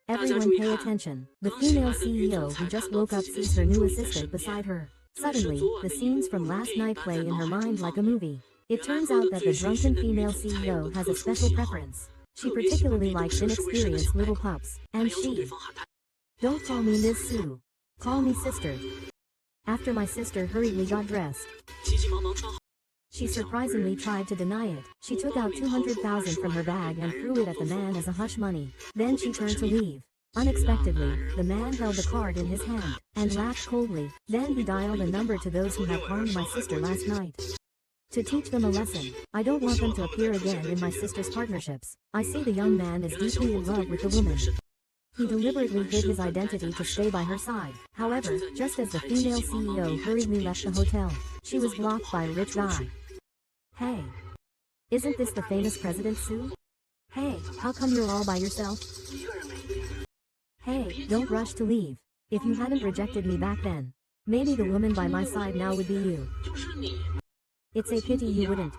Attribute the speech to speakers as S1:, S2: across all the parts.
S1: Everyone pay attention. The female CEO who just woke up sees her new assistant beside her. Suddenly, the scenes from last night play in her mind like a movie. It turns out that the drunken female CEO has a special preference. She particularly likes inexperienced little pups. And she... Don't call me Miss Sue. Call me sister. After my sister hurriedly got dressed, she surprisingly tried to deny it. She took out 200,000 from her bag and threw it at the man as a hush money. Then she turned to leave. Unexpectedly, the man held the card in his hand and laughed coldly. Then he dialed a number to those who had harmed my sister last night. To teach them a lesson. I don't want them to appear again in my sister's partnerships. I see the young man is deeply in love with the woman. He deliberately hid his identity to stay by her side. However, just as the female CEO hurriedly left the hotel, she was blocked by a rich guy. Hey. Isn't this the famous President Sue? Hey, how come you're all by yourself? Hey, don't rush to leave. If you hadn't rejected me back then, maybe the woman by my side now would be you. It's a pity you wouldn't.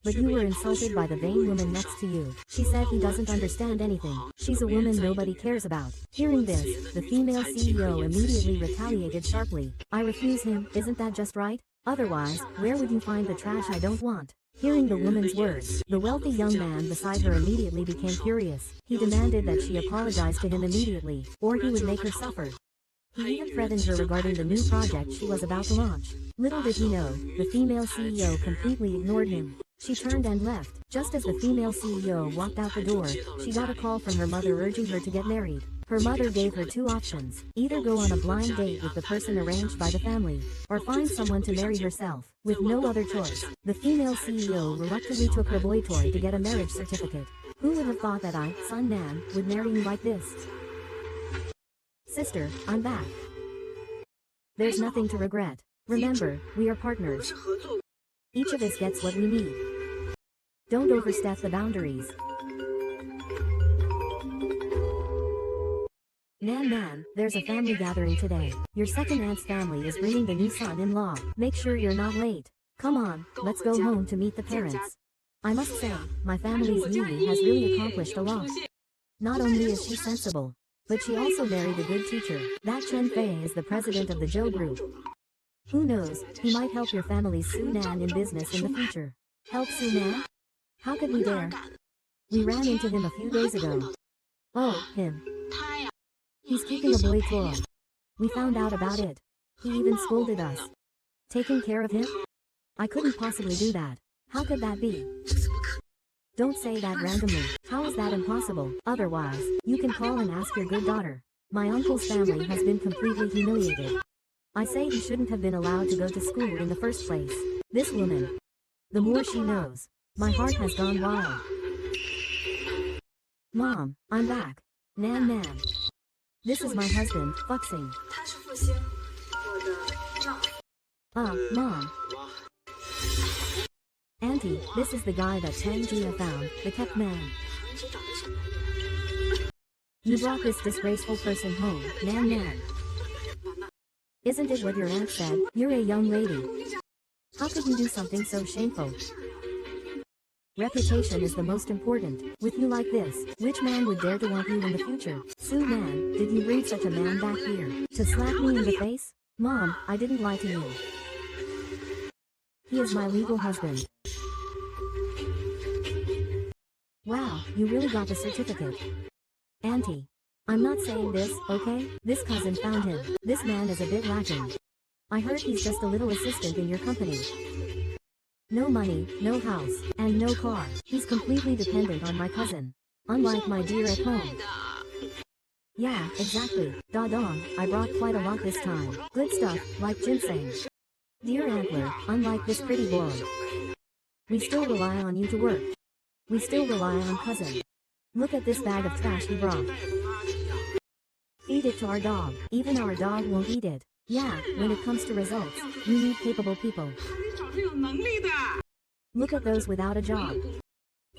S1: But you were insulted by the vain woman next to you. She said he doesn't understand anything. She's a woman nobody cares about. Hearing this, the female CEO immediately retaliated sharply. I refuse him, isn't that just right? Otherwise, where would you find the trash I don't want? Hearing the woman's words, the wealthy young man beside her immediately became furious. He demanded that she apologize to him immediately, or he would make her suffer. He even threatened her regarding the new project she was about to launch. Little did he know, the female CEO completely ignored him. She turned and left. Just as the female CEO walked out the door, she got a call from her mother urging her to get married. Her mother gave her two options: either go on a blind date with the person arranged by the family, or find someone to marry herself. With no other choice, the female CEO reluctantly took her boy toy to get a marriage certificate. Who would have thought that I, son Nan, would marry you like this? Sister, I'm back. There's nothing to regret. Remember, we are partners. Each of us gets what we need. Don't overstep the boundaries. Nan, there's a family gathering today. Your second aunt's family is bringing the new son-in-law. Make sure you're not late. Come on, let's go home to meet the parents. I must say, my family's Yi has really accomplished a lot. Not only is she sensible, but she also married a good teacher. That Chen Fei is the president of the Zhou Group. Who knows, he might help your family's Su Nan in business in the future. Help Su Nan? How could we dare? We ran into him a few days ago. Oh, him. He's keeping a boy toy. We found out about it. He even scolded us. Taking care of him? I couldn't possibly do that. How could that be? Don't say that randomly. How is that impossible? Otherwise, you can call and ask your good daughter. My uncle's family has been completely humiliated. I say he shouldn't have been allowed to go to school in the first place. This woman. The more she knows. My heart has gone wild. Mom, I'm back. Nan. This is my husband, Fuxing. Mom. Auntie, this is the guy that Tang Jia found, the kept man. You brought this disgraceful person home, Nan. Isn't it what your aunt said? You're a young lady. How could you do something so shameful? Reputation is the most important. With you like this, which man would dare to want you in the future? Su Nan, did you bring such a man back here to slap me in the face? Mom, I didn't lie to you. He is my legal husband. Wow, you really got the certificate. Auntie. I'm not saying this, okay? This cousin found him. This man is a bit lacking. I heard he's just a little assistant in your company. No money, no house, and no car. He's completely dependent on my cousin. Unlike my dear at home. Yeah, exactly. Dong, I brought quite a lot this time. Good stuff, like ginseng. Dear Antler, unlike this pretty boy. We still rely on you to work. We still rely on cousin. Look at this bag of trash he brought. Feed it to our dog. Even our dog won't eat it. Yeah, when it comes to results, you need capable people. Look at those without a job.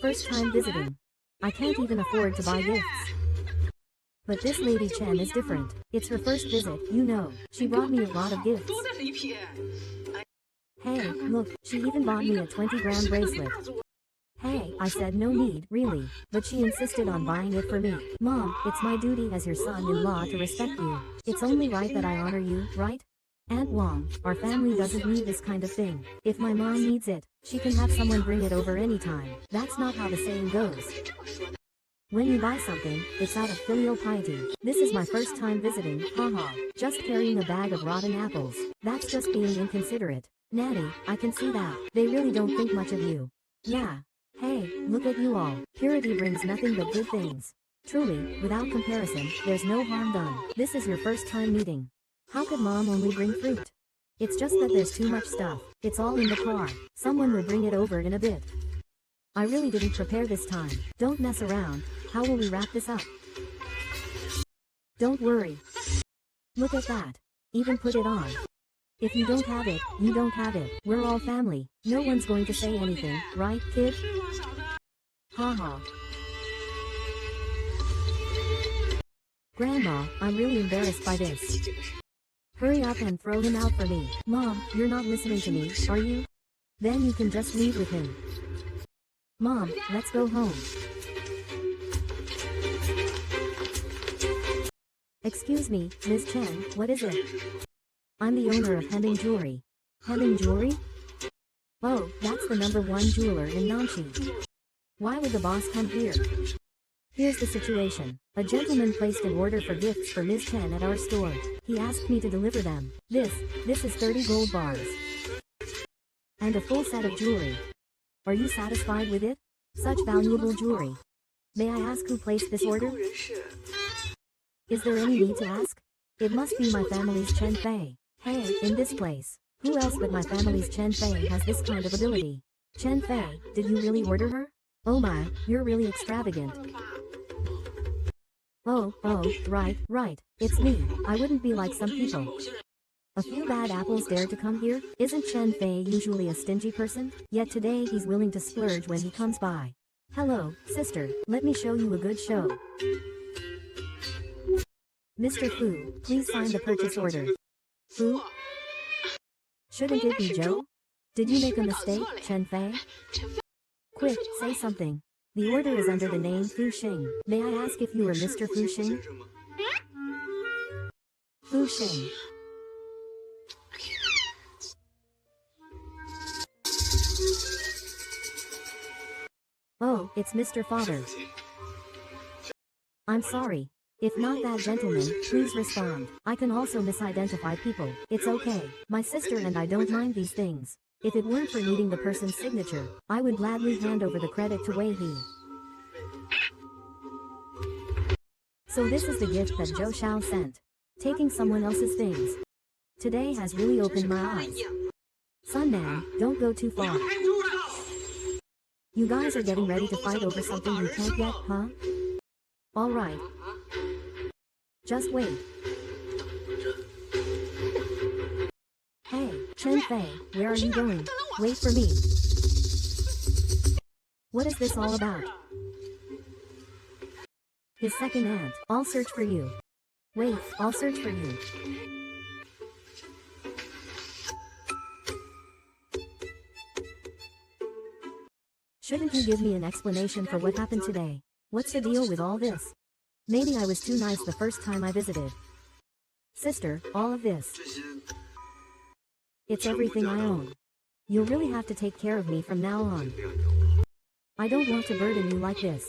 S1: First time visiting. I can't even afford to buy gifts. But this Lady Chen is different. It's her first visit, you know. She brought me a lot of gifts. Hey, look, she even bought me a 20-gram bracelet. Hey, I said no need, really, but she insisted on buying it for me. Mom, it's my duty as your son-in-law to respect you. It's only right that I honor you, right? Aunt Wong, our family doesn't need this kind of thing. If my mom needs it, she can have someone bring it over anytime. That's not how the saying goes. When you buy something, it's out of filial piety. This is my first time visiting, haha. Just carrying a bag of rotten apples. That's just being inconsiderate. Natty, I can see that. They really don't think much of you. Yeah. Hey, look at you all. Purity brings nothing but good things. Truly, without comparison, there's no harm done. This is your first time meeting. How could mom only bring fruit? It's just that there's too much stuff. It's all in the car. Someone will bring it over in a bit. I really didn't prepare this time. Don't mess around. How will we wrap this up? Don't worry. Look at that. Even put it on. If you don't have it, you don't have it. We're all family. No one's going to say anything, right, kid? Haha. Grandma, I'm really embarrassed by this. Hurry up and throw him out for me. Mom, you're not listening to me, are you? Then you can just leave with him. Mom, let's go home. Excuse me, Ms. Chen, what is it? I'm the owner of Hemming Jewelry. Hemming Jewelry? Oh, that's the #1 jeweler in Nanxi. Why would the boss come here? Here's the situation. A gentleman placed an order for gifts for Ms. Chen at our store. He asked me to deliver them. This is 30 gold bars. And a full set of jewelry. Are you satisfied with it? Such valuable jewelry. May I ask who placed this order? Is there any need to ask? It must be my family's Chen Fei. Hey, in this place. Who else but my family's Chen Fei has this kind of ability? Chen Fei, did you really order her? Oh my, you're really extravagant. Oh, right. It's me. I wouldn't be like some people. A few bad apples dared to come here? Isn't Chen Fei usually a stingy person? Yet today he's willing to splurge when he comes by. Hello, sister, let me show you a good show. Mr. Fu, please sign the purchase order. Fu? Shouldn't it be Joe? Did you make a mistake, Chen Fei? Quick, say something. The order is under the name Fu Xing. May I ask if you are Mr. Fu Xing? Fu Xing. Oh, it's Mr. Father. I'm sorry. If not that gentleman, please respond. I can also misidentify people. It's okay. My sister and I don't mind these things. If it weren't for needing the person's signature, I would gladly hand over the credit to Wei He. So this is the gift that Zhou Xiao sent. Taking someone else's things. Today has really opened my eyes. Son man, don't go too far. You guys are getting ready to fight over something you can't get, huh? Alright. Just wait. Hey, Chen Fei, where are you going? Wait for me. What is this all about? His second aunt. I'll search for you. Wait, I'll search for you. Shouldn't you give me an explanation for what happened today? What's the deal with all this? Maybe I was too nice the first time I visited. Sister, all of this. It's everything I own. You'll really have to take care of me from now on. I don't want to burden you like this.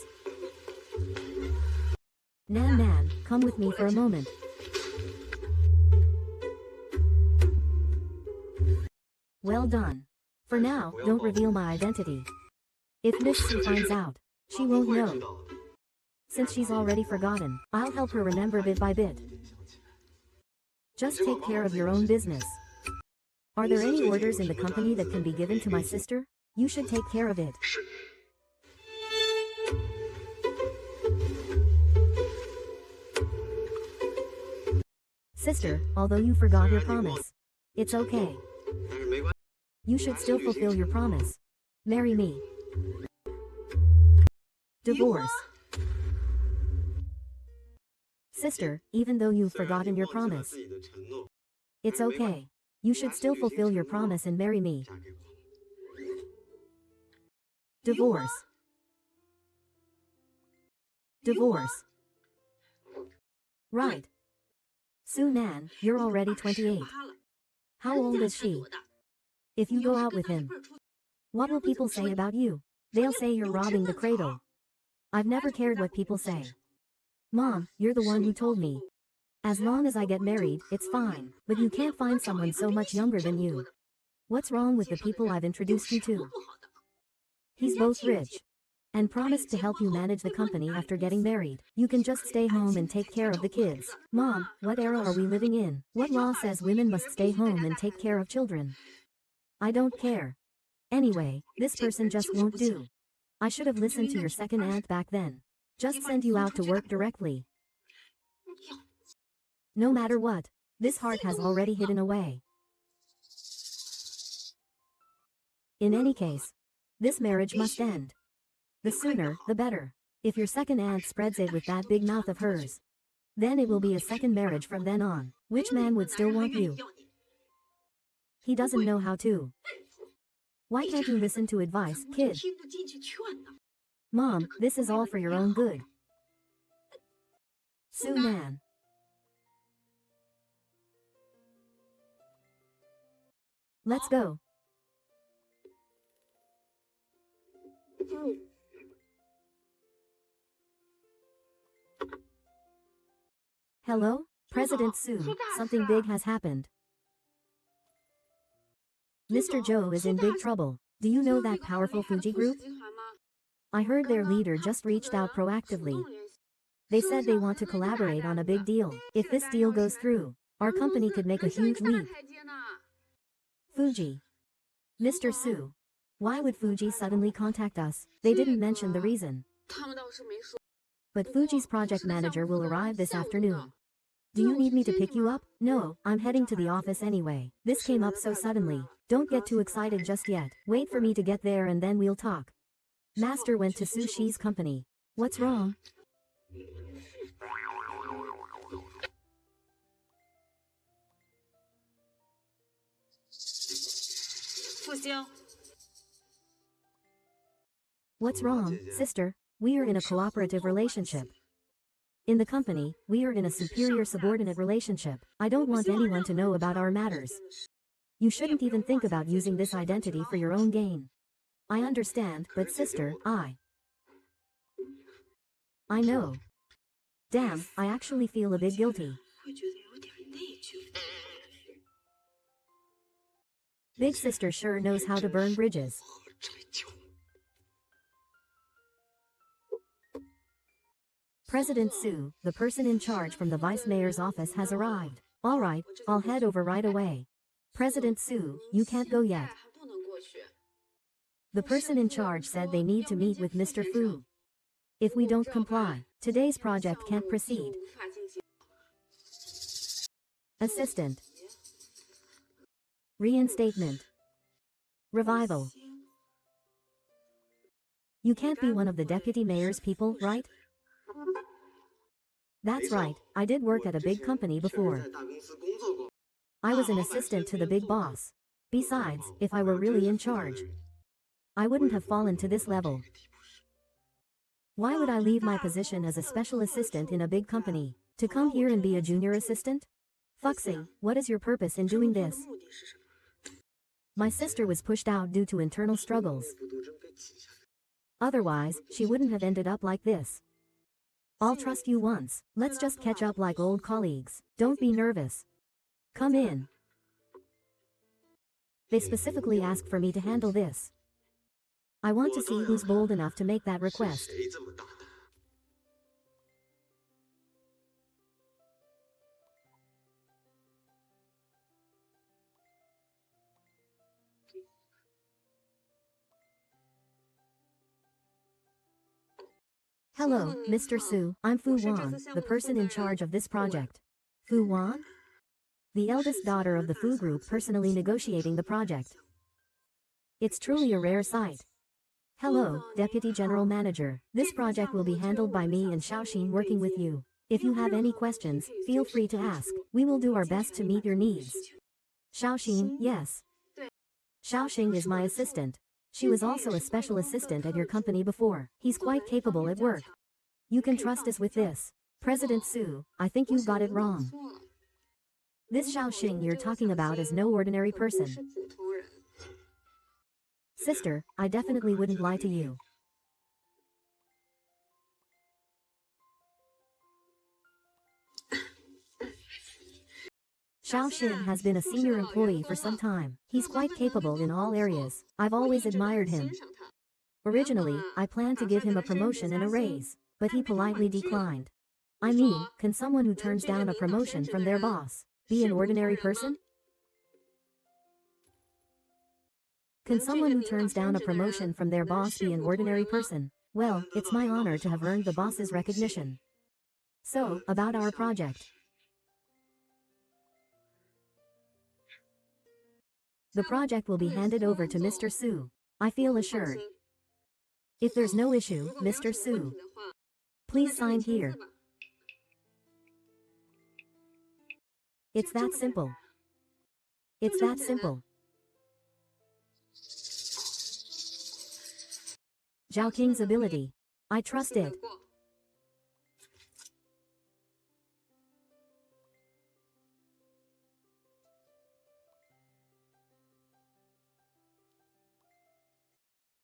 S1: Nan, come with me for a moment. Well done. For now, don't reveal my identity. If Miss Su finds out, she won't know. Since she's already forgotten, I'll help her remember bit by bit. Just take care of your own business. Are there any orders in the company that can be given to my sister? You should take care of it. Sister, although you forgot your promise, it's okay. You should still fulfill your promise. Marry me. Divorce. Sister, even though you've forgotten your promise, it's okay. You should still fulfill your promise and marry me. Divorce. Divorce. Right. Su Nan, you're already 28. How old is she? If you go out with him, what will people say about you? They'll say you're robbing the cradle. I've never cared what people say. Mom, you're the one who told me. As long as I get married, it's fine, but you can't find someone so much younger than you. What's wrong with the people I've introduced you to? He's both rich and promised to help you manage the company after getting married. You can just stay home and take care of the kids. Mom, what era are we living in? What law says women must stay home and take care of children? I don't care. Anyway, this person just won't do. I should have listened to your second aunt back then. Just send you out to work directly. No matter what, this heart has already hidden away. In any case, this marriage must end. The sooner, the better. If your second aunt spreads it with that big mouth of hers, then it will be a second marriage from then on. Which man would still want you? He doesn't know how to. Why can't you listen to advice, kid? Mom, this is all for your own good. Su Nan. Let's go. Hello? President Su, something big has happened. Mr. Zhou is in big trouble. Do you know that powerful Fuji group? I heard their leader just reached out proactively. They said they want to collaborate on a big deal. If this deal goes through, our company could make a huge leap. Fuji. Mr. Su. Why would Fuji suddenly contact us? They didn't mention the reason. But Fuji's project manager will arrive this afternoon. Do you need me to pick you up? No, I'm heading to the office anyway. This came up so suddenly. Don't get too excited just yet. Wait for me to get there and then we'll talk. Master went to Sushi's company. What's wrong? What's wrong, sister? We are in a cooperative relationship. In the company, we are in a superior-subordinate relationship. I don't want anyone to know about our matters. You shouldn't even think about using this identity for your own gain. I understand, but sister, I know. Damn, I actually feel a bit guilty. Big sister sure knows how to burn bridges. President Su, the person in charge from the vice mayor's office, has arrived. All right, I'll head over right away. President Su, you can't go yet. The person in charge said they need to meet with Mr. Fu. If we don't comply, today's project can't proceed. Assistant. Reinstatement. Revival. You can't be one of the deputy mayor's people, right? That's right, I did work at a big company before. I was an assistant to the big boss. Besides, if I were really in charge, I wouldn't have fallen to this level. Why would I leave my position as a special assistant in a big company to come here and be a junior assistant? Fuxing, what is your purpose in doing this? My sister was pushed out due to internal struggles. Otherwise, she wouldn't have ended up like this. I'll trust you once. Let's just catch up like old colleagues. Don't be nervous. Come in. They specifically asked for me to handle this. I want to see who's bold enough to make that request. Hello, Mr. Su. I'm Fu Wan, the person in charge of this project. Fu Wan? The eldest daughter of the Fu group personally negotiating the project. It's truly a rare sight. Hello, Deputy General Manager. This project will be handled by me and Xiaoxin working with you. If you have any questions, feel free to ask. We will do our best to meet your needs. Xiaoxin, yes. Xiaoxin is my assistant. She was also a special assistant at your company before. He's quite capable at work. You can trust us with this. President Su, I think you've got it wrong. This Xiaoxing you're talking about is no ordinary person. Sister, I definitely wouldn't lie to you. Xiaoxin has been a senior employee for some time. He's quite capable in all areas. I've always admired him. Originally, I planned to give him a promotion and a raise, but he politely declined. I mean, can someone who turns down a promotion from their boss be an ordinary person? Can someone who turns down a promotion from their boss be an ordinary person? Well, it's my honor to have earned the boss's recognition. So, about our project. The project will be handed over to Mr. Su. I feel assured. If there's no issue, Mr. Su, please sign here. It's that simple. It's that simple. Zhao Qing's ability. I trust it.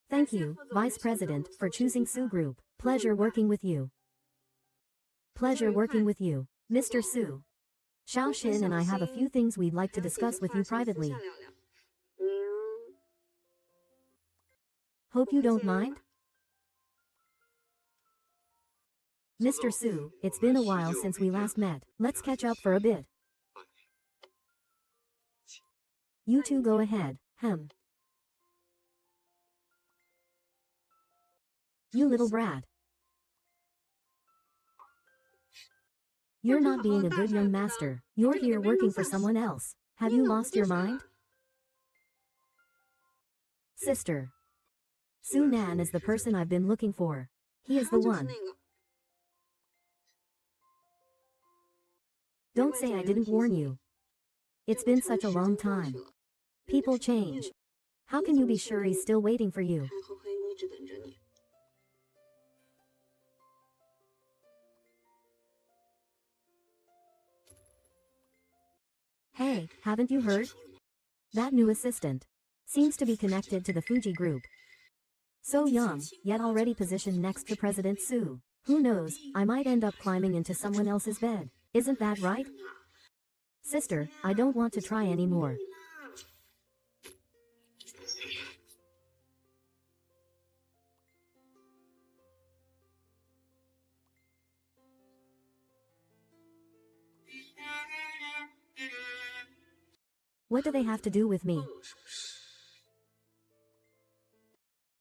S1: Thank you, Vice President, for choosing Su Group. Pleasure working with you. Pleasure working with you, Mr. Su. Xiaoxin and I have a few things we'd like to discuss with you privately. Hope you don't mind? Mr. Su, it's been a while since we last met. Let's catch up for a bit. You two go ahead, You little brat. You're not being a good young master. You're here working for someone else. Have you lost your mind? Sister. Su Nan is the person I've been looking for. He is the one. Don't say I didn't warn you. It's been such a long time. People change. How can you be sure he's still waiting for you? Hey, haven't you heard? That new assistant seems to be connected to the Fuji group. So young, yet already positioned next to President Su. Who knows, I might end up climbing into someone else's bed. Isn't that right? Sister, I don't want to try anymore. What do they have to do with me?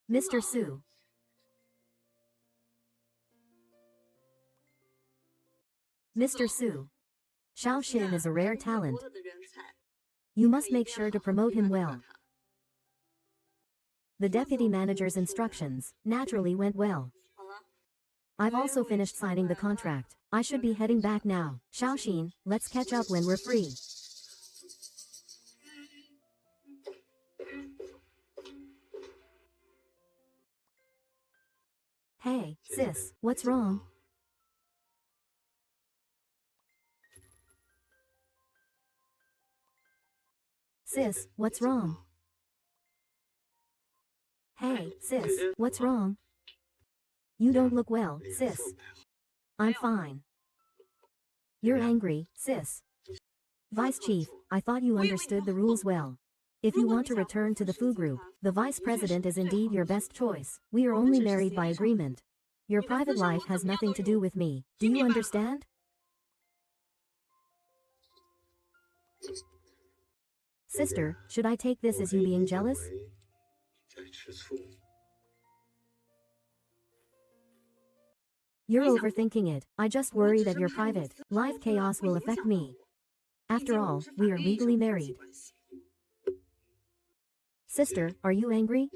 S1: Mr. Su. Mr. Su. Xiaoxin is a rare talent. You must make sure to promote him well. The deputy manager's instructions naturally went well. I've also finished signing the contract. I should be heading back now. Xiaoxin, let's catch up when we're free. Hey, sis, what's wrong? Sis, what's wrong? Hey, sis, what's wrong? You don't look well, sis. I'm fine. You're angry, sis. Vice Chief, I thought you understood the rules well. If you want to return to the Fu Group, the Vice President is indeed your best choice. We are only married by agreement. Your private life has nothing to do with me. Do you understand? Sister, should I take this as you being jealous? You're overthinking it. I just worry that your private life chaos will affect me. After all, we are legally married. Sister, are you angry?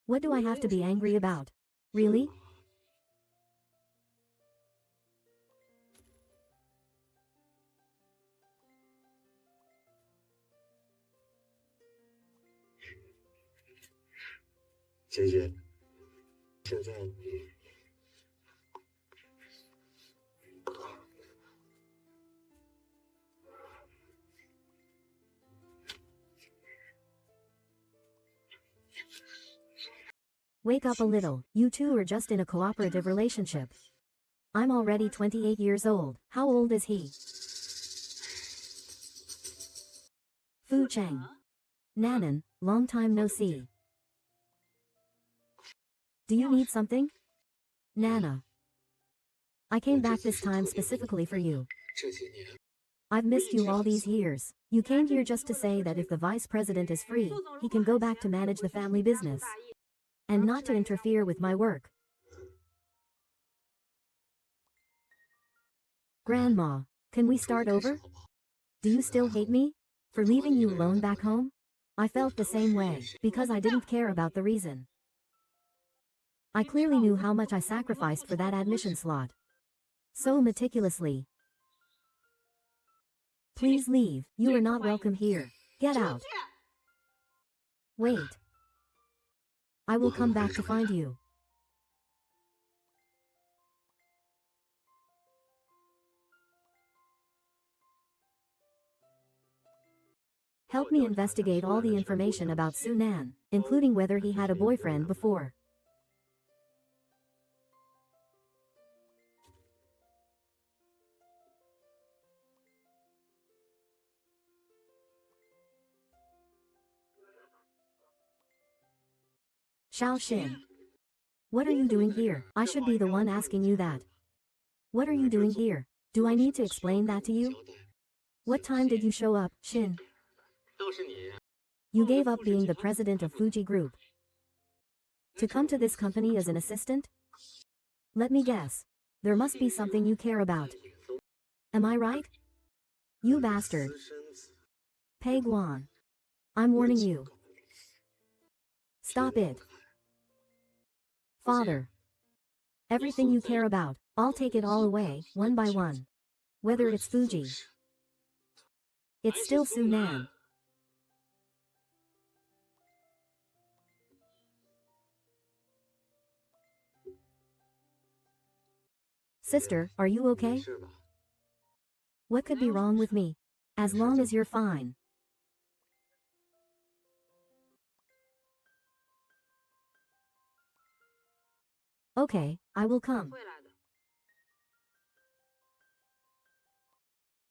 S1: What do I have to be angry about? Really? Wake up a little, you two are just in a cooperative relationship. I'm already 28 years old. How old is he? Fu Cheng. Nanan, long time no see. Do you need something? Nana. I came back this time specifically for you. I've missed you all these years. You came here just to say that if the vice president is free, he can go back to manage the family business. And not to interfere with my work. Grandma, can we start over? Do you still hate me? For leaving you alone back home? I felt the same way, because I didn't care about the reason. I clearly knew how much I sacrificed for that admission slot. So meticulously. Please leave, you are not welcome here. Get out. Wait. I will come back to find you. Help me investigate all the information about Su Nan, including whether he had a boyfriend before. Xiao Xin. What are you doing here? I should be the one asking you that. What are you doing here? Do I need to explain that to you? What time did you show up, Xin? You gave up being the president of Fuji Group to come to this company as an assistant? Let me guess. There must be something you care about. Am I right? You bastard. Pei Guan. I'm warning you. Stop it. Father. Everything you care about, I'll take it all away, one by one. Whether it's Fuji. It's still Su Nan. Sister, are you okay? What could be wrong with me? As long as you're fine. Okay, I will come.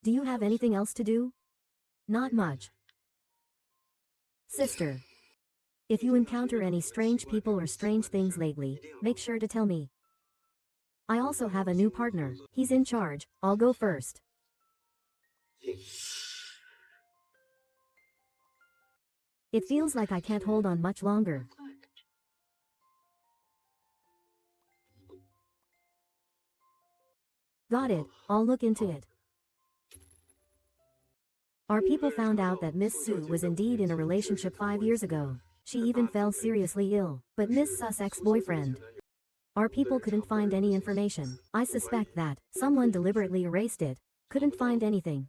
S1: Do you have anything else to do? Not much. Sister. If you encounter any strange people or strange things lately, make sure to tell me. I also have a new partner. He's in charge. I'll go first. It feels like I can't hold on much longer. Got it, I'll look into it. Our people found out that Miss Su was indeed in a relationship 5 years ago. She even fell seriously ill, but Miss Su's ex-boyfriend. Our people couldn't find any information. I suspect that someone deliberately erased it. Couldn't find anything.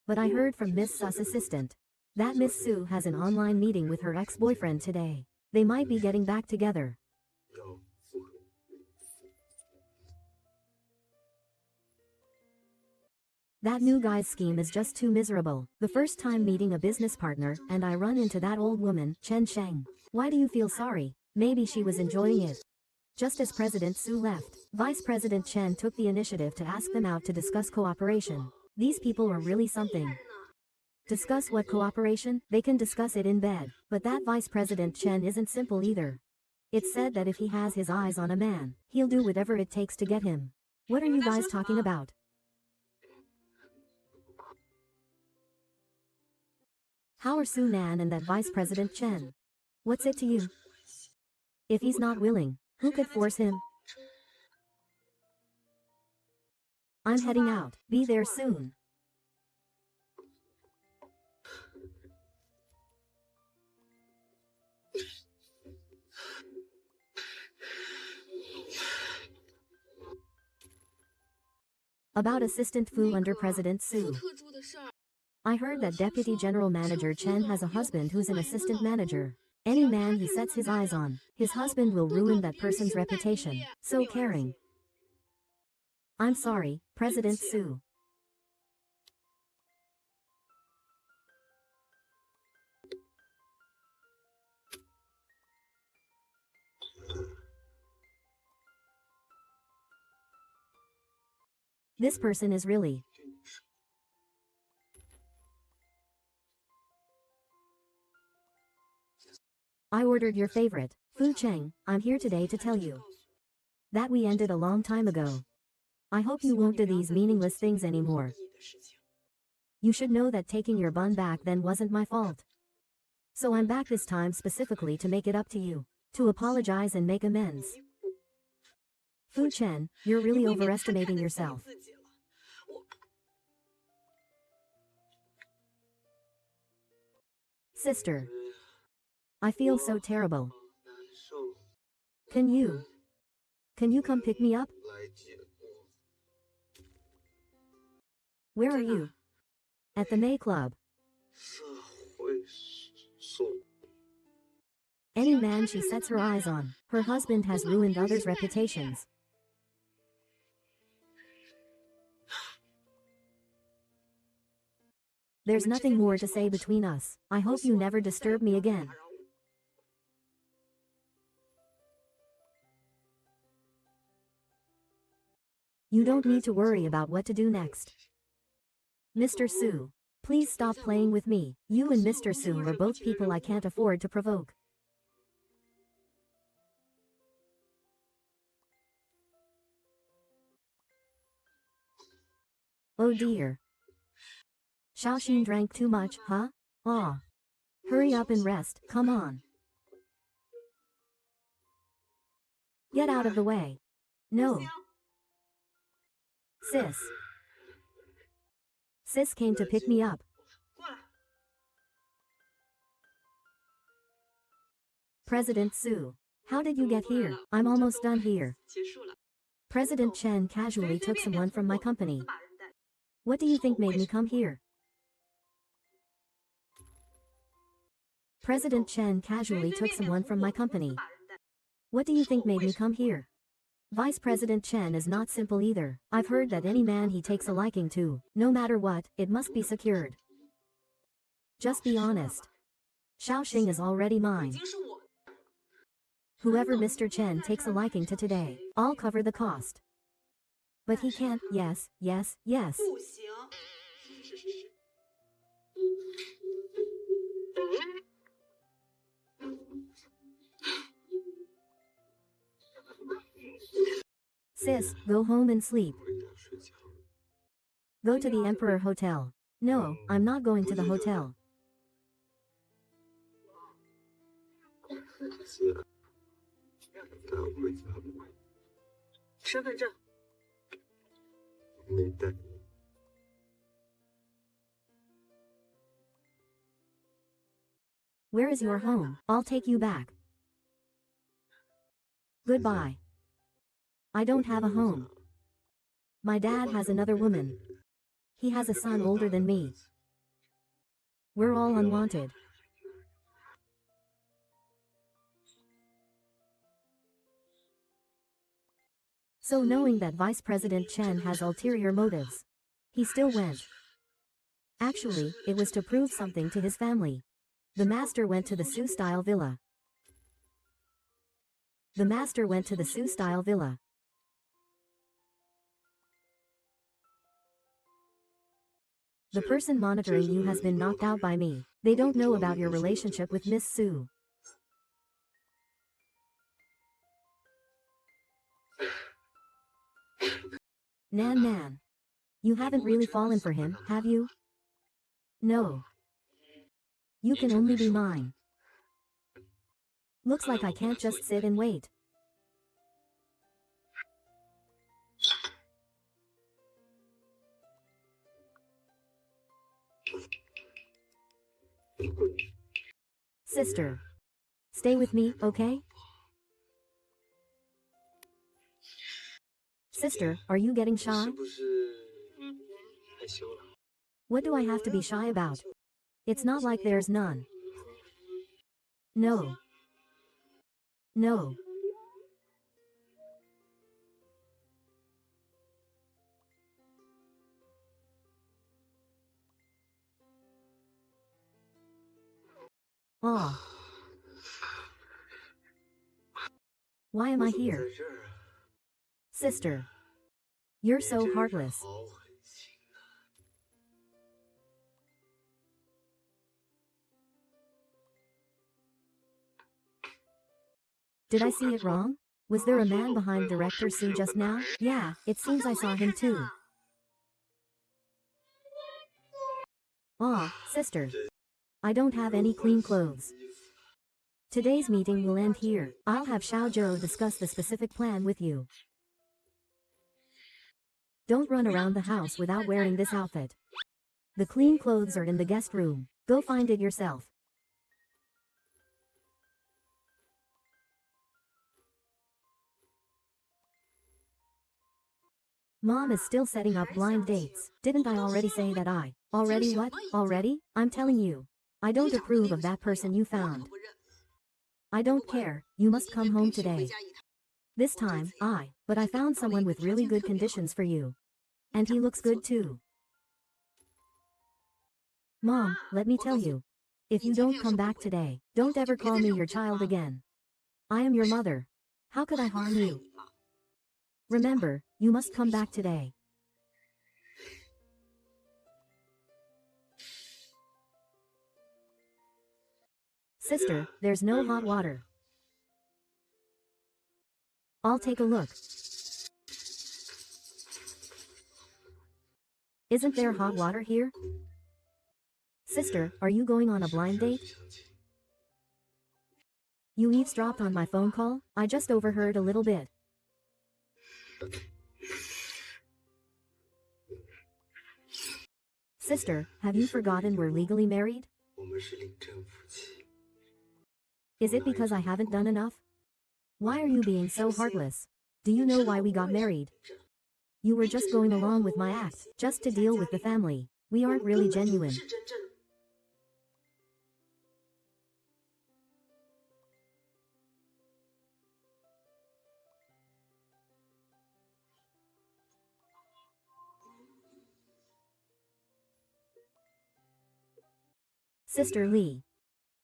S1: But I heard from Miss Su's assistant that Miss Su has an online meeting with her ex-boyfriend today. They might be getting back together. That new guy's scheme is just too miserable. The first time meeting a business partner, and I run into that old woman, Chen Sheng. Why do you feel sorry? Maybe she was enjoying it. Just as President Su left, Vice President Chen took the initiative to ask them out to discuss cooperation. These people are really something. Discuss what cooperation? They can discuss it in bed. But that Vice President Chen isn't simple either. It's said that if he has his eyes on a man, he'll do whatever it takes to get him. What are you guys talking about? How are Su Nan and that Vice President Chen? What's it to you? If he's not willing, who could force him? I'm heading out. Be there soon. About Assistant Fu under President Su. I heard that Deputy General Manager Chen has a husband who's an assistant manager. Any man he sets his eyes on, his husband will ruin that person's reputation. So caring. I'm sorry, President Sue. This person is really. I ordered your favorite, Fu Cheng. I'm here today to tell you that we ended a long time ago. I hope you won't do these meaningless things anymore. You should know that taking your bun back then wasn't my fault. So I'm back this time specifically to make it up to you, to apologize and make amends. Fu Chen, you're really overestimating yourself. Sister. I feel so terrible. Can you come pick me up? Where are you? At the May Club. Any man she sets her eyes on, her husband has ruined others' reputations. There's nothing more to say between us. I hope you never disturb me again. You don't need to worry about what to do next. Mr. Su, please stop playing with me. You and Mr. Su are both people I can't afford to provoke. Oh dear. Xiaoxin drank too much, huh? Aw. Hurry up and rest, come on. Get out of the way. No. Sis came to pick me up. President Su, how did you get here? I'm almost done here. President Chen casually took someone from my company. What do you think made me come here? President Chen casually took someone from my company. What do you think made me come here? Vice President Chen is not simple either. I've heard that any man he takes a liking to, no matter what, it must be secured. Just be honest. Xiaoxing is already mine. Whoever Mr. Chen takes a liking to today, I'll cover the cost. But he can't, yes. Sis, go home and sleep. Go to the Emperor Hotel. No, I'm not going to the hotel. Where is your home? I'll take you back. Goodbye. I don't have a home. My dad has another woman. He has a son older than me. We're all unwanted. So knowing that Vice President Chen has ulterior motives, he still went. Actually, it was to prove something to his family. The master went to the Su-style villa. The person monitoring you has been knocked out by me. They don't know about your relationship with Miss Su. Nan. You haven't really fallen for him, have you? No. You can only be mine. Looks like I can't just sit and wait. Sister. Stay with me, okay? Sister, are you getting shy? What do I have to be shy about? It's not like there's none. No. No. Aw. Why am I here? Sister. You're so heartless. Did I see it wrong? Was there a man behind Director Sue just now? Yeah, it seems I saw him too. Aw, sister. I don't have any clean clothes. Today's meeting will end here. I'll have Xiaozhou discuss the specific plan with you. Don't run around the house without wearing this outfit. The clean clothes are in the guest room. Go find it yourself. Mom is still setting up blind dates. Didn't I already say that I? Already what? Already? I'm telling you. I don't approve of that person you found. I don't care, you must come home today. This time, but I found someone with really good conditions for you. And he looks good too. Mom, let me tell you. If you don't come back today, don't ever call me your child again. I am your mother. How could I harm you? Remember, you must come back today. Sister, there's no hot water. I'll take a look. Isn't there hot water here? Sister, are you going on a blind date? You eavesdropped on my phone call? I just overheard a little bit. Sister, have you forgotten we're legally married? Is it because I haven't done enough? Why are you being so heartless? Do you know why we got married? You were just going along with my act, just to deal with the family. We aren't really genuine. Sister Lee.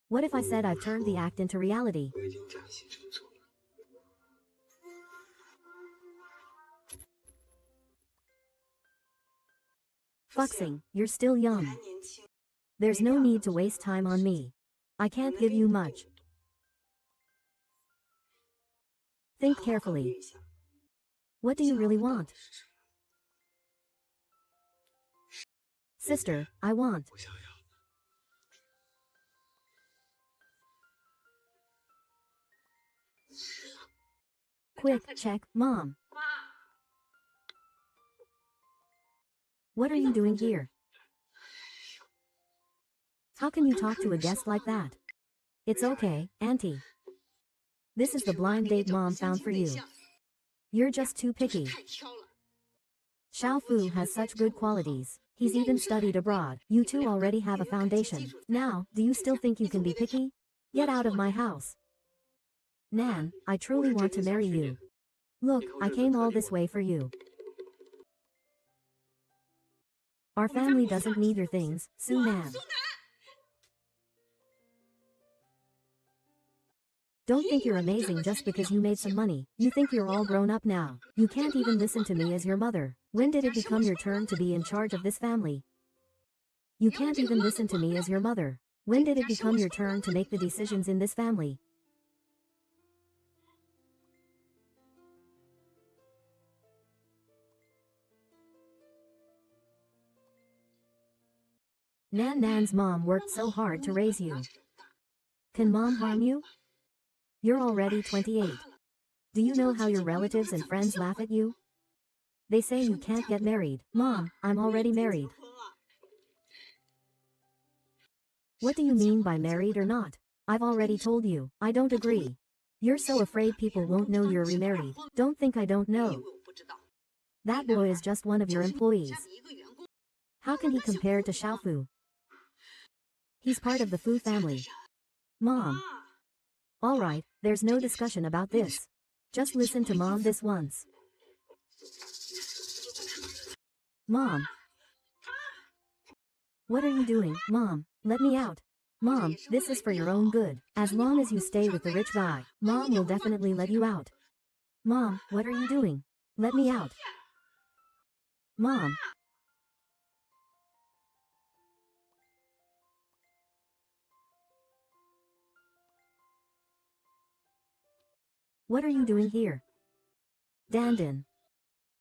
S1: What if I said I've turned the act into reality? Fuxing, you're still young. There's no need to waste time on me. I can't give you much. Think carefully. What do you really want? Sister, I want. Quick, check, Mom. What are you doing here? How can you talk to a guest like that? It's okay, Auntie. This is the blind date Mom found for you. You're just too picky. Xiao Fu has such good qualities. He's even studied abroad. You two already have a foundation. Now, do you still think you can be picky? Get out of my house. Nan, I truly want to marry you. Look, I came all this way for you. Our family doesn't need your things, Su Nan. Don't think you're amazing just because you made some money. You think you're all grown up now. You can't even listen to me as your mother. When did it become your turn to be in charge of this family? You can't even listen to me as your mother. When did it become your turn to make the decisions in this family? Nan's mom worked so hard to raise you. Can Mom harm you? You're already 28. Do you know how your relatives and friends laugh at you? They say you can't get married. Mom, I'm already married. What do you mean by married or not? I've already told you, I don't agree. You're so afraid people won't know you're remarried. Don't think I don't know. That boy is just one of your employees. How can he compare to Xiao Fu? He's part of the Fu family. Mom, Alright, there's no discussion about this. Just listen to Mom this once. Mom. What are you doing, Mom? Let me out. Mom, this is for your own good. As long as you stay with the rich guy, Mom will definitely let you out. Mom, what are you doing? Let me out. Mom. What are you doing here? Dandin.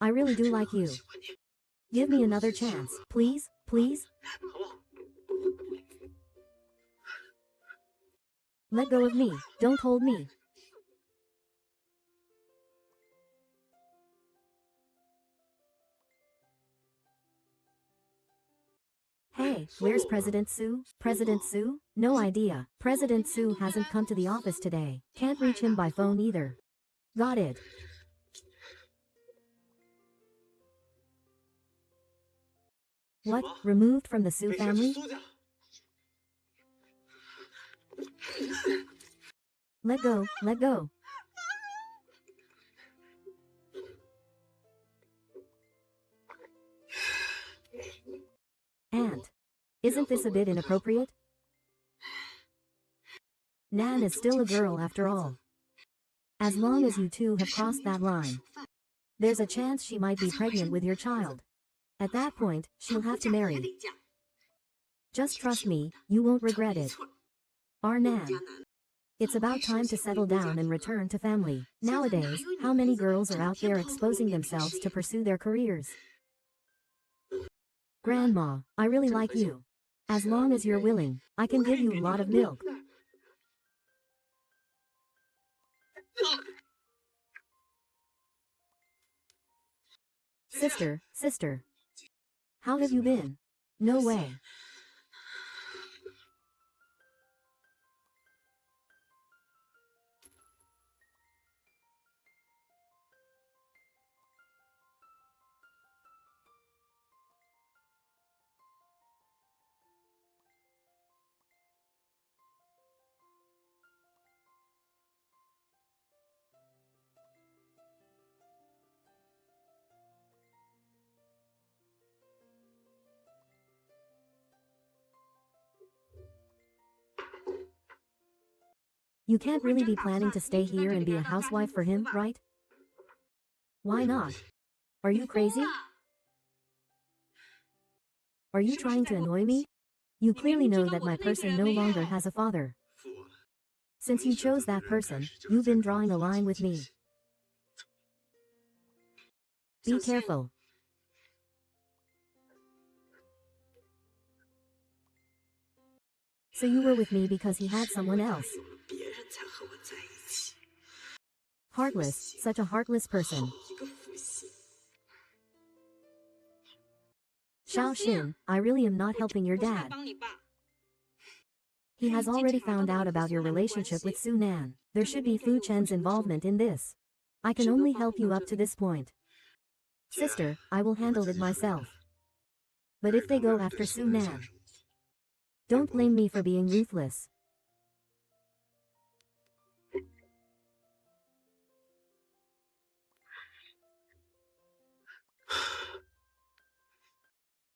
S1: I really do like you. Give me another chance, please, please? Let go of me, don't hold me. Hey, where's President Sue? President Sue? No idea. President Sue hasn't come to the office today. Can't reach him by phone either. Got it. What? Removed from the Sue family? Let go, let go. Aunt. Isn't this a bit inappropriate? Nan is still a girl after all. As long as you two have crossed that line, there's a chance she might be pregnant with your child. At that point, she'll have to marry. Just trust me, you won't regret it. Our Nan. It's about time to settle down and return to family. Nowadays, how many girls are out there exposing themselves to pursue their careers? Grandma, I really like you. As long as you're willing, I can give you a lot of milk. Sister. How have you been? No way. You can't really be planning to stay here and be a housewife for him, right? Why not? Are you crazy? Are you trying to annoy me? You clearly know that my person no longer has a father. Since you chose that person, you've been drawing a line with me. Be careful. So you were with me because he had someone else. Heartless, such a heartless person. Xiaoxin, I really am not helping your dad. He has already found out about your relationship with Su Nan. There should be Fu Chen's involvement in this. I can only help you up to this point. Sister, I will handle it myself. But if they go after Su Nan, don't blame me for being ruthless.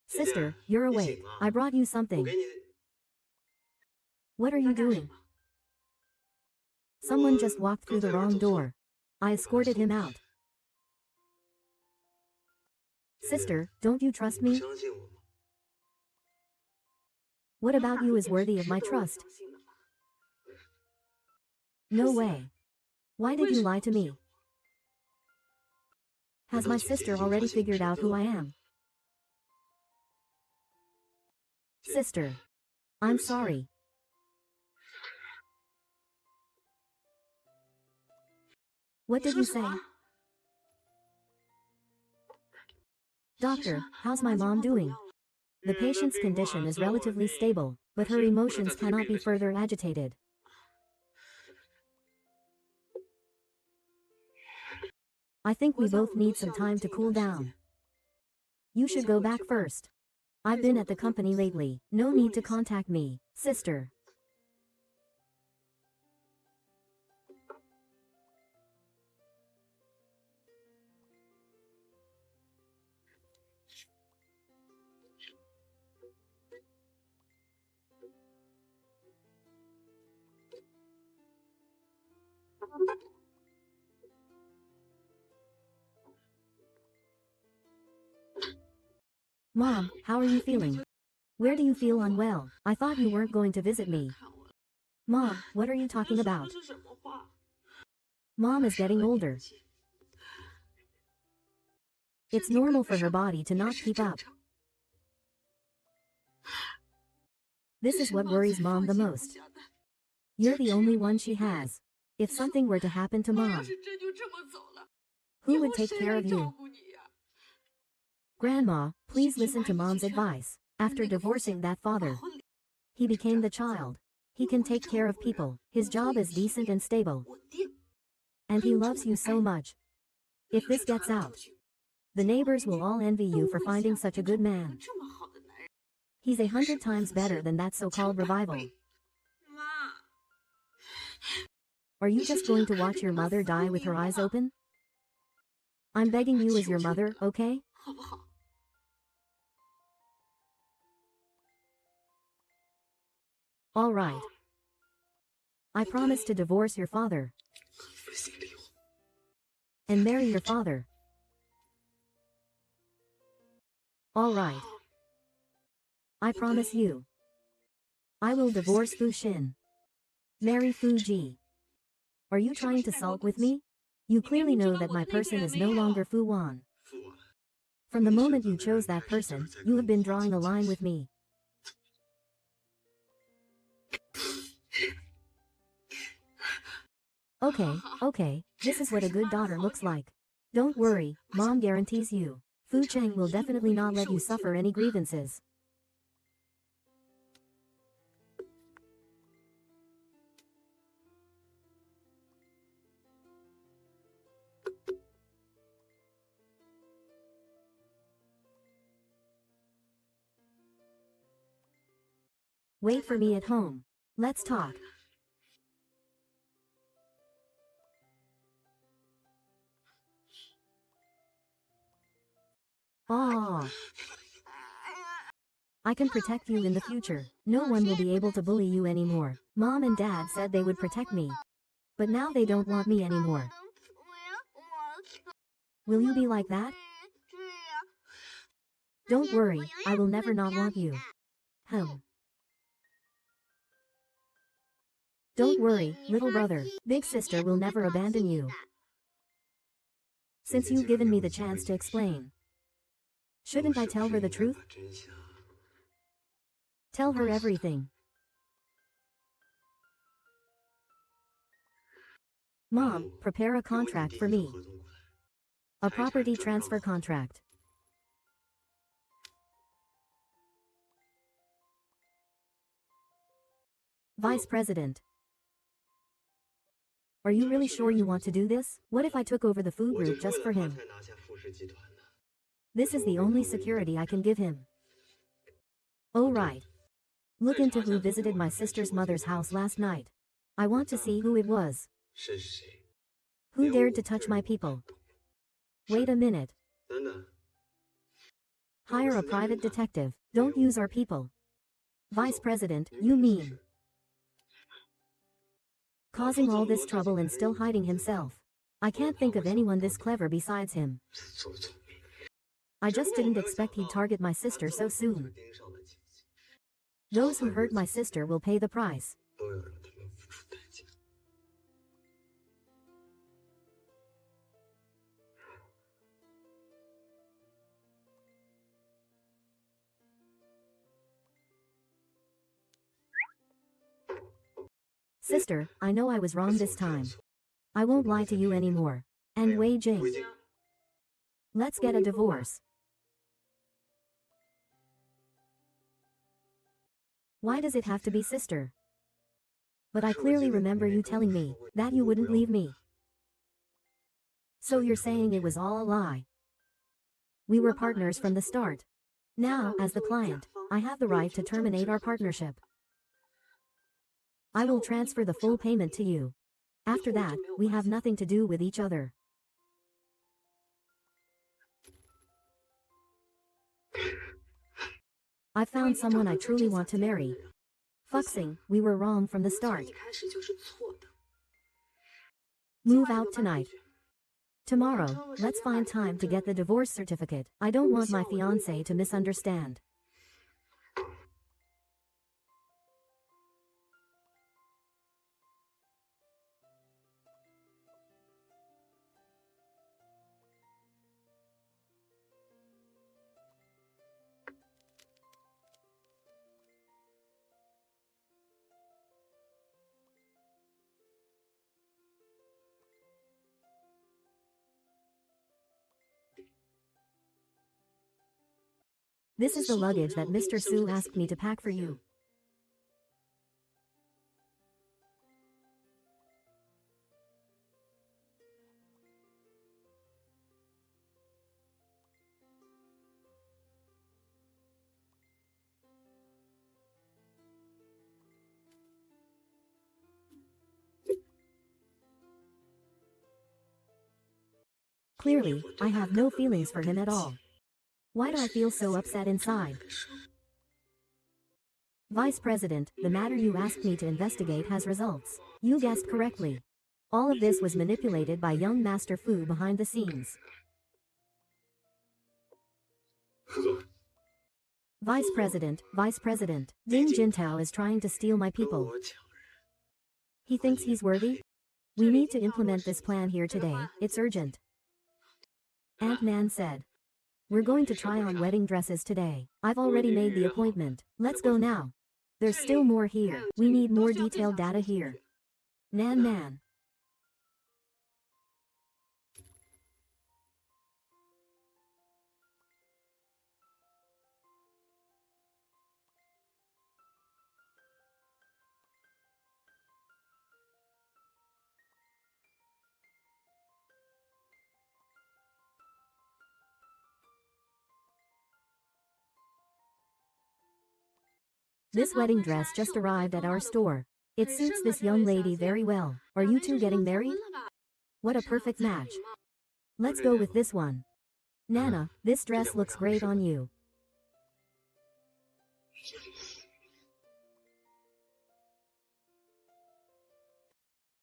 S1: Sister, you're awake. I brought you something. What are you doing? Someone just walked through the wrong door. I escorted him out. Sister, don't you trust me? What about you is worthy of my trust? No way. Why did you lie to me? Has my sister already figured out who I am? Sister. I'm sorry. What did you say? Doctor, how's my mom doing? The patient's condition is relatively stable, but her emotions cannot be further agitated. I think we both need some time to cool down. You should go back first. I've been at the company lately. No need to contact me, sister. Mom, how are you feeling? Where do you feel unwell? I thought you weren't going to visit me. Mom, what are you talking about? Mom is getting older. It's normal for her body to not keep up. This is what worries Mom the most. You're the only one she has. If something were to happen to Mom, who would take care of you? Grandma, please listen to Mom's advice. After divorcing that father, he became the child. He can take care of people. His job is decent and stable. And he loves you so much. If this gets out, the neighbors will all envy you for finding such a good man. He's 100 times better than that so-called revival. Are you just going to watch your mother die with her eyes open? I'm begging you as your mother, okay? All right. I promise to divorce your father and marry your father. All right. I promise you. I will divorce Fu Xin. Marry Fu Ji. Are you trying to sulk with me? You clearly know that my person is no longer Fu Wan. From the moment you chose that person, you have been drawing a line with me. Okay, this is what a good daughter looks like. Don't worry, Mom guarantees you. Fu Cheng will definitely not let you suffer any grievances. Wait for me at home. Let's talk. Ah. I can protect you in the future. No one will be able to bully you anymore. Mom and Dad said they would protect me. But now they don't want me anymore. Will you be like that? Don't worry, I will never not want you. Don't worry, little brother. Big sister will never abandon you. Since you've given me the chance to explain, shouldn't I tell her the truth? Tell her everything. Mom, prepare a contract for me. A property transfer contract. Vice President. Are you really sure you want to do this? What if I took over the food group just for him? This is the only security I can give him. Oh right. Look into who visited my sister's mother's house last night. I want to see who it was. Who dared to touch my people? Wait a minute. Hire a private detective. Don't use our people. Vice President, you mean? Causing all this trouble and still hiding himself. I can't think of anyone this clever besides him. I just didn't expect he'd target my sister so soon. Those who hurt my sister will pay the price. Sister, I know I was wrong this time. I won't lie to you anymore. And Wei Jing. Let's get a divorce. Why does it have to be sister? But I clearly remember you telling me that you wouldn't leave me. So you're saying it was all a lie. We were partners from the start. Now, as the client, I have the right to terminate our partnership. I will transfer the full payment to you. After that, we have nothing to do with each other. I found someone I truly want to marry. Fuxing, we were wrong from the start. Move out tonight. Tomorrow, let's find time to get the divorce certificate. I don't want my fiancé to misunderstand. This is the luggage that Mr. Su asked me to pack for you. Clearly, I have no feelings for him at all. Why do I feel so upset inside? Vice President, the matter you asked me to investigate has results. You guessed correctly. All of this was manipulated by young Master Fu behind the scenes. Vice President, Ding Jintao is trying to steal my people. He thinks he's worthy? We need to implement this plan here today, it's urgent. Ant-Man said. We're going to try on wedding dresses today. I've already made the appointment. Let's go now. There's still more here. We need more detailed data here. Nan. This wedding dress just arrived at our store. It suits this young lady very well. Are you two getting married? What a perfect match. Let's go with this one. Nana, this dress looks great on you.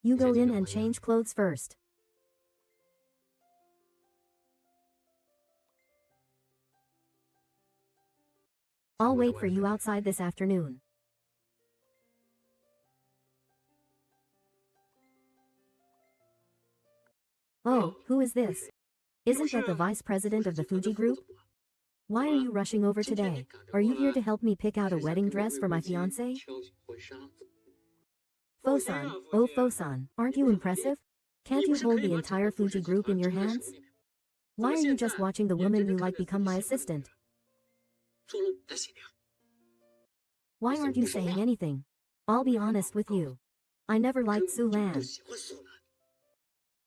S1: You go in and change clothes first. I'll wait for you outside this afternoon. Oh, who is this? Isn't that the vice president of the Fuji Group? Why are you rushing over today? Are you here to help me pick out a wedding dress for my fiancé? Fosan, oh Fosan, aren't you impressive? Can't you hold the entire Fuji Group in your hands? Why are you just watching the woman you like become my assistant? Why aren't you saying anything? I'll be honest with you. I never liked Su Lan.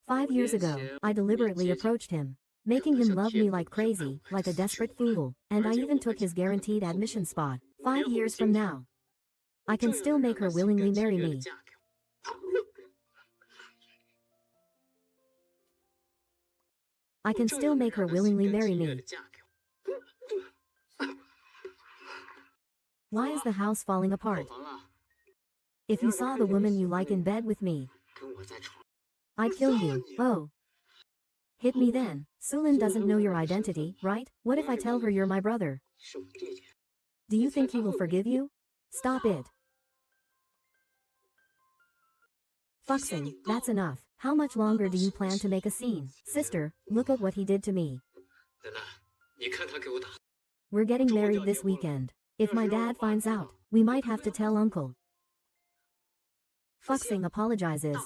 S1: 5 years ago, I deliberately approached him, making him love me like crazy, like a desperate fool, and I even took his guaranteed admission spot. 5 years from now, I can still make her willingly marry me. I can still make her willingly marry me. Why is the house falling apart? If you saw the woman you like in bed with me, I'd kill you. Oh. Hit me then. Sulin doesn't know your identity, right? What if I tell her you're my brother? Do you think he will forgive you? Stop it. Fuxing, that's enough. How much longer do you plan to make a scene? Sister, look at what he did to me. We're getting married this weekend. If my dad finds out, we might have to tell uncle. Fuxing apologizes.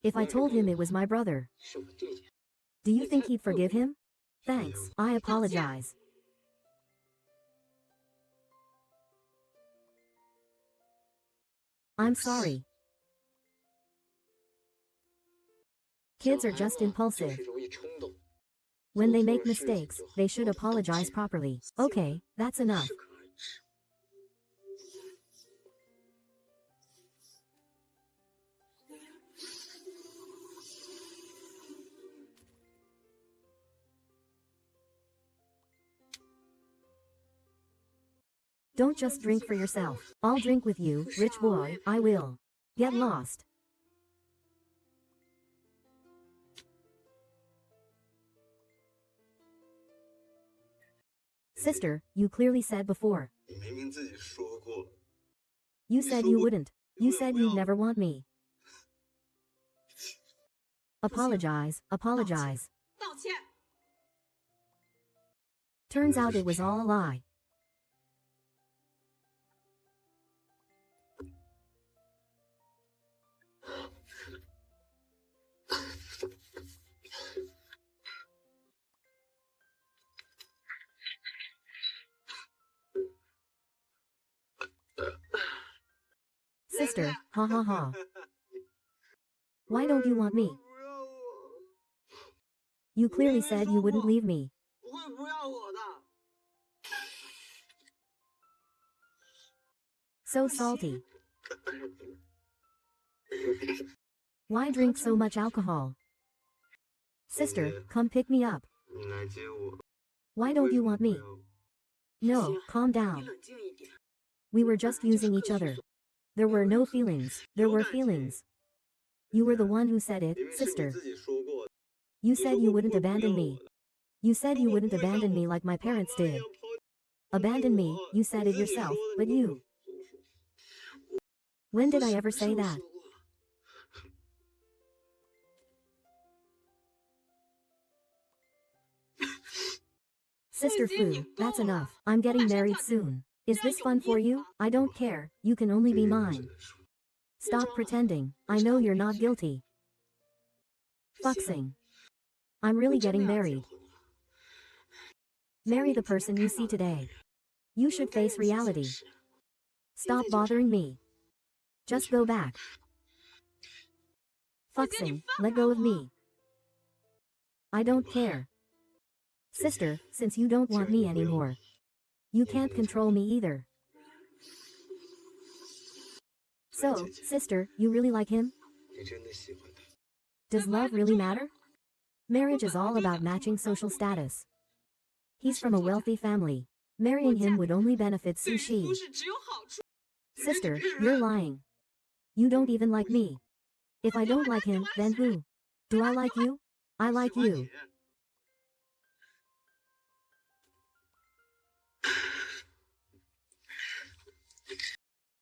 S1: If I told him it was my brother, do you think he'd forgive him? Thanks, I apologize. I'm sorry. Kids are just impulsive. When they make mistakes, they should apologize properly. Okay, that's enough. Don't just drink for yourself. I'll drink with you, rich boy, I will. Get lost. Sister, you clearly said before.
S2: 你明明自己说过了。
S1: You said you wouldn't. You said you'd never want me. Apologize, apologize.
S3: 道歉。
S1: Turns out it was all a lie. Sister, ha ha ha. Why don't you want me?
S2: 不要我，
S1: You clearly said you wouldn't leave me.
S2: 不会不要我的。
S1: So salty. Why drink so much alcohol? Sister, come pick me up.
S2: 你来接我。
S1: Why don't you want me?
S2: 为什么
S1: No, calm
S3: 你
S1: down.
S3: 冷静一点。
S1: We were just using each other. There were no feelings. There were feelings. You were the one who said it,
S2: 不要我？ 明明是你
S1: sister.
S2: 自己说过的。
S1: You
S2: 你说
S1: said
S2: 过
S1: you
S2: 不
S1: wouldn't
S2: 会不要
S1: abandon
S2: 我
S1: me.
S2: 的。
S1: You said you
S2: 说过
S1: wouldn't
S2: 不会让
S1: abandon
S2: 我
S1: me like my
S2: 爸妈
S1: parents
S2: 一
S1: did.
S2: 样抛
S1: Abandon me,
S2: 我
S1: you said
S2: 你
S1: it
S2: 自己
S1: yourself,
S2: 说的，
S1: but
S2: 你
S1: you.
S2: 跟我说。
S1: When did I
S2: 什
S1: ever
S2: 么时
S1: say
S2: 候
S1: that?
S2: 说过？
S1: Sister
S3: 我已经
S1: Fu,
S3: 拧够
S1: that's
S3: 了。
S1: enough. I'm getting
S3: 我马上
S1: married
S3: 跳进
S1: soon. Is
S3: 这样
S1: this
S3: 有
S1: fun for
S3: 意
S1: you?
S3: 吗？
S1: I don't care. You can only
S2: 对
S1: be
S2: 于我
S1: mine.
S2: 来说，
S1: Stop pretending. I know you're not guilty. Fuxing. I'm
S3: 我
S1: really
S3: 真的
S1: getting
S3: 要结
S1: married.
S3: 婚了。
S1: Marry the
S3: 在你
S1: person
S3: 眼
S1: you
S3: 前
S1: see
S3: 看到的
S1: today.
S3: 人，
S1: You
S3: 你
S1: should
S3: 应该
S1: face
S3: 认清现
S1: reality.
S3: 实。别
S1: Stop
S3: 再纠缠
S1: bothering me. Just go back.
S3: 我见你
S1: Fuxing.
S3: 放
S1: Let
S3: 开
S1: go of
S3: 我。
S1: me. I don't care. Sister, since you don't want me anymore, you can't control me either. So, sister, you really like him?
S2: 你真的喜欢他？
S1: Does love really matter? Marriage is all about matching social status. He's from a wealthy family. Marrying him would only benefit
S3: 对于
S1: Sushi.
S3: 苏轼只有好处。
S1: Sister, you're lying. You don't even like me. If I don't like him, then who? Do I like you? I
S2: 喜
S1: like
S2: 欢
S1: you.
S2: 你。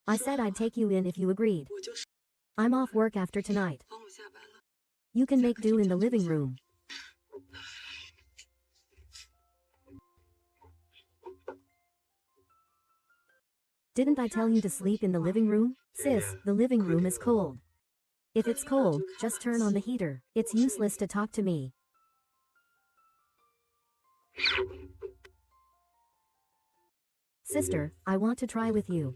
S1: I said I'd take you in if you agreed.
S3: 我就是
S1: I'm off work after tonight.
S3: 当我下班了，
S1: You can make do in the living room. Didn't I tell you to sleep in the living room? Sis, the living room is cold. If it's cold, just turn on the heater. It's useless to talk to me. Sister, I want to try with you.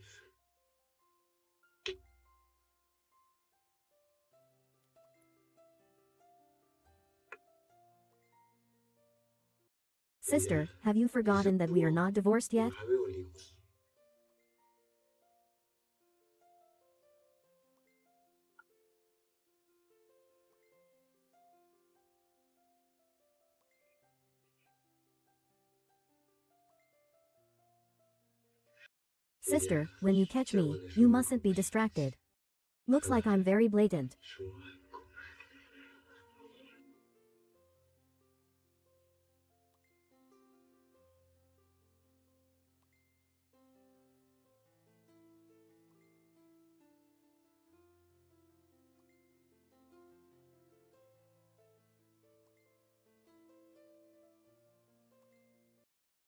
S1: Sister, have you forgotten that we are not divorced
S2: 我
S1: yet?
S2: 们还没有离婚。
S1: Sister, when you catch me, you mustn't be distracted. Looks like I'm very blatant.
S2: 说爱过。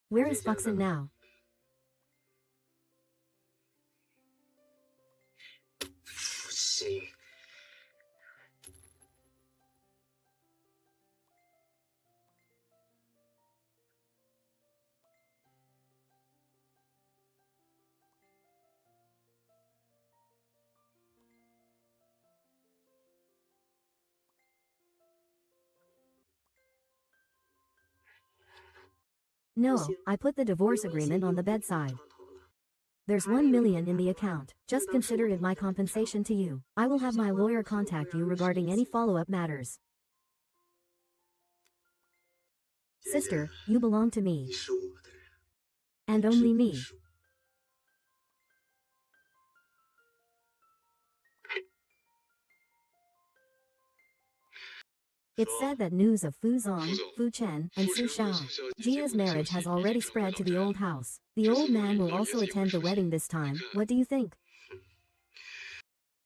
S1: Where is Fuxin now?
S2: 不行。
S1: No, I put the divorce agreement on the bedside. There's 1 million in the account. Just consider it my compensation to you. I will have my lawyer contact you regarding any follow-up matters. Sister, you belong to
S2: 你
S1: me,
S2: 是我的人，
S1: and only me.
S2: 是我
S1: If It's said that news of Fu Zong, Fu Chen, and Su Xiao, Jia's marriage has already spread to the old house. The old man will also attend the wedding this time. What do you think?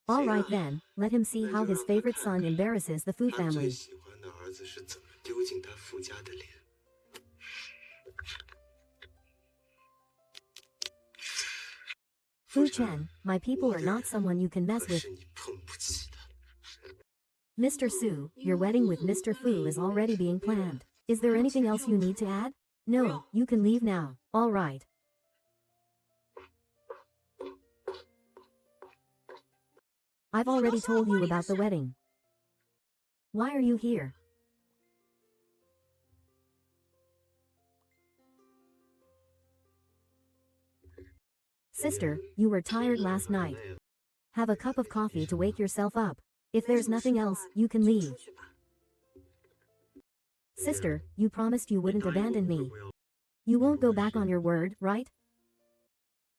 S1: All right then, let him see how his favorite son embarrasses the Fu
S2: 他最
S1: family.
S2: 喜欢的儿子是怎么丢尽他父家的脸。
S1: Fu Chen, my people are not someone you can mess
S2: 可
S1: with.
S2: 是你碰不起的。
S1: Mr. Su, your wedding with Mr. Fu is already being planned. Is there anything else you need to add? No, you can leave now. All right. I've already told you about the wedding. Why are you here? Sister, you were tired last night. Have a cup of coffee to wake yourself up. If there's nothing else, you can leave. Sister, you promised you wouldn't abandon me. You won't go back on your word, right?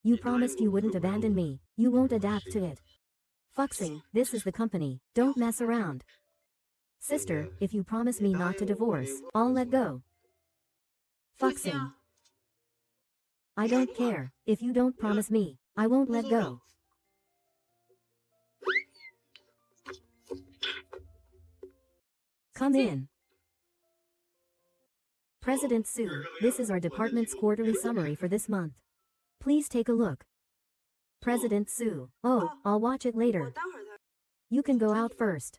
S1: You promised you wouldn't abandon me. You won't adapt to it. Fuxing, this is the company. Don't mess around. Sister, if you promise me not to divorce, I'll let go. Fuxing. I don't care. If you don't promise me, I won't let go. Come in. President Su, this is our department's quarterly summary for this month. Please take a look. President Su, oh, I'll watch it
S3: 我
S1: later.
S3: 待会儿再。
S1: You can go out first.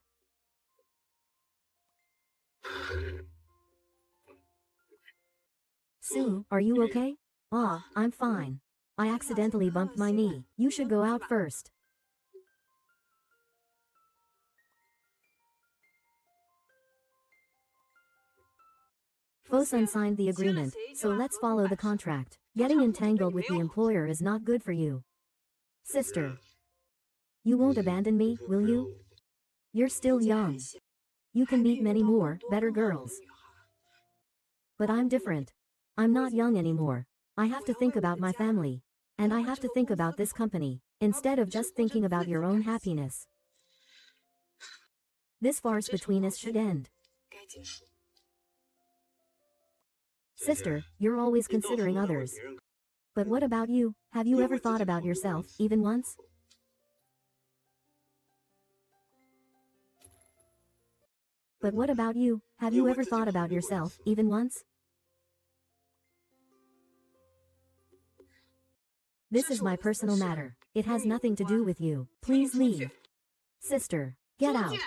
S1: Su, are you okay? Ah, I'm fine. I accidentally bumped my knee. You should go out first. Fosun signed the agreement, so let's follow the contract. Getting entangled with the employer is not good for you. Sister. You won't abandon me, will you? You're still young. You can meet many more, better girls. But I'm different. I'm not young anymore. I have to think about my family. And I have to think about this company, instead of just thinking about your own happiness. This farce between us should end.
S3: 该结束。
S1: Sister, you're always considering others. But what about you? Have you ever thought about yourself, even once? But what about you? Have you ever thought about yourself, even once? This is my personal matter. It has nothing to do with you. Please leave. Sister, get out.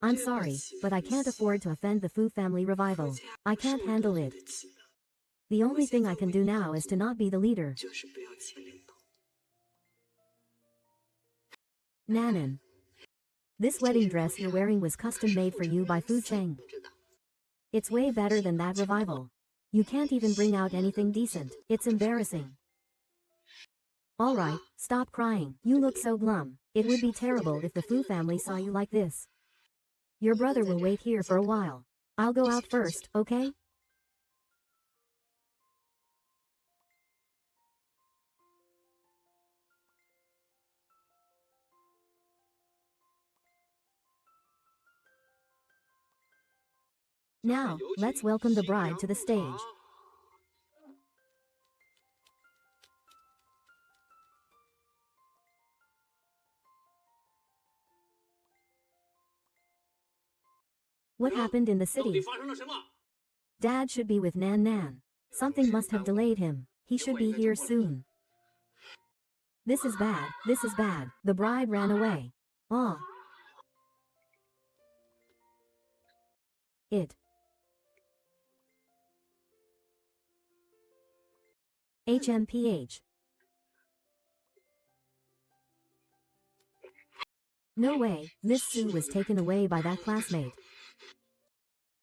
S1: I'm sorry, but I can't afford to offend the Fu family revival. I can't handle it. The only thing I can do now is to not be the leader.
S2: 就是不要牵连到。
S1: Nanan. This wedding dress you're wearing was custom made for you by Fu Cheng.
S2: 知道。
S1: It's way better than that revival. You can't even bring out anything decent. It's embarrassing. Alright, stop crying. You look so glum. It would be terrible if the Fu family saw you like this. Your brother will wait here for a while. I'll go out first, okay? Now, let's welcome the bride to the stage. What happened in the
S4: 到底
S1: city?
S4: 发生了什么？
S1: Dad should be with Nan Nan. Something must have delayed him. He should be here soon. This is bad. This is bad. The bride ran away. Ah. It. HMPH. No way, Miss Sue was taken away by that classmate.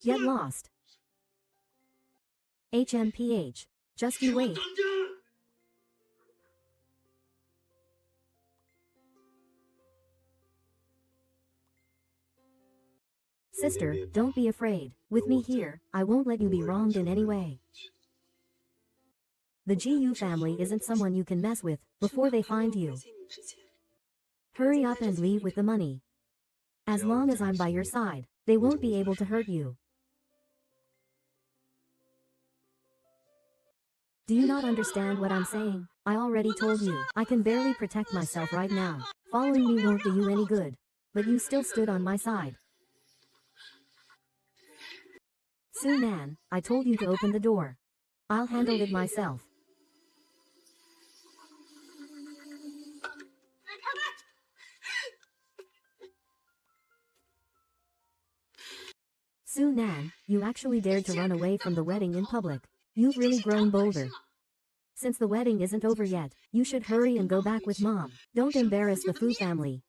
S1: Get lost. HMPH. Just you wait. Sister, don't be afraid. With me here, I won't let you be wronged in any way. The GU family isn't someone you can mess with before they find you. Hurry up and leave with the money. As long as I'm by your side, they won't be able to hurt you. Do you not understand what I'm saying? I already told you. I can barely protect myself right now. Following me won't do you any good. But you still stood on my side. Sunan, I told you to open the door. I'll handle it myself. Sunan, you actually dared to run away from the wedding in public. You've really grown bolder. Since the wedding isn't over yet, you should hurry and go back with Mom. Don't embarrass the Fu family.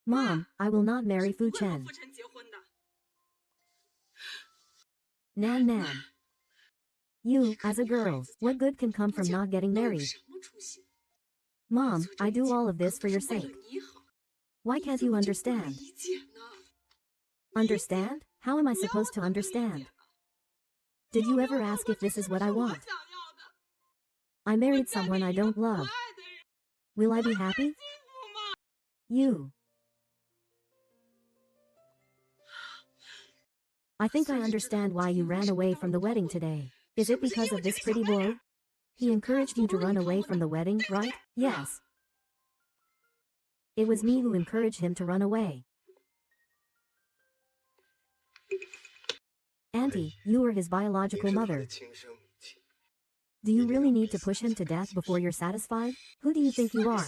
S1: Mom, I will not marry Fu Chen. Nan Nan. You, as a girl, what good can come from not getting married? Mom, I do all of this for your sake. Why can't you understand? Understand? How am I supposed to understand? Did you ever ask if this is what I want? I married someone I don't love. Will I be happy? You. I think I understand why you ran away from the wedding today. Is it because of this pretty boy? He encouraged you to run away from the wedding, right? Yes. It was me who encouraged him to run away. Auntie, you were his biological mother. Do you really need to push him to death before you're satisfied? Who do you think you are?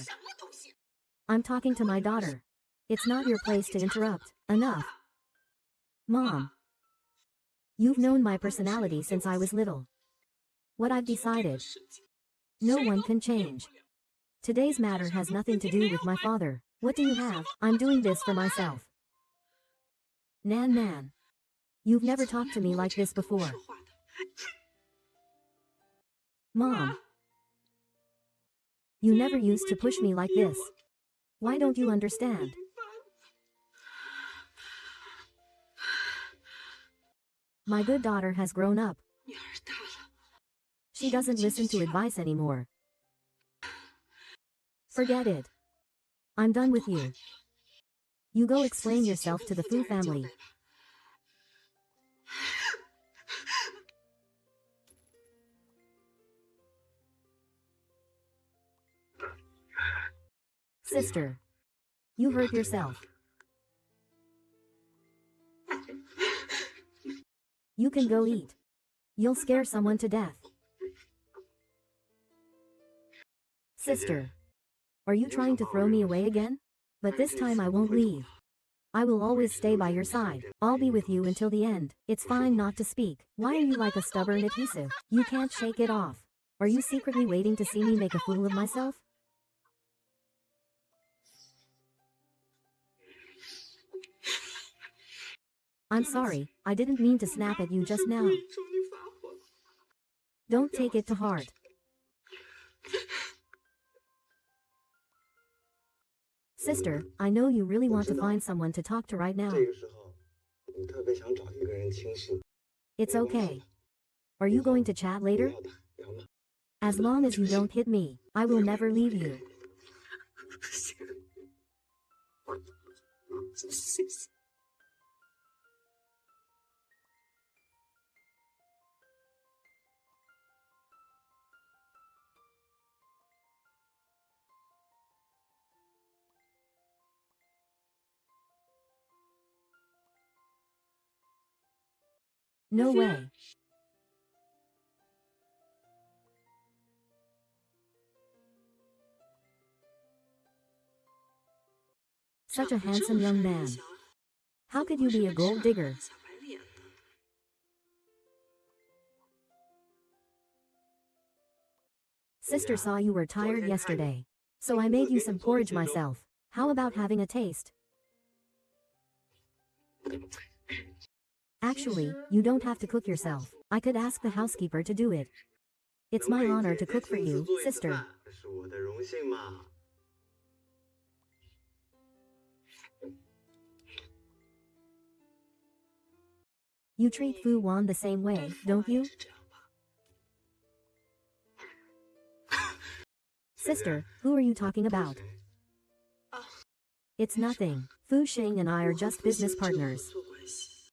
S1: I'm talking to my daughter. It's not your place to interrupt. Enough. Mom. You've known my personality since I was little. What I've decided, no one can change. Today's matter has nothing to do with my father. What do you have? I'm doing this for myself. Nan Nan. You've never talked to me like this before. Mom. You never used to push me like this. Why don't you understand? My good daughter has grown up. She doesn't listen to advice anymore. Forget it. I'm done with you. You go explain yourself to the Fu family. Sister. You hurt yourself. You can go eat. You'll scare someone to death. Sister. Are you trying to throw me away again? But this time I won't leave. I will always stay by your side. I'll be with you until the end. It's fine not to speak. Why are you like a stubborn adhesive? You can't shake it off. Are you secretly waiting to see me make a fool of myself? I'm sorry, I didn't mean to snap at you just now. Don't take it to heart. Sister, I know you really want to find someone to talk to right now. It's okay. Are you going to chat later? As long as you don't hit me, I will never leave you. No way. Such a handsome young man. How could you be a gold digger? Sister saw you were tired yesterday, so I made you some porridge myself. How about having a taste? Actually, you don't have to cook yourself. I could ask the housekeeper to do it. It's my honor to cook for you, sister. You treat Fu Wan the same way, don't you? Sister, who are you talking about?
S2: 谁？
S1: It's nothing. Fu Xing and I are just business partners.
S2: 合作关系。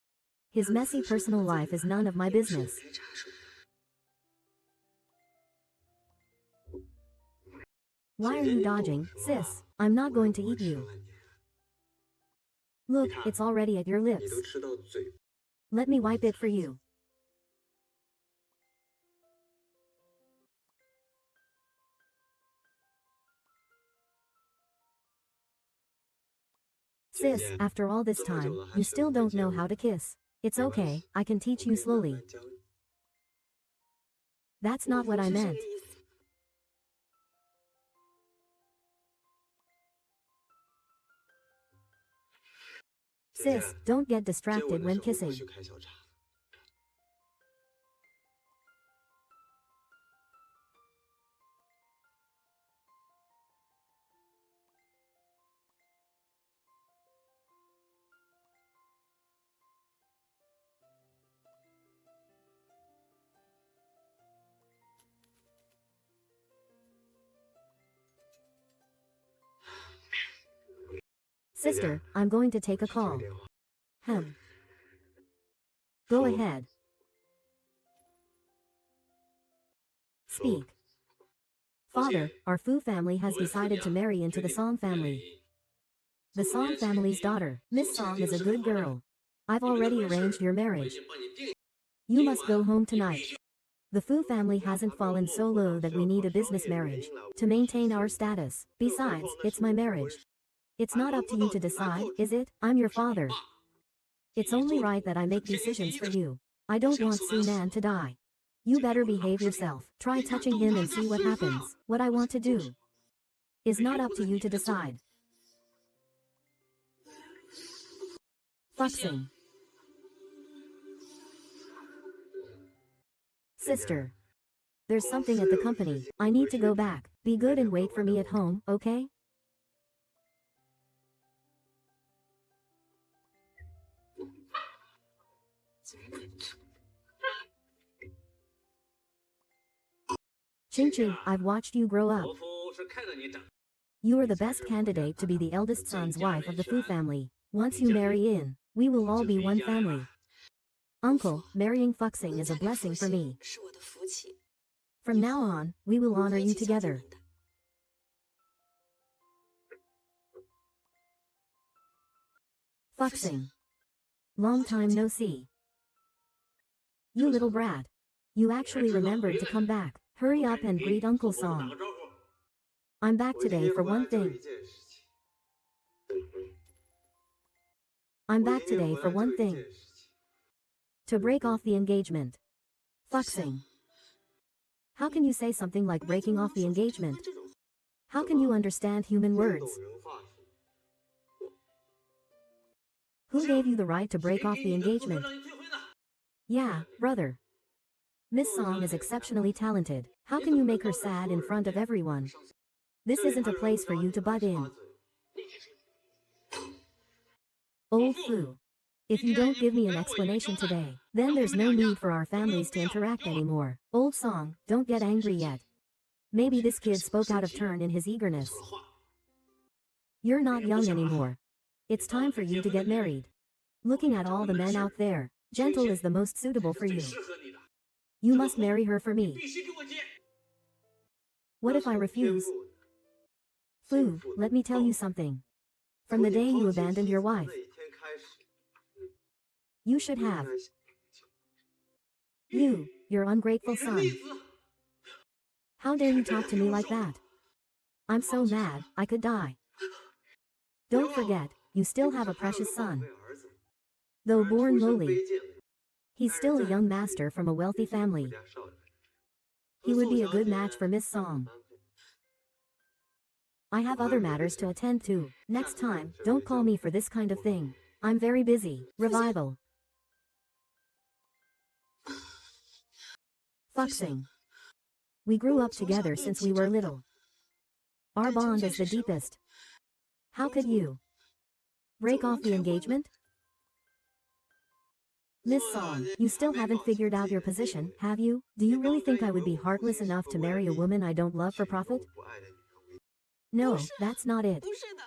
S1: His messy personal life is none of my business.
S2: 是我开茶水的。
S1: Why are you dodging, sis? I'm not going to eat you.
S2: 我上了你，
S1: Look, it's already at your
S2: 你
S1: lips.
S2: 都吃到嘴。
S1: Let me wipe it for you. Sis, after all this time, you still don't know how to kiss. It's okay, I can teach you slowly.
S2: 慢慢教你。
S1: That's not what I
S3: 是这
S1: meant.
S3: 个意思。
S2: 姐
S1: Sis,
S2: 姐
S1: don't get
S2: 接
S1: distracted
S2: 吻的
S1: when
S2: 时候不
S1: kissing.
S2: 许开小差。
S1: Sister, I'm going to take a
S2: 这个
S1: call.
S2: 电话。
S1: Go
S2: 说
S1: ahead. Speak. Father, our Fu family has decided to marry into the Song family. The Song family's daughter, Miss Song, is a good girl. I've already arranged your marriage. You must go home tonight. The Fu family hasn't fallen so low that we need a business marriage to maintain our status. Besides, it's my marriage. It's not up to you to decide, is it? I'm your father. It's only right that I make decisions for you. I don't want Su Man to die. You better behave yourself. Try touching him and see what happens. What I want to do is not up to you to decide. Fuxing. Sister. There's something at the company. I need to go back. Be good and wait for me at home, okay? Ching, I've watched you grow up.
S4: 伯父是看着你长。
S1: You are the best candidate to be the eldest son's wife of the Fu family. Once you marry in, we will all be one family. Uncle, marrying Fuxing is a blessing for me.
S3: 是我的福气。
S1: From now on, we will
S3: 我会
S1: honor
S3: 一
S1: you
S3: 起孝敬
S1: together.
S3: 您的。
S1: Fuxing. Long time no see. You little brat. You actually remembered to come back. Hurry up and greet Uncle
S4: 打
S1: Song.
S4: 个招呼。
S1: I'm back
S2: 我
S1: today
S2: 今天
S1: for
S2: 回来
S1: one
S2: 就
S1: thing.
S2: 一件事情。嗯
S1: I'm
S2: 我
S1: back
S2: 今天
S1: today
S2: 回
S1: for
S2: 来
S1: one
S2: 就一
S1: thing.
S2: 件事情。
S1: To break off the engagement. Fuxing. How can you say something like
S3: 你怎
S1: breaking
S3: 么
S1: off the
S3: 能说出
S1: engagement?
S3: 这种话？
S1: How can you understand human
S2: 天
S1: words?
S2: 懂人话术。
S1: Who gave you the right to
S4: 谁
S1: break
S4: 给
S1: off the
S4: 你的资格
S1: engagement?
S4: 让你退婚的？
S1: Yeah, brother. Miss Song is exceptionally talented. How can you make her sad in front of everyone? This isn't a place for you to butt in. Old Fu. If you don't give me an explanation today, then there's no need for our families to interact anymore. Old Song, don't get angry yet. Maybe this kid spoke out of turn in his eagerness.
S4: 说话。
S1: You're not young anymore. It's time for you to get married. Looking at all the men out there, Gentle is the most suitable for
S4: 最
S1: you.
S4: 适合你的，
S1: You must marry her for me.
S4: 必须给我结。
S1: What if I refuse? Fu, let me tell you something. From the day you abandoned your wife,
S2: 那一天开始，
S1: you should
S2: 应
S1: have.
S2: 该想
S1: You, your ungrateful
S4: 你的
S1: son.
S4: 例子，
S1: How dare you talk to me like that? I'm so mad, I could die. Don't forget, you still have a precious son.
S2: 为儿子，
S1: Though
S2: 虽
S1: born
S2: 然出身
S1: lowly,
S2: 卑贱，
S1: he's still a young master from a wealthy
S2: 富
S1: family.
S2: 家少爷，
S1: He would be a
S2: 和
S1: good
S2: 宋小姐
S1: match for Miss Song.
S2: 般配。
S1: I have other matters to attend to. Next time, don't call me for this kind of thing. I'm very busy. Revival. Fuxing. We grew up together since we were little. Our bond is the deepest. How could you break off the engagement? Miss Song, you still haven't figured out your position, have you? Do you really think I would be heartless enough to marry a woman I don't love for profit?
S2: 不爱的女
S1: No, that's not it.
S3: 不是的，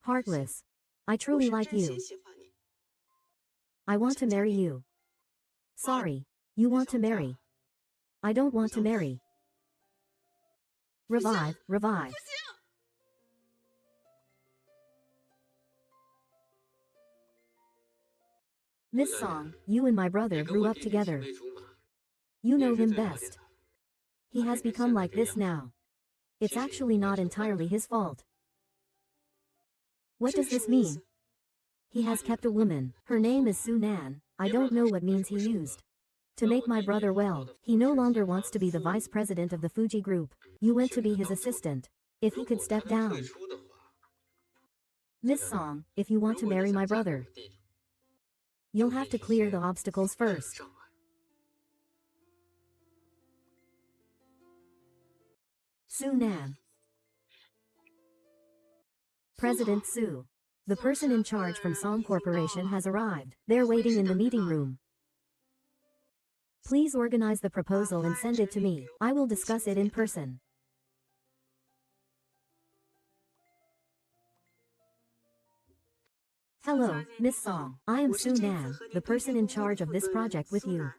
S1: Heartless. I
S3: 我
S1: truly
S3: 是
S1: like
S3: 真
S1: you.
S3: 心喜欢你。
S1: I want to marry you. Sorry. You want to marry. I don't want to marry. Revive, revive.
S3: 不行，
S1: This song, you and my brother grew up together. You know him best. He has become like this now. It's actually not entirely his fault. What does this mean? He has kept a woman. Her name is Su Nan. I don't know what means he used. To make my brother well, he no longer wants to be the vice president of the Fuji group. You went to be his assistant. If he could step down. This song, if you want to marry my brother, you'll have to clear the obstacles first. Su Nan. President Su. The person in charge from Song Corporation has arrived. They're waiting in the meeting room. Please organize the proposal and send it to me. I will discuss it in person. Hello, Miss Song. I am Su Nan, the person in charge of this project with you.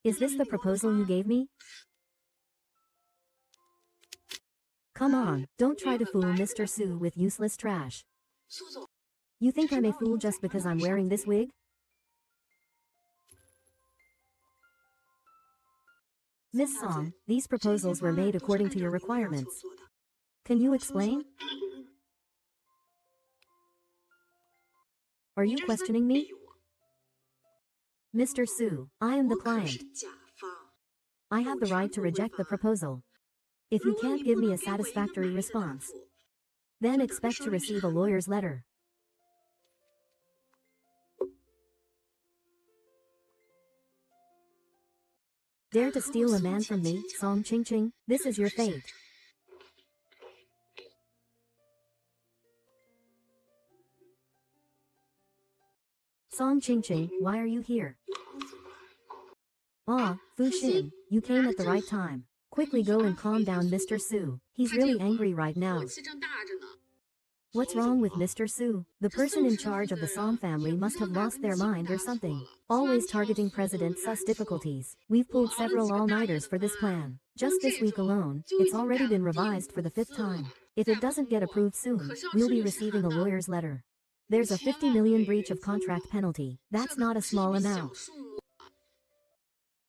S1: Is this the proposal you gave me? Come on, don't try to fool Mr. Su with useless trash.
S3: 苏总，
S1: You think I'm a fool just because I'm wearing this wig? Miss Song, these proposals were made according to your requirements. Can you explain? Are you questioning me? Mr. Su, I am the
S3: 我可
S1: client.
S3: 是甲方，
S1: I have the right to reject the proposal. If you
S3: 如果
S1: can't
S3: 你
S1: give
S3: 不
S1: me
S3: 能
S1: a
S3: 给我一个
S1: satisfactory
S3: 满意的答
S1: response,
S3: 复，
S1: then expect to receive a lawyer's letter. Dare to steal a man from me, Song Ching Ching? This is your fate. Song Ching Ching, why are you here? Ah, Fu Xin, you came at the right time. Quickly go and calm down Mr. Su. He's really angry right now.
S3: 火气正大着呢。
S1: What's wrong with Mr. Su? The person in charge of the Song family must have lost their mind or something. Always targeting President Su's difficulties. We've pulled several all-nighters for this plan. Just this week alone, it's already been revised for the 5th time. If it doesn't get approved soon, we'll be receiving a lawyer's letter. There's a 50 million breach of contract penalty. That's not a small
S3: 小
S1: amount.
S3: 数目，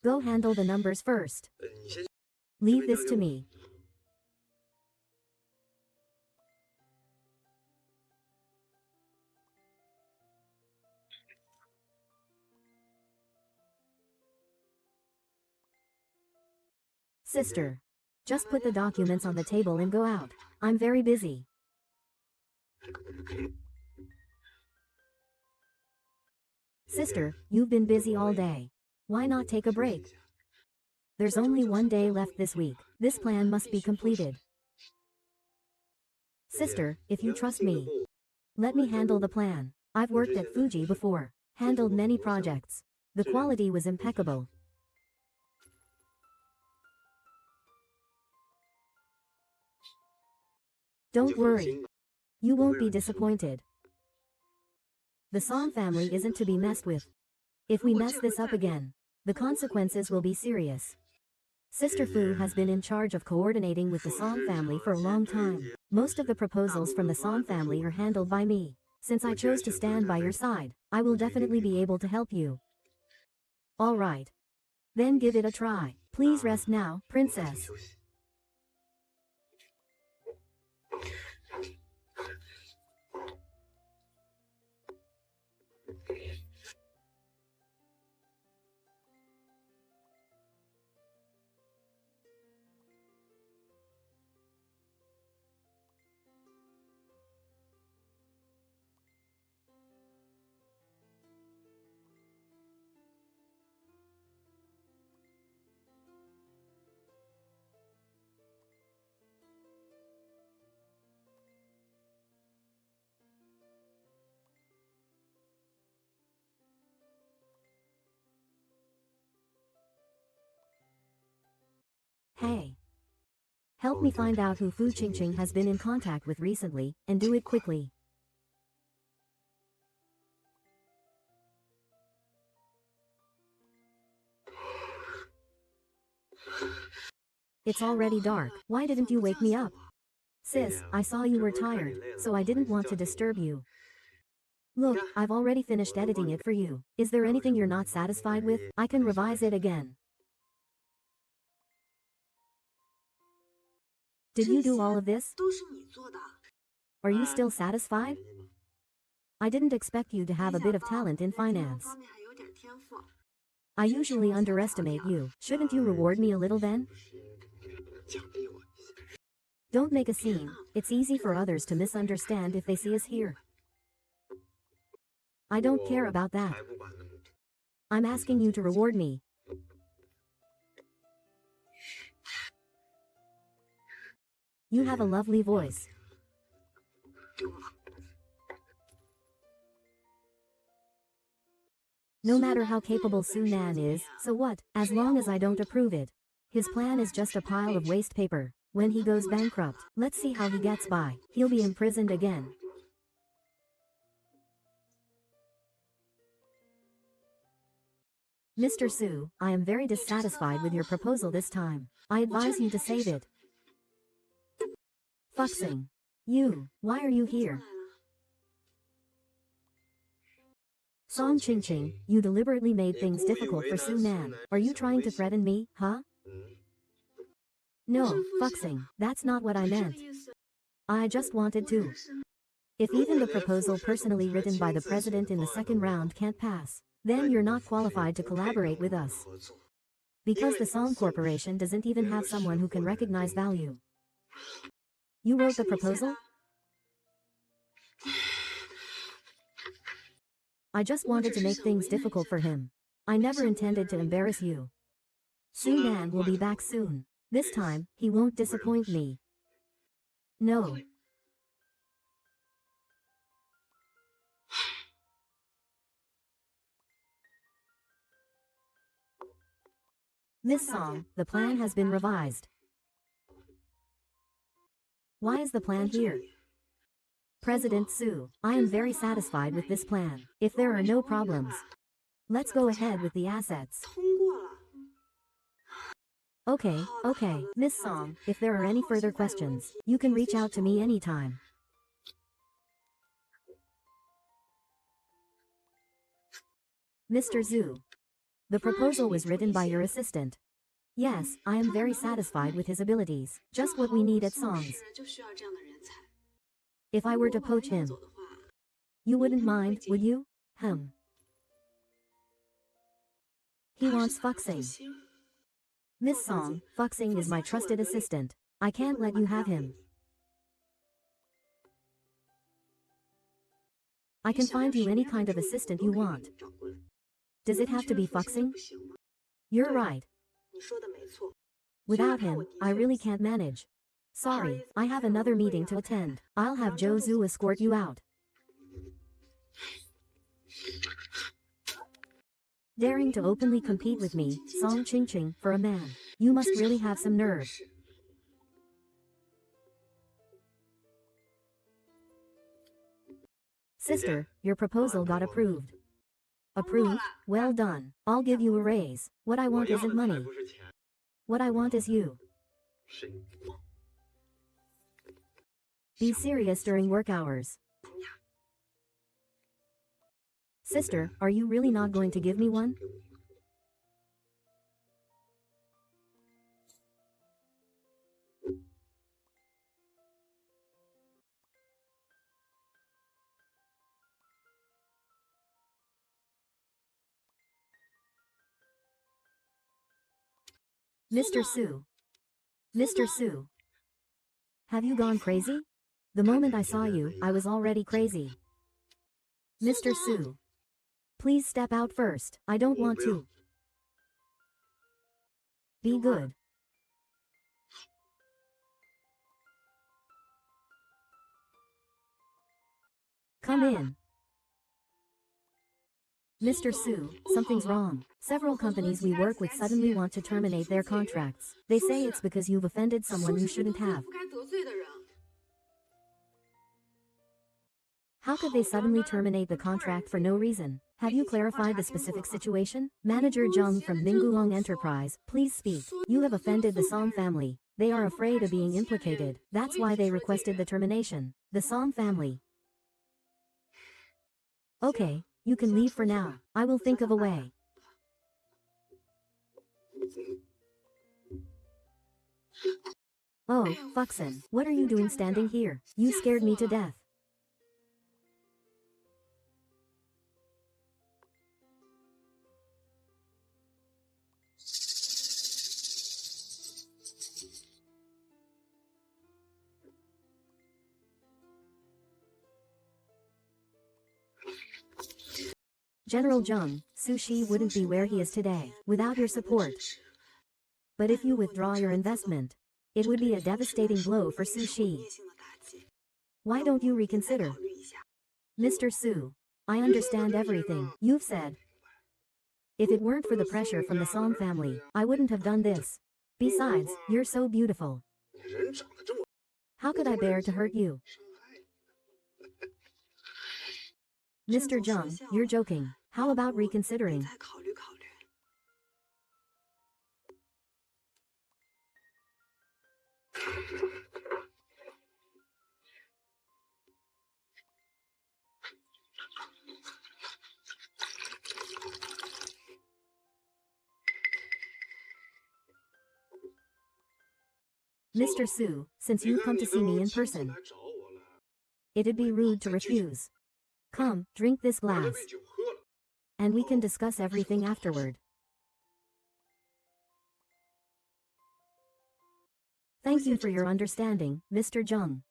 S1: Go handle the numbers first.
S2: 你先
S1: Leave this to me. Sister. Just put the documents on the table and go out. I'm very busy. Sister, you've been busy all day. Why not take a break? There's only one day left this week. This plan must be completed. Sister, if you trust me, let me handle the plan. I've worked at Fuji before, handled many projects. The quality was impeccable. Don't worry. You won't be disappointed. The Song family isn't to be messed with. If we mess this up again, the consequences will be serious. Sister Fu has been in charge of coordinating with the Song family for a long time. Most of the proposals from the Song family are handled by me. Since I chose to stand by your side, I will definitely be able to help you. All right. Then give it a try. Please rest now, princess.
S2: 休息。
S1: Hey. Help me find out who Fu Qingqing has been in contact with recently, and do it quickly. It's already dark. Why didn't you wake me up? Sis, I saw you were tired, so I didn't want to disturb you. Look, I've already finished editing it for you. Is there anything you're not satisfied with? I can revise it again. Did you do all of this?
S3: 都是你做的。
S1: Are you still satisfied? I didn't expect you to have a bit of talent in
S3: 没想到
S1: finance.
S3: 方面还有点天赋。
S1: I usually underestimate you. Shouldn't you reward me a little then?
S2: 奖励我一下。
S1: Don't make a scene. It's easy for others to misunderstand if they see us here. I don't care about that.
S2: 才不管那么多。
S1: I'm asking you to reward me. You have a lovely voice.
S2: 丢了。
S1: No matter how capable Su Nan is, so what, as long as I don't approve it. His plan is just a pile of waste paper. When he goes bankrupt, let's see how he gets by. He'll be imprisoned again. Mr. Su, I am very dissatisfied with your proposal this time. I advise you to save it. Fuxing. You, why are you here? Song Qingqing, you deliberately made things difficult for Su Nan. Are you trying to threaten me, huh?
S2: 嗯，
S1: No, Fuxing, that's not what I
S3: 这个
S1: meant.
S3: 意思。
S1: I just wanted to. If even the proposal personally written by the president in the second round can't pass, then you're not qualified to collaborate with us.
S2: 合作。
S1: Because the Song Corporation doesn't even have someone who can recognize value. You wrote the proposal? I just wanted to make things difficult for him. I never intended to embarrass you. Su Nan will be back soon. This time, he won't disappoint me. No. Miss Song, the plan has been revised. Why is the plan here? President Su, I am very satisfied with this plan. If there are no problems, let's go ahead with the assets.
S3: 通过了。
S1: Okay, Miss Song, if there are any further questions, you can reach out to me anytime. Mr. Zhu. The proposal was written by your assistant. Yes, I am very satisfied with his abilities. Just what we need at Songs.
S3: 就需要这样的人才。
S1: If I were to poach him,
S3: 走的话，
S1: you wouldn't mind, would you? He wants Fuxing.
S3: 行。
S1: Miss Song, Fuxing is my trusted assistant. I can't let you have him. I can find you any kind of assistant you want. Does it have to be Fuxing?
S3: 不行吗？
S1: You're right.
S3: 你说的没错。
S1: Without him, I really can't manage. Sorry, I have another meeting to attend. I'll have Zhou Zhu escort you out. Daring to openly compete with me, Song Qingqing, for a man. You must really have some nerve. Sister, your proposal got approved. Approved? Well done. I'll give you a raise. What I
S2: 我
S1: want
S2: 要
S1: isn't
S2: 的才
S1: money.
S2: 不是钱，
S1: What I want is you.
S2: 是你。
S1: Be serious during work hours. Sister, are you really not going to give me one? Mr. Su. Mr. Su. Have you gone crazy? The moment I saw you, I was already crazy. Mr. Su. Please step out first. I don't want to. Be good. Come in. Mr. Su, something's wrong. Several companies we work with suddenly want to terminate their contracts. They say it's because you've offended someone you shouldn't have. How could they suddenly terminate the contract for no reason? Have you clarified the specific situation? Manager Zheng from Minggulong Enterprise, please speak. You have offended the Song family. They are afraid of being implicated. That's why they requested the termination. The Song family. Okay, you can leave for now. I will think of a way. Oh, Fuxin, what are you doing standing here? You scared me to death. General Zheng, Sushi wouldn't be where he is today without your support. But if you withdraw your investment, it would be a devastating blow for Sushi. Why don't you reconsider? Mr. Su, I understand everything you've said. If it weren't for the pressure from the Song family, I wouldn't have done this. Besides, you're so beautiful. How could I bear to hurt you? Mr. Zheng, you're joking. How about reconsidering? Mr. Su, since you've come to see me in person, it'd be rude to refuse. Come, drink this glass. And we can discuss everything afterward. Thank you for your understanding, Mr. Zheng.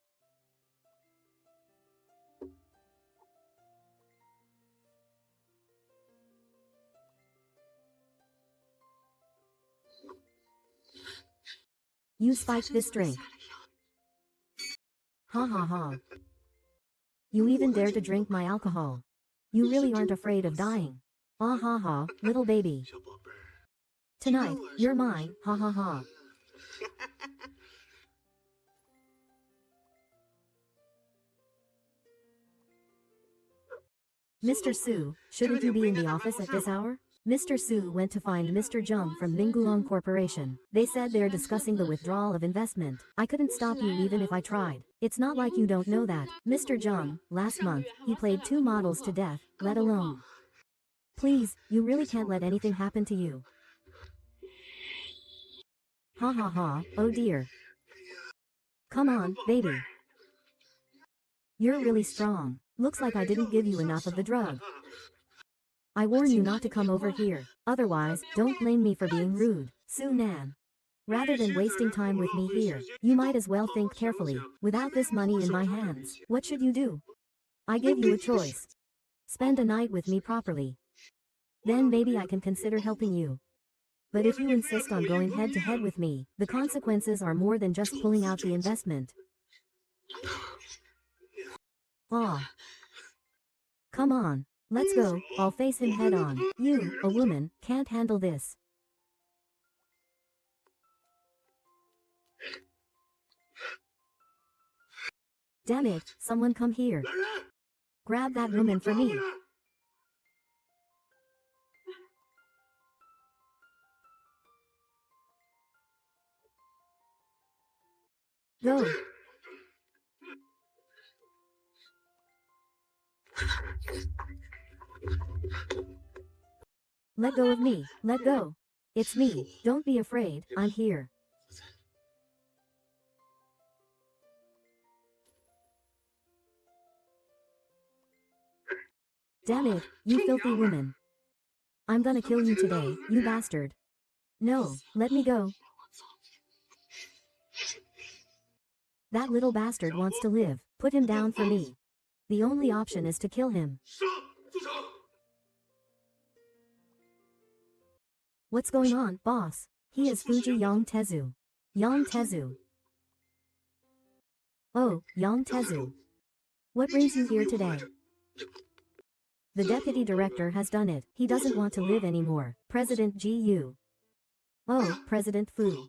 S1: You spiked this drink. Ha ha ha. You even dare to drink my alcohol. You really aren't afraid of dying. Ah ha ha, little baby. Tonight, you're mine, ha ha ha. Mr. Su, shouldn't you be in the office at this hour? Mr. Su went to find Mr. Zheng from Minggulong Corporation. They said they're discussing the withdrawal of investment. I couldn't stop you even if I tried. It's not like you don't know that. Mr. Zheng, last month, he played 2 models to death, let alone. Please, you really can't let anything happen to you. Ha ha ha, oh dear. Come on, baby. You're really strong. Looks like I didn't give you enough of the drug. I warn you not to come over here. Otherwise, don't blame me for being rude. Su Nan. Rather than wasting time with me here, you might as well think carefully. Without this money in my hands, what should you do? I give you a choice. Spend a night with me properly. Then maybe I can consider helping you. But if you insist on going head to head with me, the consequences are more than just pulling out the investment. Ah. Come on. Let's go, I'll face him head on. You, a woman, can't handle this. Damn it, someone come here. Grab that woman for me. Go. Let go of me, let go. It's me, don't be afraid, I'm here. Damn it, you filthy woman. I'm gonna kill you today, you bastard. No, let me go. That little bastard wants to live, put him down for me. The only option is to kill him. What's going on, boss? He is Fuji Yang Tezu. Yang Tezu. Oh, Yang Tezu. What brings you here today? The deputy director has done it. He doesn't want to live anymore. President Gu. Oh, President Fu.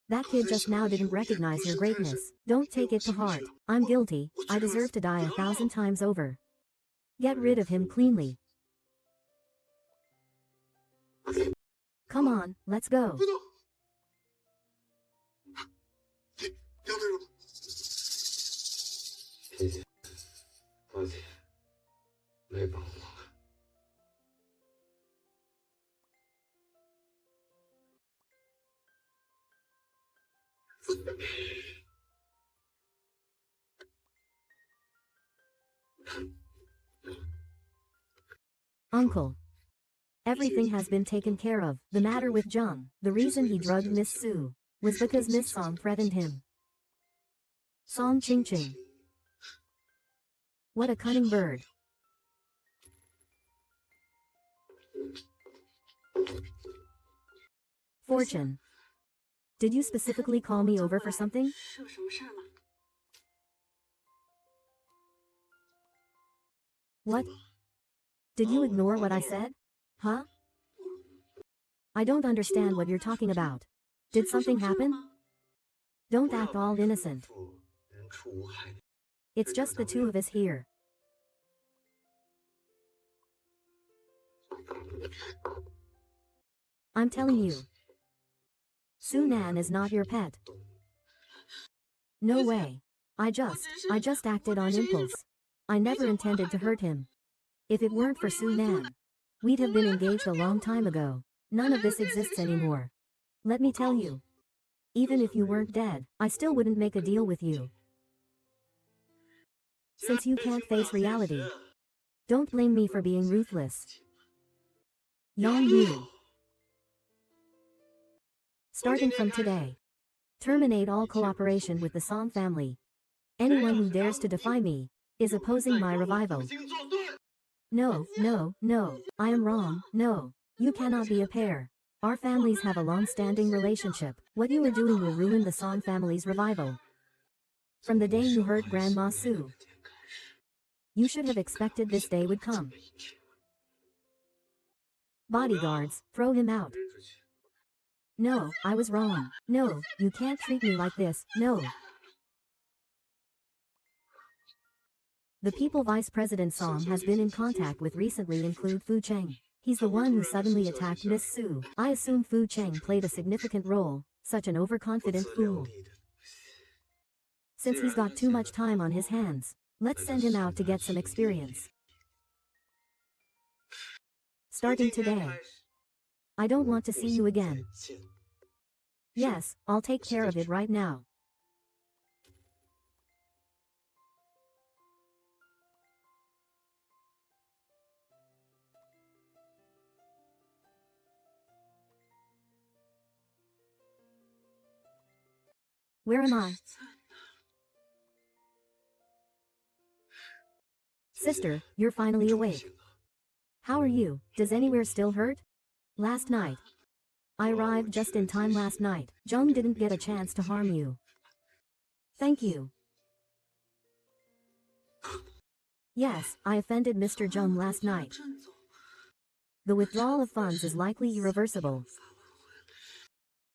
S1: That kid just now didn't recognize your greatness. Don't take it to heart. I'm guilty. I deserve to die 1,000 times over. Get rid of him cleanly. Come on, let's go.
S2: 谢谢，抱歉，没帮我。
S1: Uncle. Everything has been taken care of. The matter with Zheng, the reason he drugged Miss Su, was because Miss Song threatened him. Song Ching Ching. What a cunning bird. Fortune. Did you specifically call me over for something?
S3: 是有什么事儿吗？
S1: What? Did you ignore what I said? Huh? I don't understand what you're talking about. Did something happen? Don't act all innocent.
S2: 人畜无害。
S1: It's just the two of us here. I'm telling you. Su Nan is not your pet. No way. I just acted on impulse. I never intended to hurt him. If it weren't for Su Nan, we'd have been engaged a long time ago. None of this exists anymore. Let me tell you. Even if you weren't dead, I still wouldn't make a deal with you. Since you can't face reality, don't blame me for being ruthless. Yang Yu. Starting from today, terminate all cooperation with the Song family. Anyone who dares to defy me is opposing my revival. No, no, no, I am wrong, no. You cannot be a pair. Our families have a long-standing relationship. What you are doing will ruin the Song family's revival. From the day you hurt Grandma Su, you should have expected this day would come. Bodyguards, throw him out. No, I was wrong. No, you can't treat me like this, no. The people Vice President Song has been in contact with recently include Fu Cheng. He's the one who suddenly attacked Miss Su. I assume Fu Cheng played a significant role, such an overconfident fool. Since he's got too much time on his hands, let's send him out to get some experience. Starting today, I don't want to see you again. Yes, I'll take care of it right now. Where am I? Sister, you're finally awake. How are you? Does anywhere still hurt? Last night. I arrived just in time last night. Zheng didn't get a chance to harm you. Thank you. Yes, I offended Mr. Zheng last night. The withdrawal of funds is likely irreversible.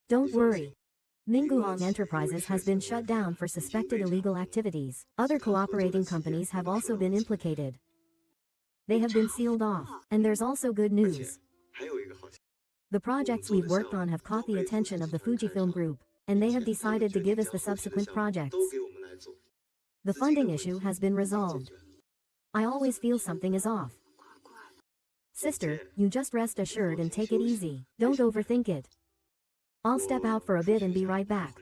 S1: Don't worry. Minguang Enterprises has been shut down for suspected illegal activities. Other cooperating companies have also been implicated. They have been sealed off, and there's also good news. The projects we've worked on have caught the attention of the Fujifilm Group, and they have decided to give us the subsequent projects. The funding issue has been resolved. I always feel something is off. Sister, you just rest assured and take it easy. Don't overthink it. I'll step out for a bit and be right back.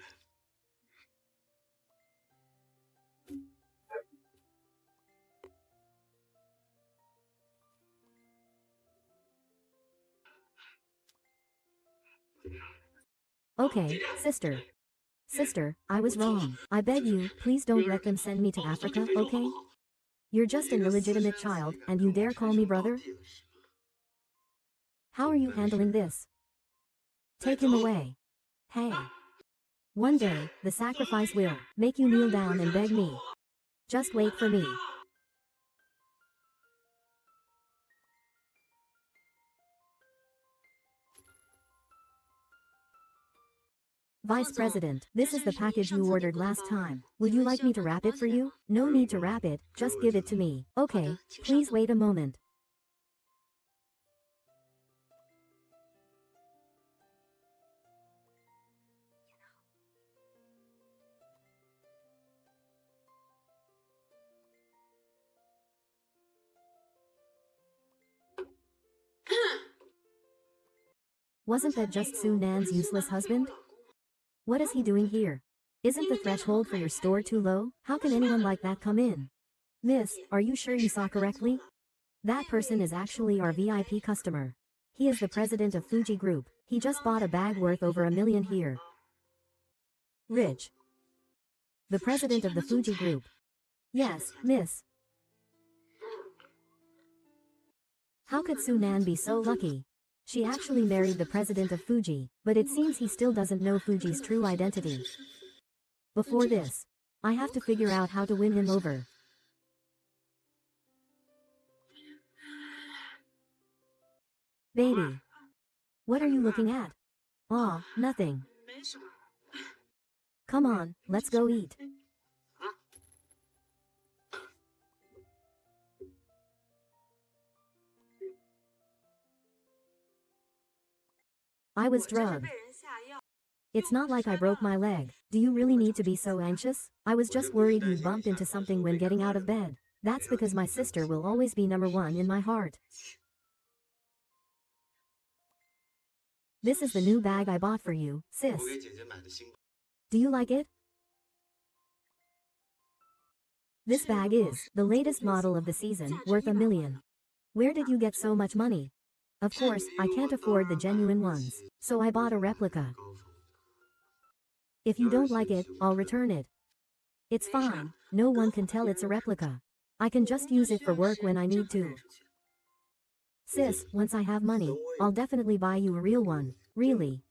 S1: Okay, sister. Sister, I was wrong. I beg you, please don't let them send me to Africa, okay? You're just an illegitimate child, and you dare call me brother? How are you handling this? Take him away. Hey. One day, the sacrifice will make you kneel down and beg me. Just wait for me. Vice President, this is the package you ordered last time. Would you like me to wrap it for you? No need to wrap it, just give it to me. Okay, please wait a moment. Wasn't that just Su Nan's useless husband? What is he doing here? Isn't the threshold for your store too low? How can anyone like that come in? Miss, are you sure you saw correctly? That person is actually our VIP customer. He is the president of Fuji Group. He just bought a bag worth over $1 million here. Rich. The president of the Fuji Group. Yes, miss. How could Su Nan be so lucky? She actually married the president of Fuji, but it seems he still doesn't know Fuji's true identity. Before this, I have to figure out how to win him over. Baby. What are you looking at? Aw, nothing. Come on, let's go eat. I was drugged. It's not like I broke my leg. Do you really need to be so anxious? I was just worried you bumped into something when getting out of bed. That's because my sister will always be #1 in my heart. This is the new bag I bought for you, sis. Do you like it? This bag is the latest model of the season, worth $1 million. Where did you get so much money? Of course, I can't afford the genuine ones, so I bought a replica. If you don't like it, I'll return it. It's fine, no one can tell it's a replica. I can just use it for work when I need to. Sis, once I have money, I'll definitely buy you a real one, really.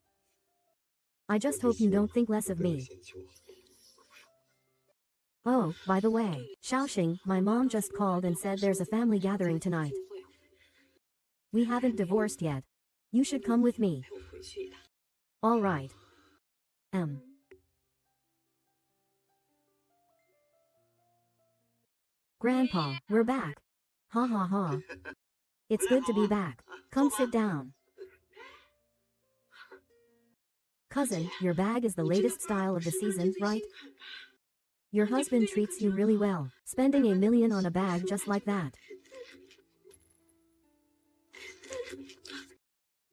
S1: I just hope you don't think less of me. Oh, by the way, Shaoxing, my mom just called and said there's a family gathering tonight. We haven't divorced yet. You should come with me. All right. Grandpa, we're back. Ha ha ha. It's good to be back. Come sit down. Cousin, your bag is the latest style of the season, right? Your husband treats you really well, spending $1 million on a bag just like that.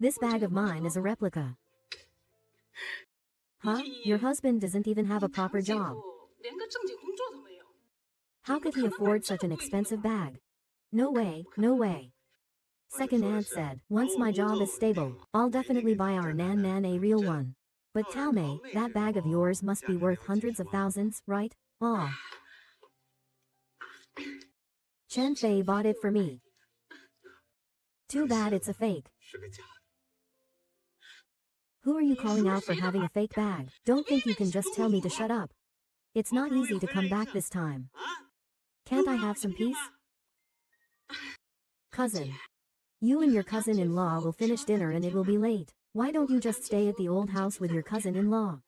S1: This bag of mine is a replica. Huh? Your husband doesn't even have a proper job. How could he afford such an expensive bag? No way, no way. Second aunt said, once my job is stable, I'll definitely buy our Nan a real one. But Tao Mei, that bag of yours must be worth hundreds of thousands, right? Aw. Chen Fei bought it for me. Too bad it's a fake. Who are you calling out for having a fake bag? Don't think you can just tell me to shut up. It's not easy to come back this time. Can't I have some peace? Cousin. You and your cousin-in-law will finish dinner and it will be late. Why don't you just stay at the old house with your cousin-in-law?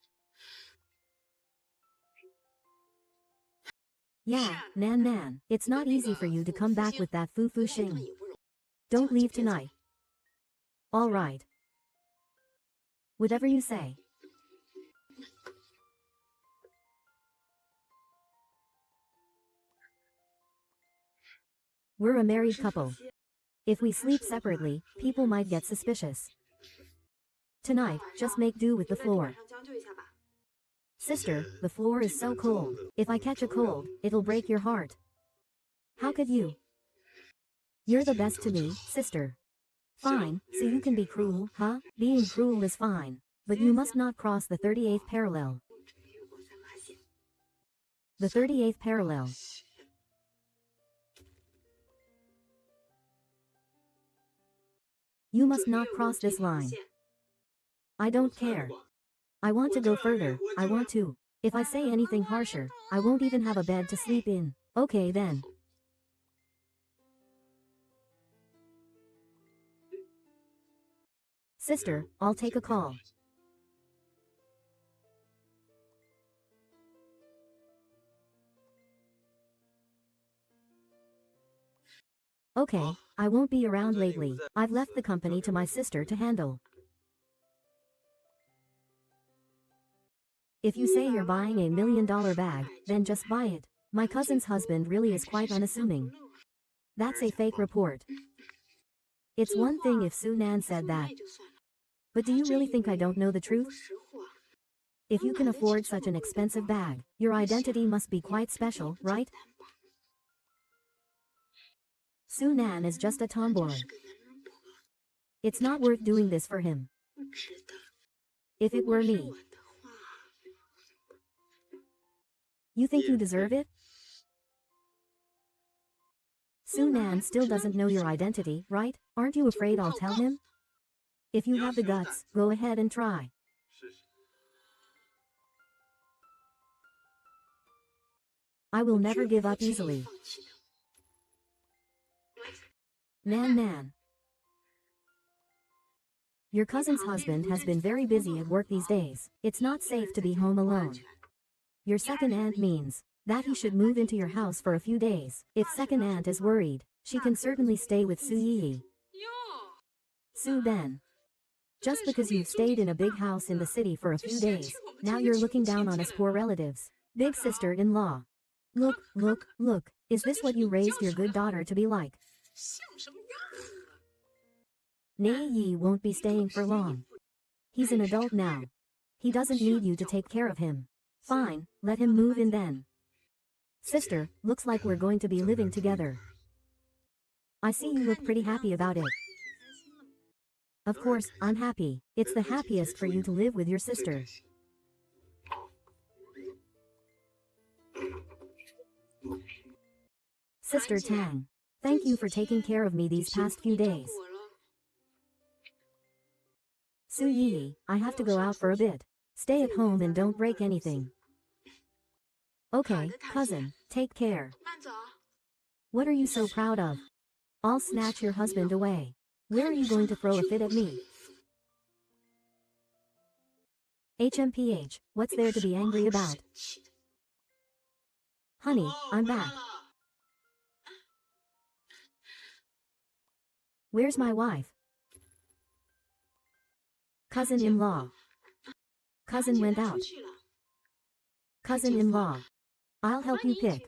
S1: Yeah, Nan, it's not easy for you to come back with that Fu Xing. Don't leave tonight. All right. Whatever you say. We're a married couple. If we sleep separately, people might get suspicious. Tonight, just make do with the floor. Sister, the floor is so cold. If I catch a cold, it'll break your heart. How could you? You're the best to me, sister. Fine, so you can be cruel, huh? Being cruel is fine. But you must not cross the 38th parallel. The 38th parallel. You must not cross this line. I don't care. I want to go further, I want to. If I say anything harsher, I won't even have a bed to sleep in. Okay then. Sister, I'll take a call. Okay, I won't be around lately. I've left the company to my sister to handle. If you say you're buying a $1 million bag, then just buy it. My cousin's husband really is quite unassuming. That's a fake report. It's one thing if Su Nan said that. But do you really think I don't know the truth? If you can afford such an expensive bag, your identity must be quite special, right? Su Nan is just a tomboy. It's not worth doing this for him. If it were me. You think you deserve it? Su Nan still doesn't know your identity, right? Aren't you afraid I'll tell him? If you have the guts, go ahead and try. I will never give up easily. Nan. Your cousin's husband has been very busy at work these days. It's not safe to be home alone. Your second aunt means that he should move into your house for a few days. If second aunt is worried, she can certainly stay with Su Yi. Su Ben. Just because you've stayed in a big house in the city for a few days, now you're looking down on us poor relatives. Big sister-in-law. Look, is this what you raised your good daughter to be like? Nei Yi won't be staying for long. He's an adult now. He doesn't need you to take care of him. Fine, let him move in then. Sister, looks like we're going to be living together. I see you look pretty happy about it. Of course, I'm happy. It's the happiest for you to live with your sister. Sister Tang, thank you for taking care of me these past few days. Su Yi, I have to go out for a bit. Stay at home and don't break anything. Okay, cousin, take care. What are you so proud of? I'll snatch your husband away. Where are you going to throw a fit at me? HMPH, what's there to be angry about? Honey, I'm back. Where's my wife? Cousin-in-law. Cousin went out. Cousin-in-law. I'll help you pick.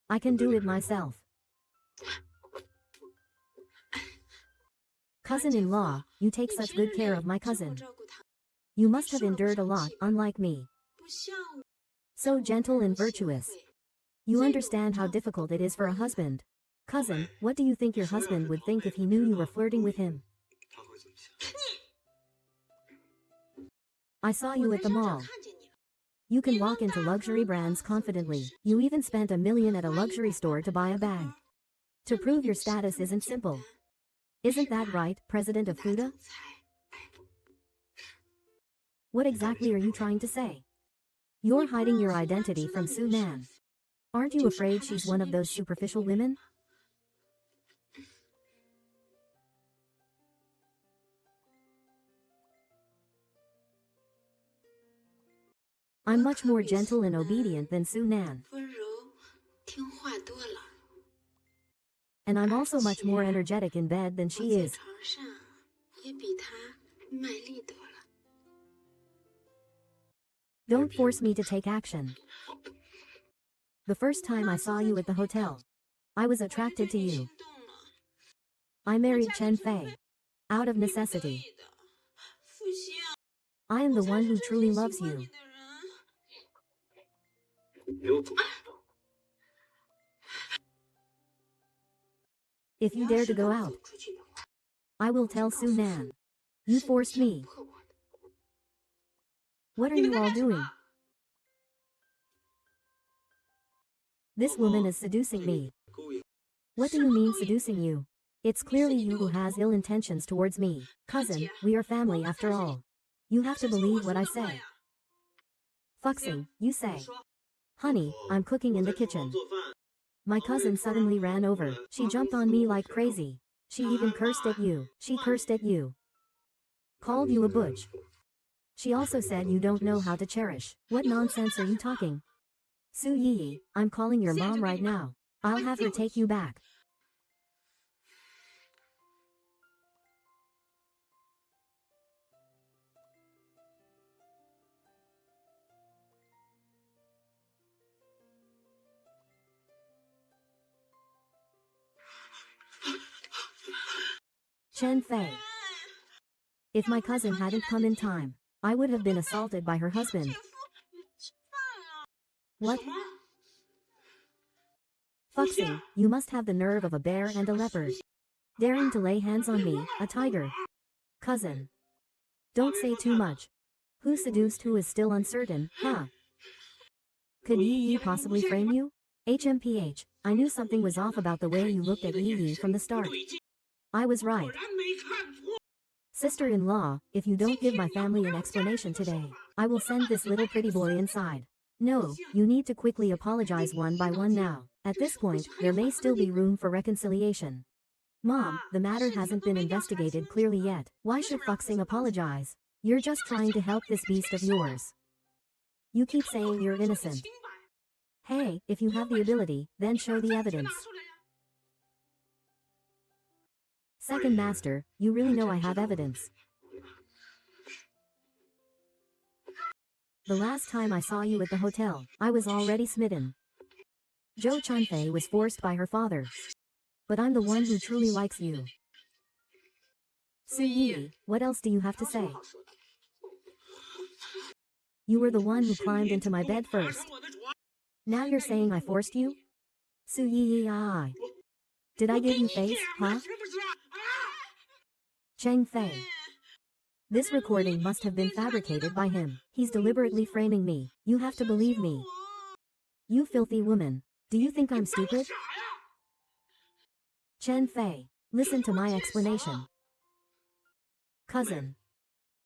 S1: I can do it myself. Cousin-in-law, you take such good care of my cousin. You must have endured a lot, unlike me. So gentle and virtuous. You understand how difficult it is for a husband. Cousin, what do you think your husband would think if he knew you were flirting with him? I saw you at the mall. You can walk into luxury brands confidently. You even spent $1 million at a luxury store to buy a bag. To prove your status isn't simple. Isn't that right, President of Fuda? What exactly are you trying to say? You're hiding your identity from Su Nan. Aren't you afraid she's one of those superficial women? I'm much more gentle and obedient than Su Nan. And I'm also much more energetic in bed than she is. Don't force me to take action. The first time I saw you at the hotel, I was attracted to you. I married Chen Fei. Out of necessity. I am the one who truly loves you. If you dare to go out, I will tell Su Nan. You forced me. What are you all doing? This woman is seducing me. What do you mean seducing you? It's clearly you who has ill intentions towards me. Cousin, we are family after all. You have to believe what I say. Fuxing, you say. Honey, I'm cooking in the kitchen. My cousin suddenly ran over. She jumped on me like crazy. She even cursed at you. She cursed at you. Called you a butch. She also said you don't know how to cherish. What nonsense are you talking? Su Yi, I'm calling your mom right now. I'll have her take you back. Chen Fei. If my cousin hadn't come in time, I would have been assaulted by her husband. What? Foxy, you must have the nerve of a bear and a leopard. Daring to lay hands on me, a tiger. Cousin. Don't say too much. Who seduced who is still uncertain, huh? Could Yi Yi possibly frame you? HMPH, I knew something was off about the way you looked at Yi Yi from the start. I was right. Sister-in-law, if you don't give my family an explanation today, I will send this little pretty boy inside. No, you need to quickly apologize one by one now. At this point, there may still be room for reconciliation. Mom, the matter hasn't been investigated clearly yet. Why should Foxing apologize? You're just trying to help this beast of yours. You keep saying you're innocent. Hey, if you have the ability, then show the evidence. Second Master, you really know I have evidence. The last time I saw you at the hotel, I was already smitten. Zhou Chunfei was forced by her father. But I'm the one who truly likes you. Su Yi, what else do you have to say? You were the one who climbed into my bed first. Now you're saying I forced you? Su Yi, did I give you face, huh? Cheng Fei. This recording must have been fabricated by him. He's deliberately framing me. You have to believe me. You filthy woman. Do you think I'm stupid? Chen Fei, listen to my explanation. Cousin.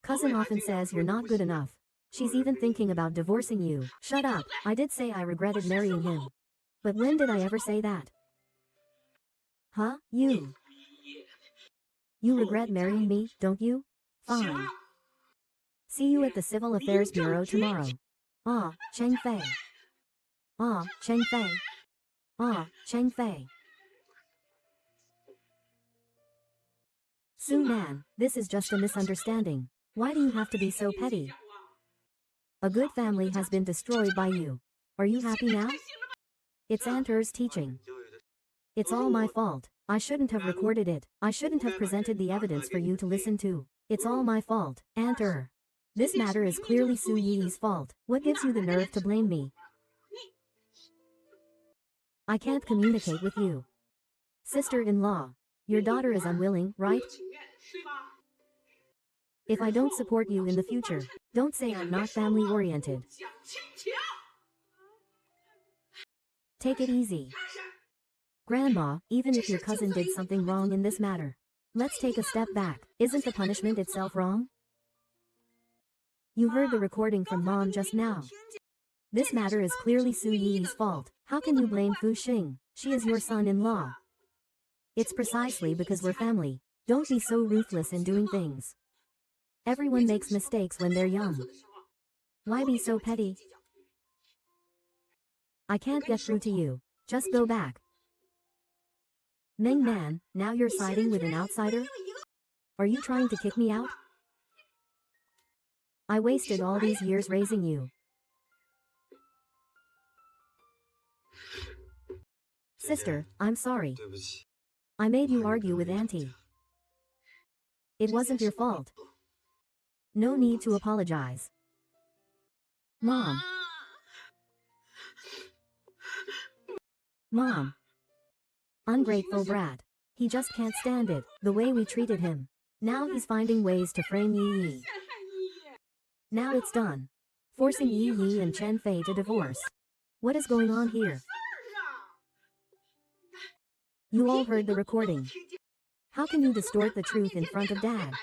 S1: Cousin often says you're not good enough. She's even thinking about divorcing you. Shut up, I did say I regretted marrying him. But when did I ever say that? Huh, you? You regret marrying me, don't you? Fine. See you at the Civil Affairs Bureau tomorrow. Ah, Cheng Fei. Ah, Cheng Fei. Ah, Cheng Fei. Su Man, this is just a misunderstanding. Why do you have to be so petty? A good family has been destroyed by you. Are you happy now? It's Aunt Er's teaching. It's all my fault. I shouldn't have recorded it. I shouldn't have presented the evidence for you to listen to. It's all my fault, Aunt Er. This matter is clearly Su Yi's fault. What gives you the nerve to blame me? I can't communicate with you. Sister-in-law. Your daughter is unwilling, right? If I don't support you in the future, don't say I'm not family-oriented. Take it easy. Grandma, even if your cousin did something wrong in this matter, let's take a step back. Isn't the punishment itself wrong? You heard the recording from Mom just now. This matter is clearly Su Yi's fault. How can you blame Fu Xing? She is your son-in-law. It's precisely because we're family. Don't be so ruthless in doing things. Everyone makes mistakes when they're young. Why be so petty? I can't get through to you. Just go back. Meng Man, now you're siding with an outsider? Are you trying to kick me out? I wasted all these years raising you. Sister, I'm sorry. I made you argue with Auntie. It wasn't your fault. No need to apologize. Mom. Mom. Ungrateful brat. He just can't stand it, the way we treated him. Now he's finding ways to frame Yi Yi. Now it's done. Forcing Yi Yi and Chen Fei to divorce. What is going on here? You all heard the recording. How can you distort the truth in front of Dad?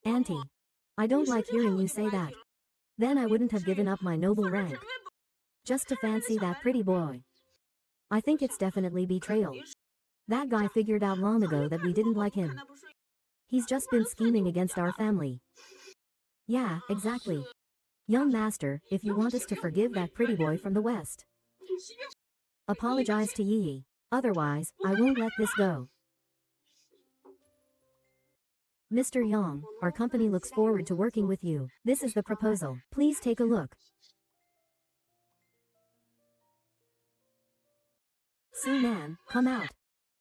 S1: Auntie. I don't like hearing you say that. Then I wouldn't have given up my noble rank. Just to fancy that pretty boy. I think it's definitely betrayal. That guy figured out long ago that we didn't like him. He's just been scheming against our family. Yeah, exactly. Young master, if you want us to forgive that pretty boy from the West, apologize to Yi. Otherwise, I won't let this go. Mr. Yang, our company looks forward to working with you. This is the proposal. Please take a look. Su Man, come out.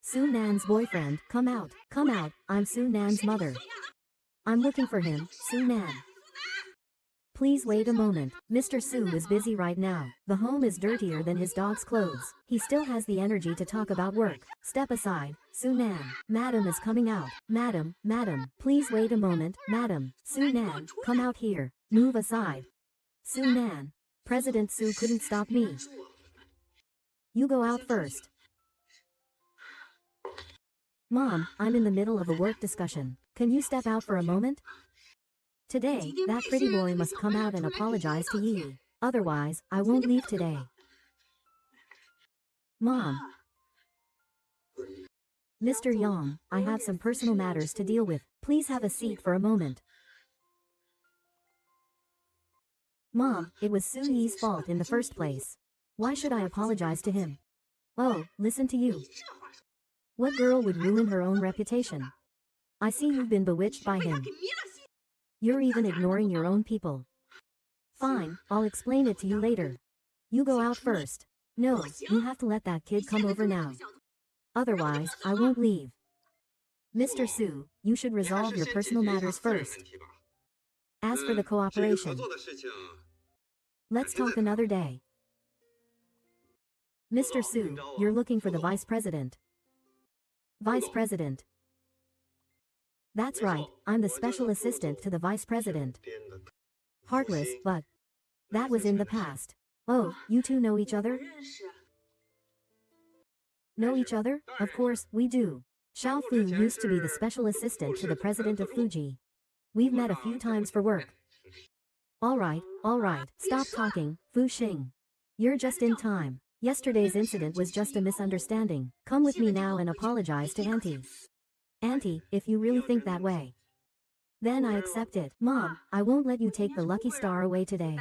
S1: Su Nan's boyfriend, come out, I'm Su Nan's mother. I'm looking for him, Su Nan. Please wait a moment, Mr. Su is busy right now. The home is dirtier than his dog's clothes. He still has the energy to talk about work. Step aside, Su Nan. Madam is coming out. Madam, please wait a moment, madam. Su Nan, come out here. Move aside. Su Nan. President Su couldn't stop me. You go out first. Mom, I'm in the middle of a work discussion. Can you step out for a moment? Today, that pretty boy must come out and apologize to Yi. Otherwise, I won't leave today. Mom. Mr. Yang, I have some personal matters to deal with. Please have a seat for a moment. Mom, it was Su Yi's fault in the first place. Why should I apologize to him? Oh, listen to you. What girl would ruin her own reputation? I see you've been bewitched by him. You're even ignoring your own people. Fine, I'll explain it to you later. You go out first. No, you have to let that kid come over now. Otherwise, I won't leave. Mr. Su, you should resolve your personal matters first. As for the cooperation, let's talk another day. Mr. Su, you're looking for the vice president. Vice president. That's right, I'm the special assistant to the vice president. Heartless, but that was in the past. Oh, you two know each other? Know each other? Of course, we do. Xiao Fu used to be the special assistant to the president of Fuji. We've met a few times for work. Alright, stop talking, Fu Xing. You're just in time. Yesterday's incident was just a misunderstanding. Come with me now and apologize to Auntie. Auntie, if you really think that way, then I accept it. Mom, I won't let you take the lucky star away today.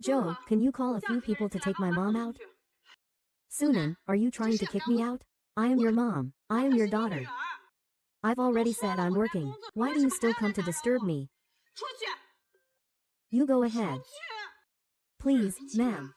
S1: Joe, can you call a few people to take my mom out? Sunan, are you trying to kick me out? I am your mom. I am your daughter. I've already said I'm working. Why do you still come to disturb me? You go ahead. Please, ma'am.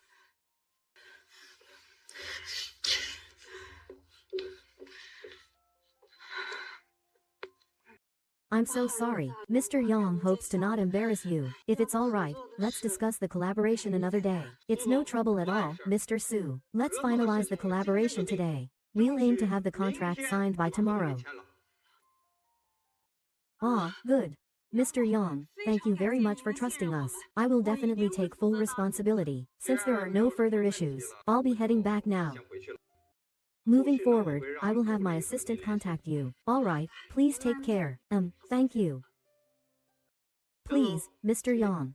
S1: I'm so sorry. Mr. Yang hopes to not embarrass you. If it's alright, let's discuss the collaboration another day. It's no trouble at all, Mr. Su. Let's finalize the collaboration today. We'll aim to have the contract signed by tomorrow. Ah, good. Mr. Yang, thank you very much for trusting us. I will definitely take full responsibility. Since there are no further issues, I'll be heading back now. Moving forward, I will have my assistant contact you. Alright, please take care. Thank you. Please, Mr. Yang.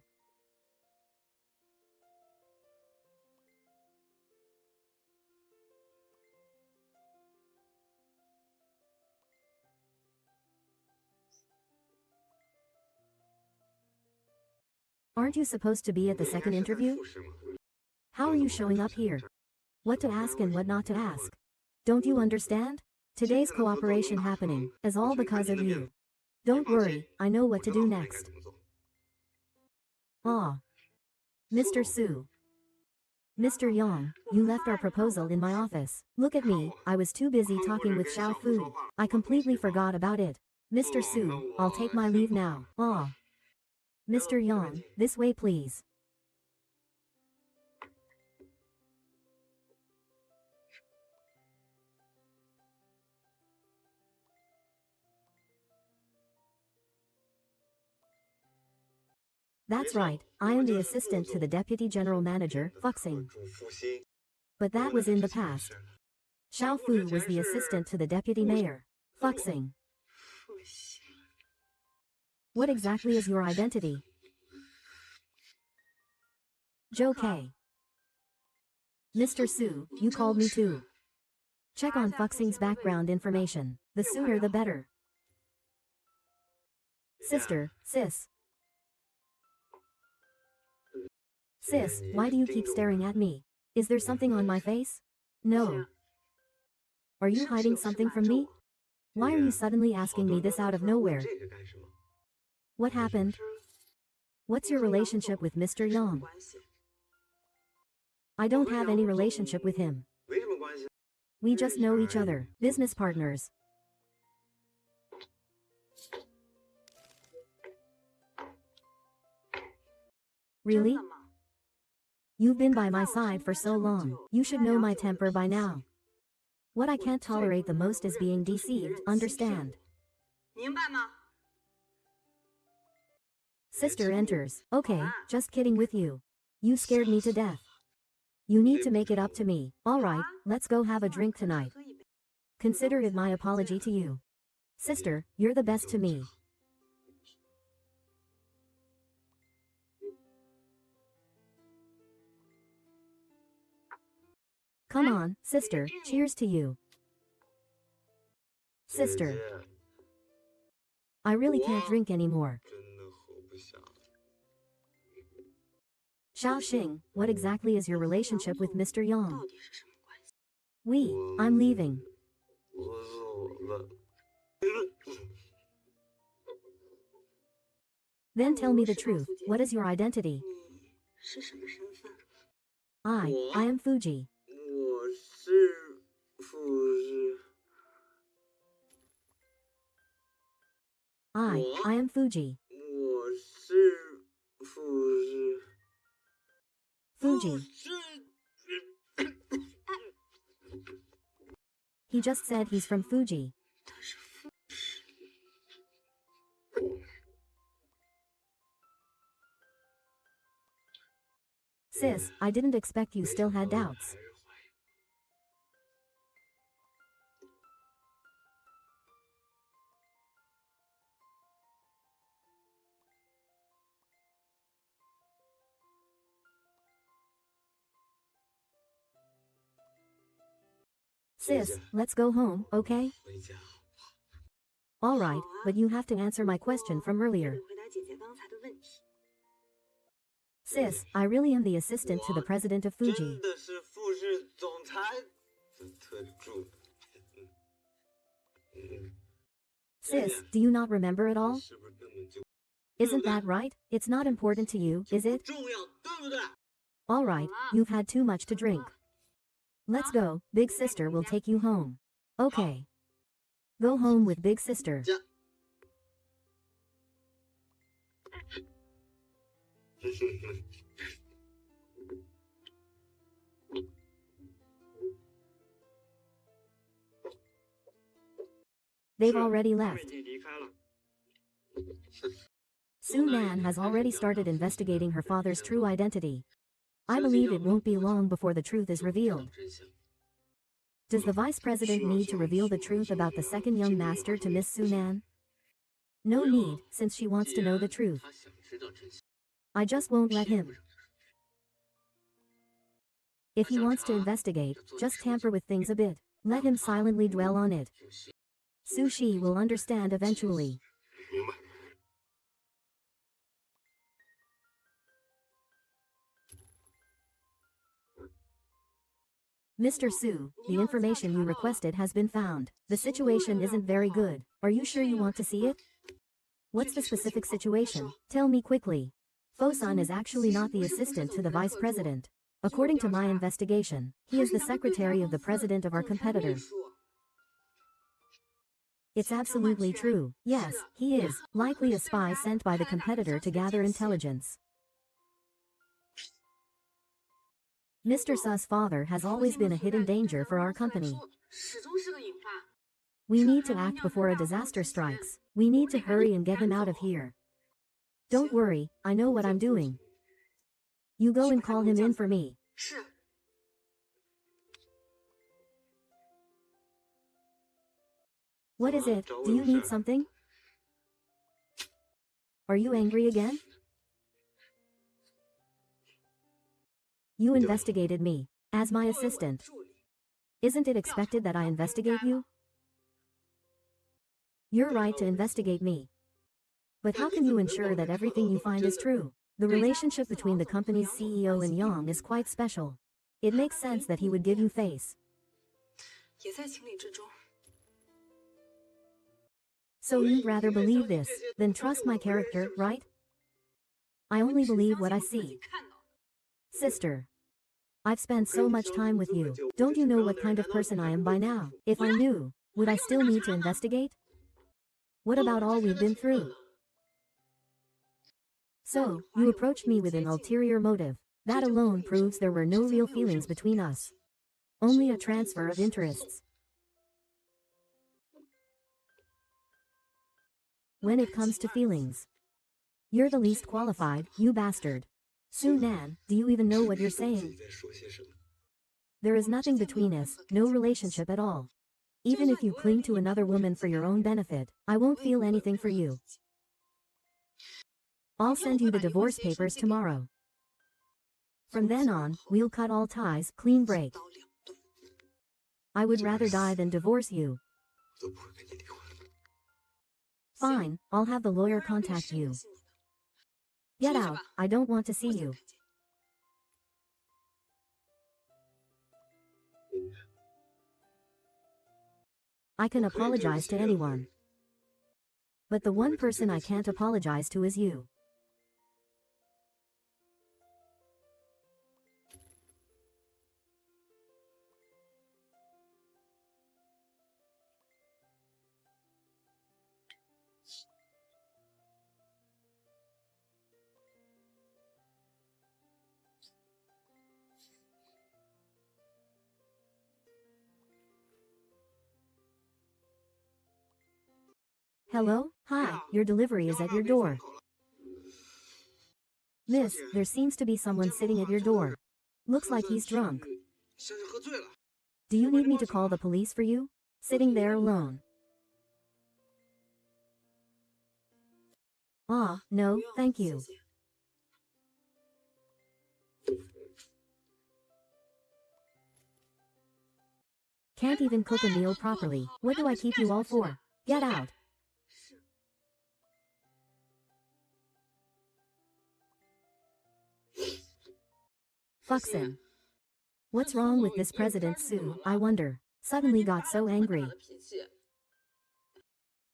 S1: Aren't you supposed to be at the second interview? How are you showing up here? What to ask and what not to ask? Don't you understand? Today's cooperation happening is all because of you. Don't worry, I know what to do next. Ah. Mr. Su. Mr. Yang, you left our proposal in my office. Look at me, I was too busy talking with Xiao Fu. I completely forgot about it. Mr. Su, I'll take my leave now. Ah. Mr. Yang, this way please. That's right, I am the assistant to the deputy general manager, Fuxing. But that was in the past. Xiao Fu was the assistant to the deputy mayor, Fuxing. What exactly is your identity? Joe K. Mr. Su, you called me too. Check on Fuxing's background information. The sooner the better. Sister, sis. Sis, why do you keep staring at me? Is there something on my face? No. Are you hiding something from me? Why are you suddenly asking me this out of nowhere? What happened? What's your relationship with Mr. Yang? I don't have any relationship with him. We just know each other, business partners. Really?
S3: 真的吗？
S1: You've been by my side for so long, you should know my temper by now. What I can't tolerate the most is being deceived, understand?
S3: 明白吗？
S1: Sister enters. Okay, just kidding with you. You scared me to death. You need to make it up to me. Alright, let's go have a drink tonight. Consider it my apology to you. Sister, you're the best to me. Come on, sister, cheers to you. Sister, I really can't drink anymore.
S2: 真的喝不下。
S1: Xiaoxing, what exactly is your relationship with Mr.
S3: 到
S1: Yang?
S3: 底是什么关系？
S1: I'm leaving.
S2: 我走了。
S1: Then tell me the truth, what is your identity?
S3: 你是什么身份？
S1: I am Fuji.
S2: 我是富士。
S1: I am Fuji.
S2: 我是富士。
S1: Fuji.
S2: 是。
S1: He just said he's from Fuji.
S3: 他是富士。
S1: Sis, I didn't expect you still had doubts. Sis, let's go home, okay?
S2: 回家。
S1: Alright, but you have to answer my question from
S3: 我
S1: earlier.
S3: 得回答姐姐刚才的问题。
S1: Sis, I really am the assistant to the president of Fuji.
S2: 真的是富士总裁的特助。
S1: Sis, do you not remember it all?
S2: 是不是根本就
S1: Isn't that right? It's not important to you, is it?
S2: 重要，对不对？
S1: Alright, you've had too much to drink. Let's go, big sister will take you home. Okay. Go home with big sister. They've already left.
S2: 离开了。
S1: Su Nan has already started investigating her father's true identity. I believe it won't be long before the truth is revealed.
S2: 真相。
S1: Does the vice president need to reveal the truth about the second young master to Miss Su Nan? No need, since she wants to know the truth.
S2: 他想知道真相。
S1: I just won't let him. If he wants to investigate, just tamper with things a bit. Let him silently dwell on it. Su Shi will understand eventually.
S2: 明白。
S1: Mr. Su, the information you requested has been found. The situation isn't very good. Are you sure you want to see it? What's the specific situation? Tell me quickly. Fosun is actually not the assistant to the vice president. According to my investigation, he is the secretary of the president of our competitor. It's absolutely true. Yes, he is, likely a spy sent by the competitor to gather intelligence. Mr. Su's father has always been a hidden danger for our company.
S3: 始终是个隐患。
S1: We need to act before a disaster strikes. We need to hurry and get him out of here. Don't worry, I know what I'm doing. You go and call him in for me.
S3: 是。
S1: What is it? Do you need something? Are you angry again? You investigated me, as my assistant. Isn't it expected that I investigate you? You're right to investigate me. But how can you ensure that everything you find is true? The relationship between the company's CEO and Yang is quite special. It makes sense that he would give you face.
S3: 也在情理之中。
S1: So you'd rather believe this, than trust my character, right? I only believe what I see.
S3: 看到的。
S1: Sister. I've spent so much time with you. Don't you know what kind of person I am by now? If I knew, would I still need to investigate? What about all we've been through? So, you approached me with an ulterior motive. That alone proves there were no real feelings between us. Only a transfer of interests. When it comes to feelings, you're the least qualified, you bastard. Su Nan, do you even know what you're saying? There is nothing between us, no relationship at all. Even if you cling to another woman for your own benefit, I won't feel anything for you. I'll send you the divorce papers tomorrow. From then on, we'll cut all ties, clean break. I would rather die than divorce you. Fine, I'll have the lawyer contact you. Get out, I don't want to see you. I can apologize to anyone. But the one person I can't apologize to is you. Hello? Hi, your delivery is at your door. Miss, there seems to be someone sitting at your door. Looks like he's drunk. Do you need me to call the police for you? Sitting there alone. Ah, no, thank you. Can't even cook a meal properly. What do I keep you all for? Get out. Fucksin. What's wrong with this President Su, I wonder? Suddenly got so angry.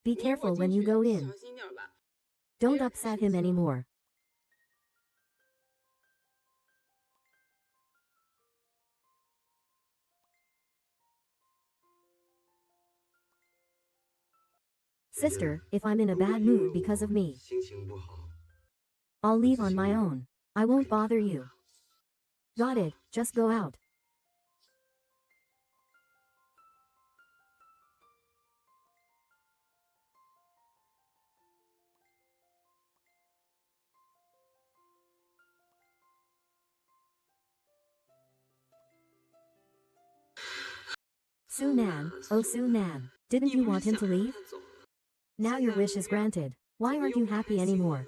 S1: Be careful when you go in. Don't upset him anymore. Sister, if I'm in a bad mood because of me, I'll leave on my own. I won't bother you. Got it, just go out. Su Nan, oh Su Nan, didn't you want him to leave? Now your wish is granted. Why aren't you happy anymore?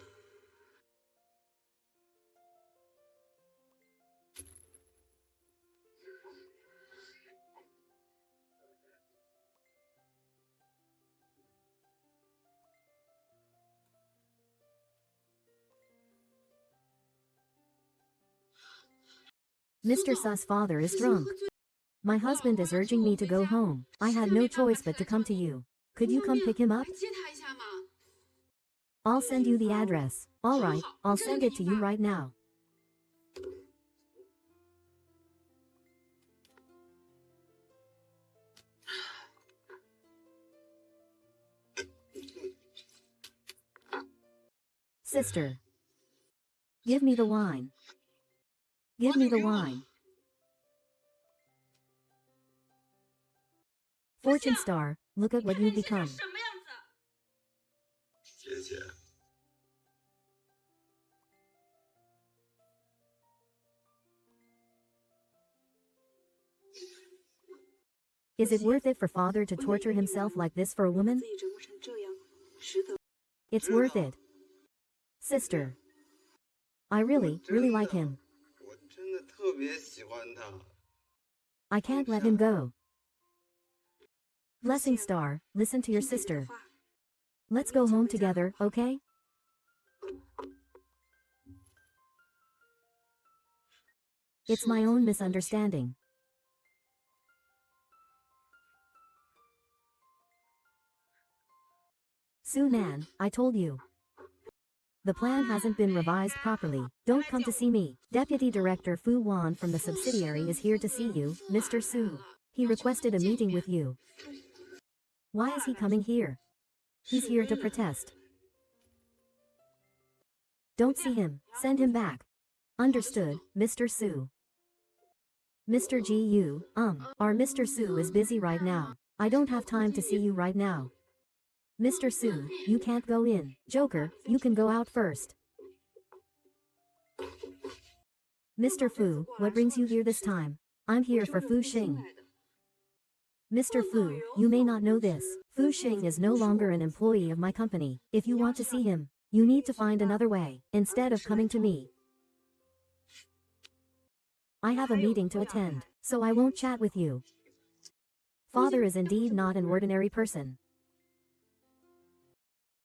S1: Mr. Su's father is drunk. My husband is urging me to go home. I had no choice but to come to you. Could you come pick him up? I'll send you the address. Alright, I'll send it to you right now. Sister. Give me the wine. Give me the wine. Fortune star, look at what you've become. Is it worth it for father to torture himself like this for a woman? It's worth it. Sister. I really like him. I can't let him go. Blessing star, listen to your sister. Let's go home together, okay? It's my own misunderstanding. Su Nan, I told you. The plan hasn't been revised properly. Don't come to see me. Deputy Director Fu Wan from the subsidiary is here to see you, Mr. Su. He requested a meeting with you. Why is he coming here? He's here to protest. Don't see him. Send him back. Understood, Mr. Su. Mr. Gu, our Mr. Su is busy right now. I don't have time to see you right now. Mr. Su, you can't go in. Joker, you can go out first. Mr. Fu, what brings you here this time? I'm here for Fu Xing. Mr. Fu, you may not know this. Fu Xing is no longer an employee of my company. If you want to see him, you need to find another way, instead of coming to me. I have a meeting to attend, so I won't chat with you. Father is indeed not an ordinary person.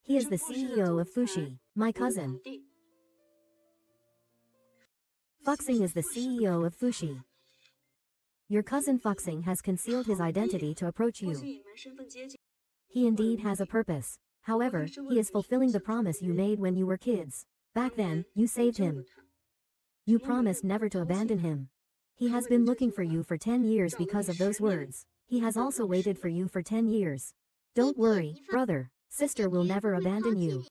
S1: He is the CEO of Fuxi, my cousin. Fuxing is the CEO of Fuxi. Your cousin Fuxing has concealed his identity to approach you. He indeed has a purpose. However, he is fulfilling the promise you made when you were kids. Back then, you saved him. You promised never to abandon him. He has been looking for you for 10 years because of those words. He has also waited for you for 10 years. Don't worry, brother. Sister will never abandon you.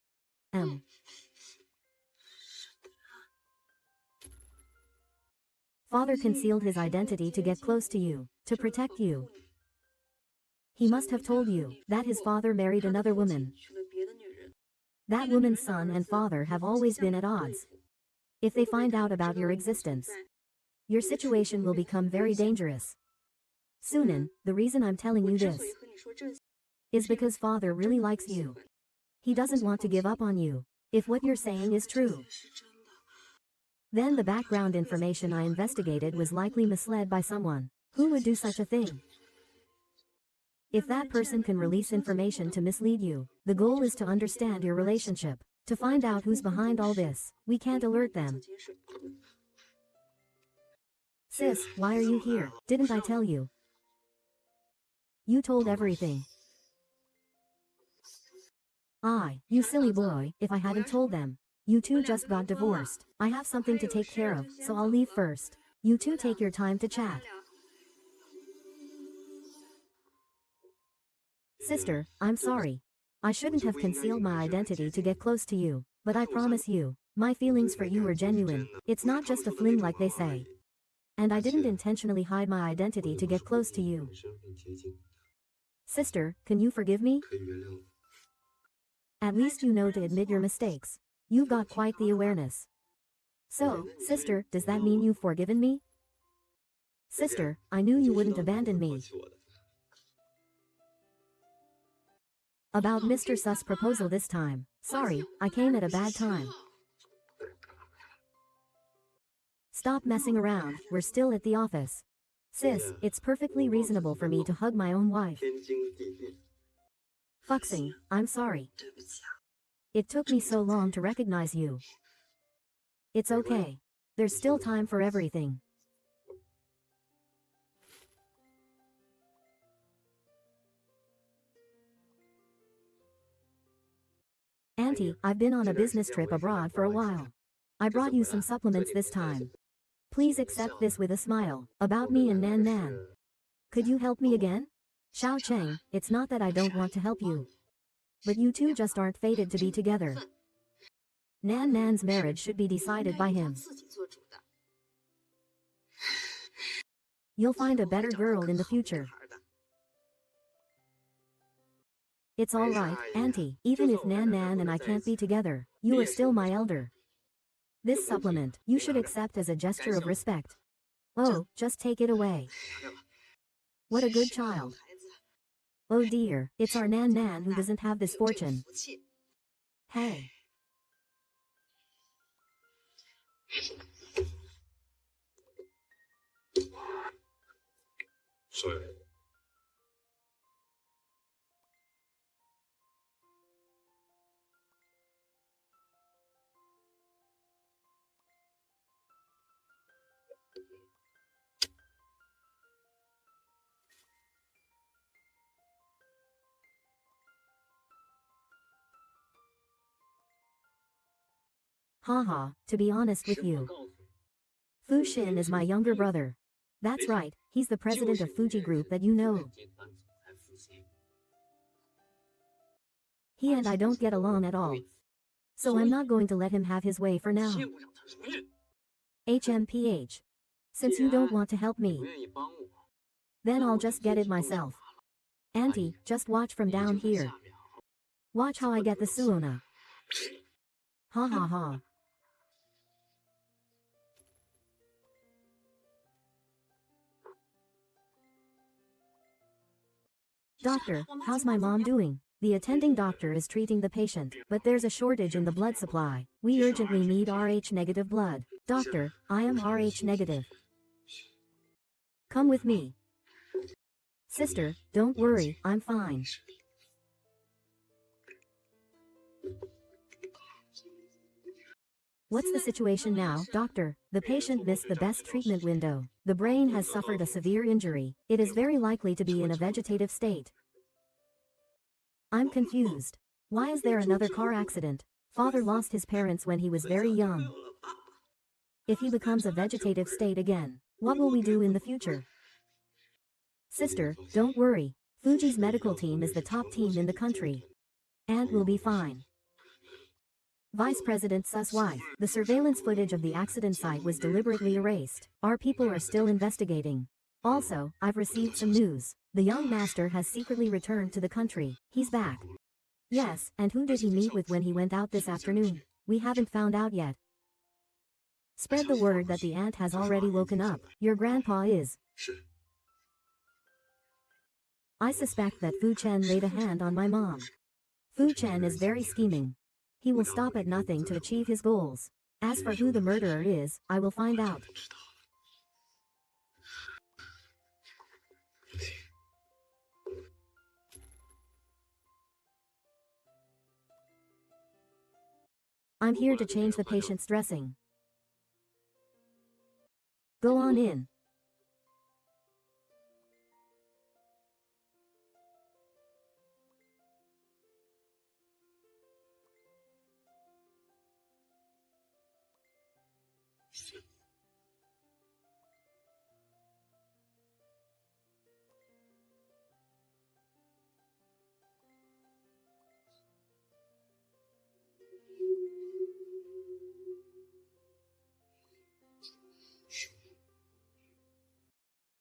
S1: Father concealed his identity to get close to you, to protect you. He must have told you that his father married another woman. That woman's son and father have always been at odds. If they find out about your existence, your situation will become very dangerous. Sunan, the reason I'm telling you this is because father really likes you. He doesn't want to give up on you. If what you're saying is true, then the background information I investigated was likely misled by someone. Who would do such a thing? If that person can release information to mislead you, the goal is to understand your relationship, to find out who's behind all this. We can't alert them. Sis, why are you here? Didn't I tell you? You told everything. You silly boy, if I hadn't told them. You two just got divorced. I have something to take care of, so I'll leave first. You two take your time to chat. Sister, I'm sorry. I shouldn't have concealed my identity to get close to you, but I promise you, my feelings for you are genuine. It's not just a fling like they say. And I didn't intentionally hide my identity to get close to you. Sister, can you forgive me? At least you know to admit your mistakes. You've got quite the awareness. So, sister, does that mean you've forgiven me? Sister, I knew you wouldn't abandon me. About Mr. Su's proposal this time. Sorry, I came at a bad time. Stop messing around, we're still at the office. Sis, it's perfectly reasonable for me to hug my own wife. Fuxing, I'm sorry. It took me so long to recognize you. It's okay. There's still time for everything. Auntie, I've been on a business trip abroad for a while. I brought you some supplements this time. Please accept this with a smile. About me and Nan Nan. Could you help me again? Xiao Cheng, it's not that I don't want to help you. But you two just aren't fated to be together. Nan Nan's marriage should be decided by him. You'll find a better girl in the future. It's alright, Auntie. Even if Nan Nan and I can't be together, you are still my elder. This supplement, you should accept as a gesture of respect. Oh, just take it away. What a good child. Oh dear, it's our Nan Nan who doesn't have this fortune. Hey.
S2: Suave.
S1: Haha, to be honest with you, Fu Xin is my younger brother. That's right, he's the president of Fuji Group that you know. He and I don't get along at all. So I'm not going to let him have his way for now. HMPH. Since you don't want to help me, then I'll just get it myself. Auntie, just watch from down here. Watch how I get the Suona. Ha ha ha. Doctor, how's my mom doing? The attending doctor is treating the patient, but there's a shortage in the blood supply. We urgently need Rh negative blood. Doctor, I am Rh negative. Come with me. Sister, don't worry, I'm fine. What's the situation now, doctor? The patient missed the best treatment window. The brain has suffered a severe injury. It is very likely to be in a vegetative state. I'm confused. Why is there another car accident? Father lost his parents when he was very young. If he becomes a vegetative state again, what will we do in the future? Sister, don't worry. Fuji's medical team is the top team in the country. And we'll be fine. Vice President Su's wife. The surveillance footage of the accident site was deliberately erased. Our people are still investigating. Also, I've received some news. The young master has secretly returned to the country. He's back. Yes, and who did he meet with when he went out this afternoon? We haven't found out yet. Spread the word that the aunt has already woken up. Your grandpa is. I suspect that Fu Chen laid a hand on my mom. Fu Chen is very scheming. He will stop at nothing to achieve his goals. As for who the murderer is, I will find out. I'm here to change the patient's dressing. Go on in.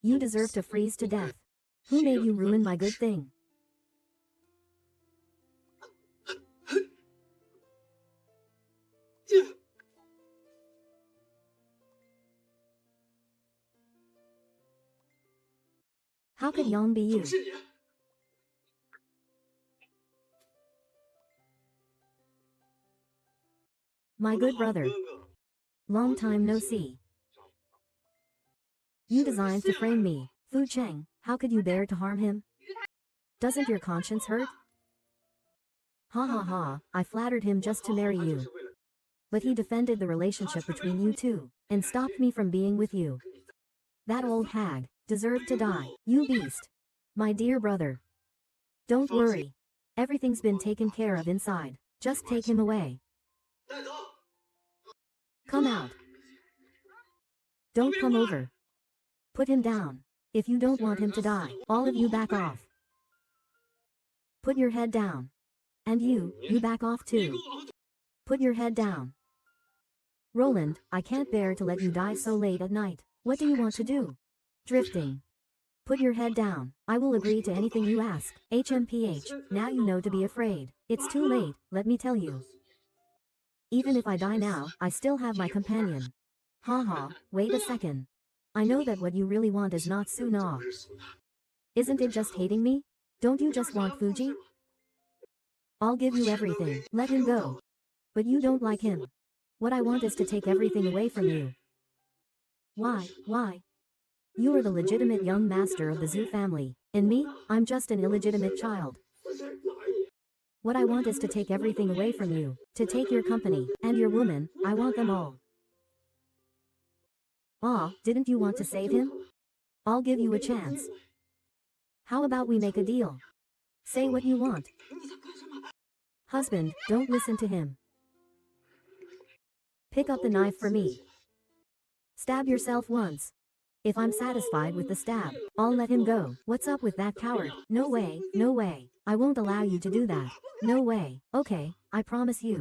S1: You deserve to freeze to death. Who made you ruin my good thing? How could Yang be you? My good brother. Long time no see. You designed to frame me. Fu Cheng, how could you bear to harm him? Doesn't your conscience hurt? Ha ha ha, I flattered him just to marry you. But he defended the relationship between you two, and stopped me from being with you. That old hag deserved to die, you beast. My dear brother. Don't worry. Everything's been taken care of inside. Just take him away. Come out. Don't come over. Put him down. If you don't want him to die, all of you back off. Put your head down. And you back off too. Put your head down. Roland, I can't bear to let you die so late at night. What do you want to do? Drifting. Put your head down. I will agree to anything you ask. HMPH, now you know to be afraid. It's too late, let me tell you. Even if I die now, I still have my companion. Haha, wait a second. I know that what you really want is not Suna. Isn't it just hating me? Don't you just want Fuji? I'll give you everything. Let him go. But you don't like him. What I want is to take everything away from you. Why? Why? You are the legitimate young master of the Zhu family. And me, I'm just an illegitimate child. What I want is to take everything away from you. To take your company, and your woman, I want them all. Ah, didn't you want to save him? I'll give you a chance. How about we make a deal? Say what you want. Husband, don't listen to him. Pick up the knife for me. Stab yourself once. If I'm satisfied with the stab, I'll let him go. What's up with that coward? No way, no way. I won't allow you to do that. No way. Okay, I promise you.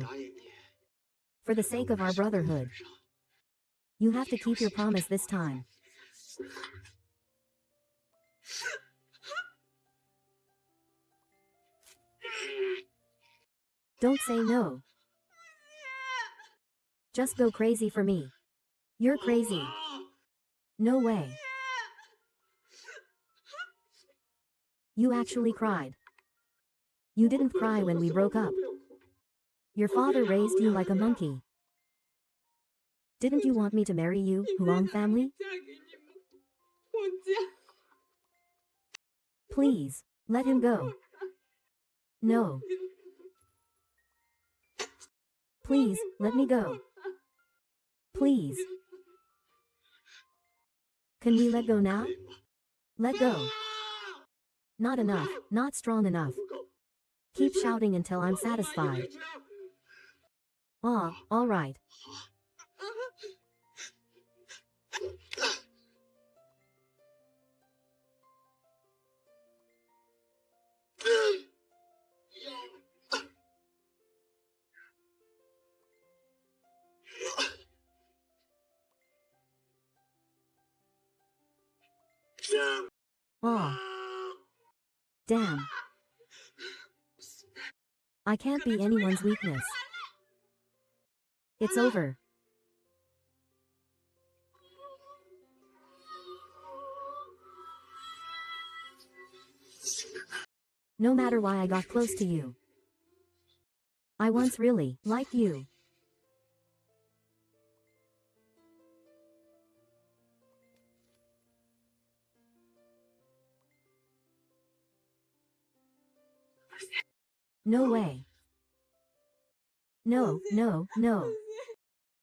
S1: For the sake of our brotherhood. You have to keep your promise this time. Don't say no. Just go crazy for me. You're crazy. No way. You actually cried. You didn't cry when we broke up. Your father raised you like a monkey. Didn't you want me to marry you, Huang family? Please, let him go. No. Please, let me go. Please. Can we let go now? Let go. Not enough, not strong enough. Keep shouting until I'm satisfied. Ah, all right. Ah. Damn. I can't be anyone's weakness. It's over. No matter why I got close to you. I once really liked you. No way. No, no, no.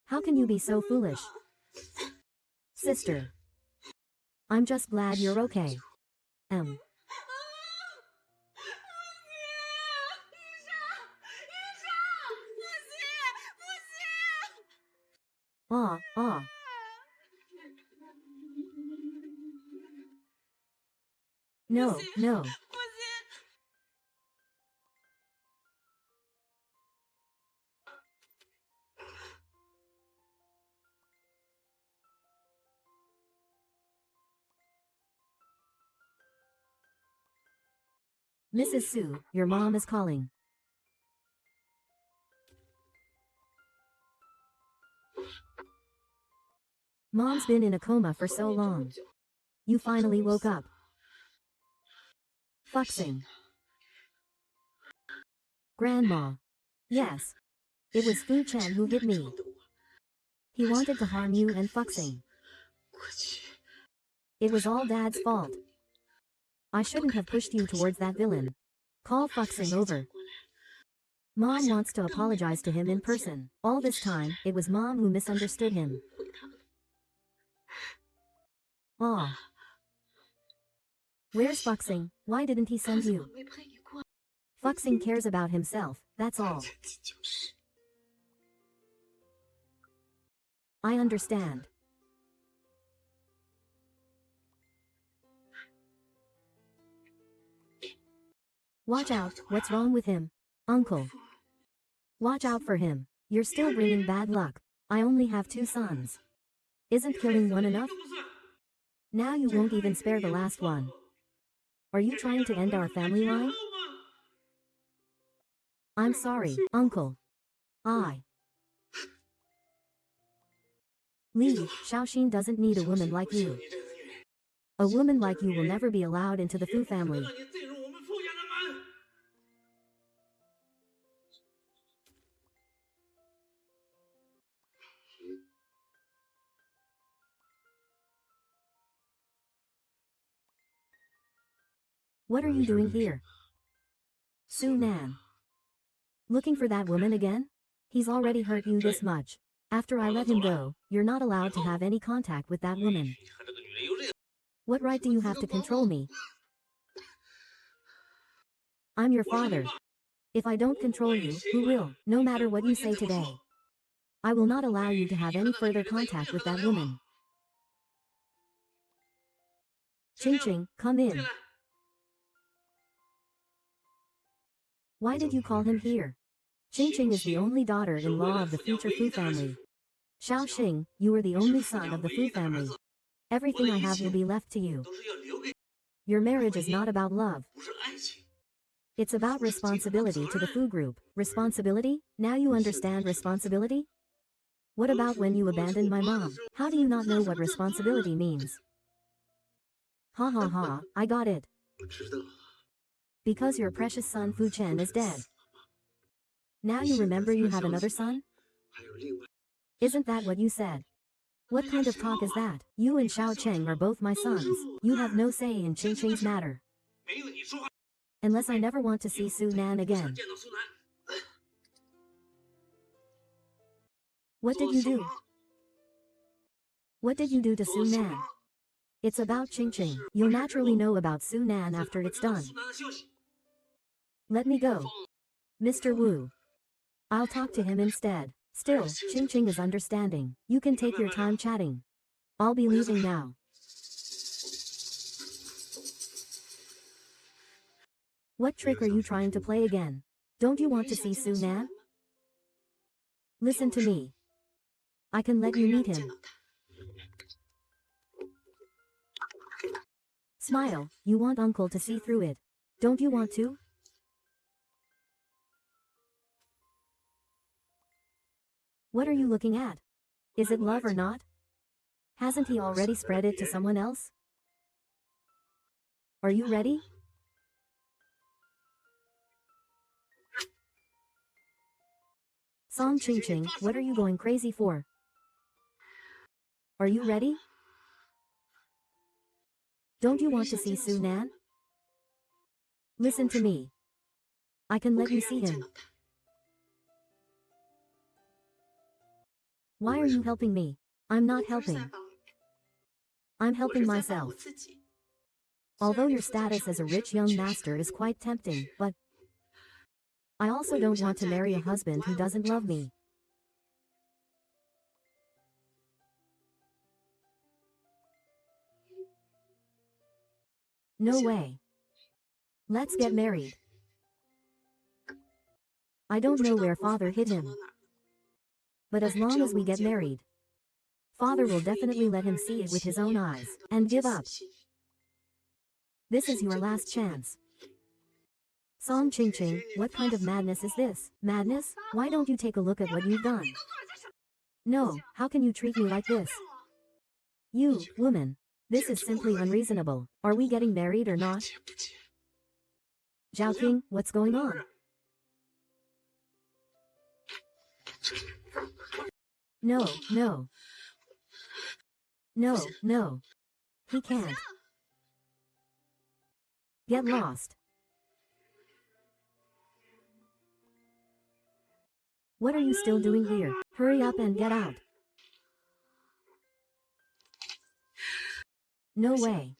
S1: How can you be so foolish? Sister. I'm just glad you're okay. Ah. No, no. Mrs. Su, your mom is calling. Mom's been in a coma for so long. You finally woke up. Fuxing. Grandma. Yes. It was Fu Chen who hit me. He wanted to harm you and Fuxing. It was all Dad's fault. I shouldn't have pushed you towards that villain. Call Fuxing over. Mom wants to apologize to him in person. All this time, it was Mom who misunderstood him. Aw. Where's Fuxing? Why didn't he send you? Fuxing cares about himself, that's all. I understand. Watch out, what's wrong with him? Uncle. Watch out for him. You're still bringing bad luck. I only have 2 sons. Isn't killing one enough? Now you won't even spare the last one. Are you trying to end our family line? I'm sorry, Uncle. Li, Shaoxin doesn't need a woman like you. A woman like you will never be allowed into the Fu family. What are you doing here? Su Nan. Looking for that woman again? He's already hurt you this much. After I let him go, you're not allowed to have any contact with that woman. What right do you have to control me? I'm your father. If I don't control you, who will? No matter what you say today. I will not allow you to have any further contact with that woman. Ching Ching, come in. Why did you call him here? Ching Ching is the only daughter-in-law of the future Fu family. Xiao Xing, you are the only son of the Fu family. Everything I have will be left to you. Your marriage is not about love. It's about responsibility to the Fu group. Responsibility? Now you understand responsibility? What about when you abandoned my mom? How do you not know what responsibility means? Ha ha ha, I got it. Because your precious son Fu Chen is dead. Now you remember you have another son? Isn't that what you said? What kind of talk is that? You and Xiao Cheng are both my sons. You have no say in Ching Ching's matter. Unless I never want to see Su Nan again. What did you do? What did you do to Su Nan? It's about Ching Ching. You'll naturally know about Su Nan after it's done. Let me go. Mr. Wu. I'll talk to him instead. Still, Ching Ching is understanding. You can take your time chatting. I'll be leaving now. What trick are you trying to play again? Don't you want to see Su Nan? Listen to me. I can let you meet him. Smile, you want uncle to see through it. Don't you want to? What are you looking at? Is it love or not? Hasn't he already spread it to someone else? Are you ready? Song Ching Ching, what are you going crazy for? Are you ready? Don't you want to see Su Nan? Listen to me. I can let you see him. Why are you helping me? I'm not helping. I'm helping myself. Although your status as a rich young master is quite tempting, but I also don't want to marry a husband who doesn't love me. No way. Let's get married. I don't know where father hid him. But as long as we get married, father will definitely let him see it with his own eyes, and give up. This is your last chance. Song Ching Ching, what kind of madness is this? Madness? Why don't you take a look at what you've done? No, how can you treat me like this? You, woman. This is simply unreasonable. Are we getting married or not? Zhao King, what's going on? No, no. No, no. He can't. Get lost. What are you still doing here? Hurry up and get out. No way.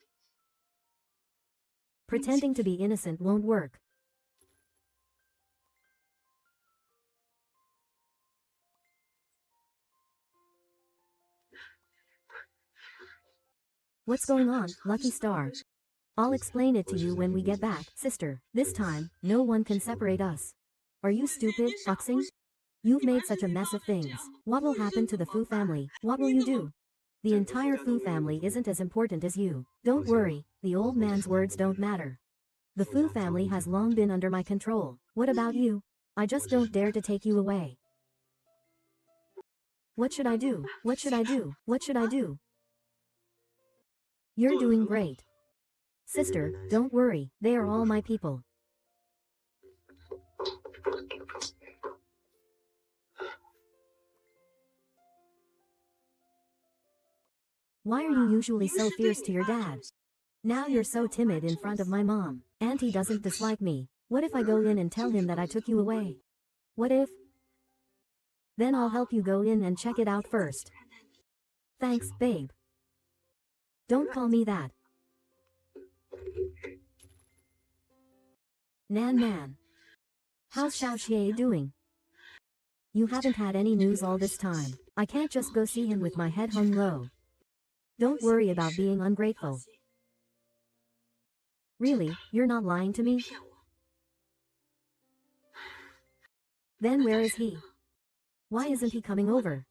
S1: Pretending to be innocent won't work. What's going on, Lucky Star? I'll explain it to you when we get back, sister. This time, no one can separate us. Are you stupid, Foxing? You've made such a mess of things. What will happen to the Fu family? What will you do? The entire Fu family isn't as important as you. Don't worry, the old man's words don't matter. The Fu family has long been under my control. What about you? I just don't dare to take you away. What should I do? What should I do? What should I do? You're doing great. Sister, don't worry, they are all my people. Why are you usually so fierce to your dad? Now you're so timid in front of my mom. Auntie doesn't dislike me. What if I go in and tell him that I took you away? What if? Then I'll help you go in and check it out first. Thanks, babe. Don't call me that. Nan Nan. How's Xiao Xie doing? You haven't had any news all this time. I can't just go see him with my head hung low. Don't worry about being ungrateful. Really, you're not lying to me?
S3: 骗我。
S1: Then where is he? Why isn't he coming over?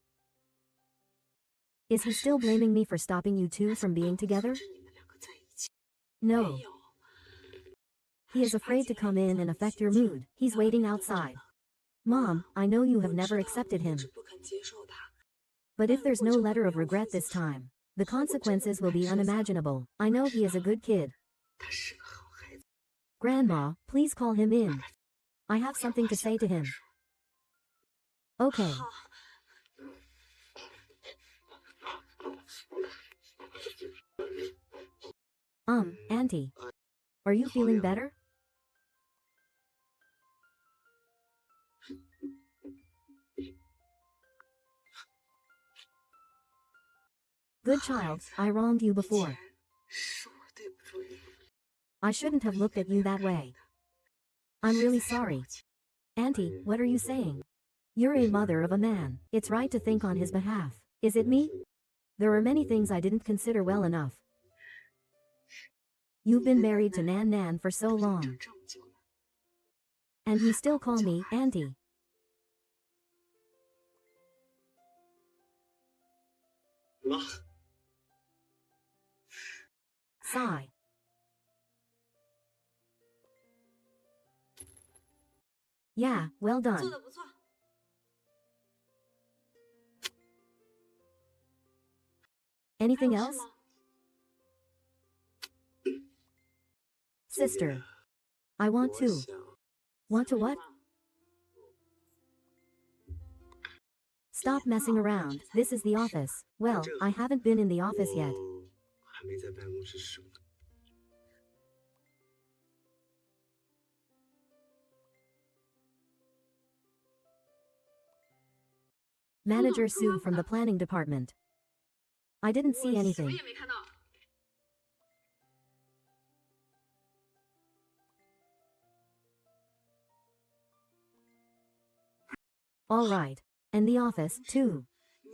S1: Is he still blaming me for stopping you two from being together?
S3: 是你们两个在一起。
S1: No.
S3: 没有。
S1: He is afraid to come in and affect your mood. He's waiting outside. Mom, I know you have never accepted him.
S3: 我一直不肯接受他。
S1: But if there's no letter of regret this time, the consequences will be unimaginable. I know he is a good kid.
S3: 他是个好孩子。
S1: Grandma, please call him in. I have something to say to him. Okay.
S3: 好。
S1: Auntie. Are you feeling better? Good child, I wronged you before.
S3: 是我对不住你。
S1: I shouldn't have looked at you that way. I'm really sorry. Auntie, what are you saying? You're a mother of a man. It's right to think on his behalf. Is it me? There are many things I didn't consider well enough. You've been married to Nan Nan for so long,
S3: 这么久了。
S1: and you still call me Auntie.
S2: 妈，
S1: Sigh. Yeah, well
S3: 做
S1: done.
S3: 的不错。
S1: Anything
S3: 还有
S1: else?
S3: 事吗？
S1: Sister. I want
S2: 我
S1: to.
S2: 想
S1: Want to what?
S3: 吗
S1: Stop messing around. This is the office. Well, I haven't been in the office yet.
S2: 我还没在办公室时呢。
S1: Manager Sue from the planning department. I didn't see
S3: 我
S1: anything.
S3: 也没看到。
S1: All right. And the office, too.
S3: 你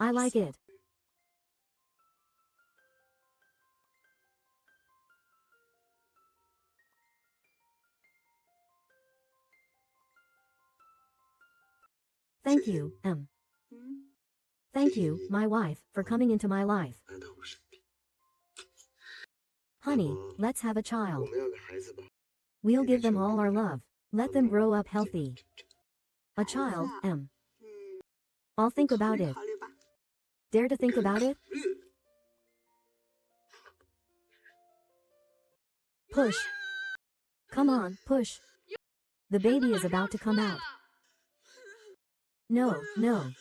S1: I like it. Thank you,
S3: 嗯，
S1: Thank you, my wife, for coming into my life.
S2: 来到我身边，
S1: Honey, let's have a
S2: 我
S1: child.
S2: 们要个孩子吧？
S1: We'll give them all our love. Let them grow up healthy. A child,
S3: 嗯，
S1: I'll think about
S3: 考虑
S1: it.
S3: 考虑吧。
S1: Dare to think about it? Push. Come on, push. The baby is about to come out. No, no.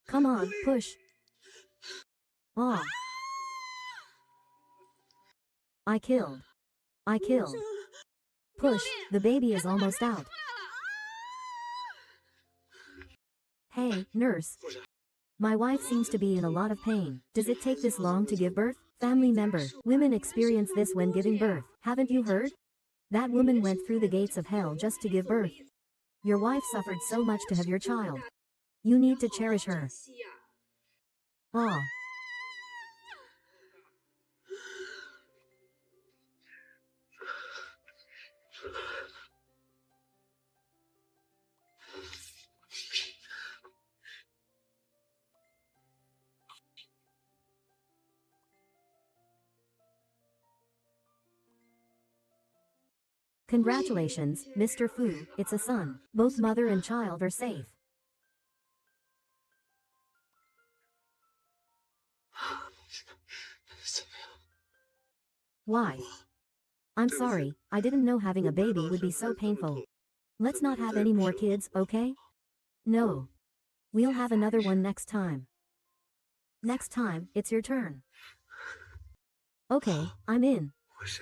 S1: Come on, push. Ah. I killed. Push, the baby is almost out. Hey, nurse. My wife seems to be in a lot of pain. Does it take this long to give birth? Family member, women experience this when giving birth. Haven't you heard? That woman went through the gates of hell just to give birth. Your wife suffered so much to have your child. You need to cherish her.
S3: 珍惜呀。
S1: Ah. Congratulations, Mr. Fu, it's a son. Both mother and child are safe. Why? I'm sorry, I didn't know having a baby would be so painful. Let's not have any more kids, okay? No. We'll have another one next time. Next time, it's your turn. Okay, I'm in.
S2: 我是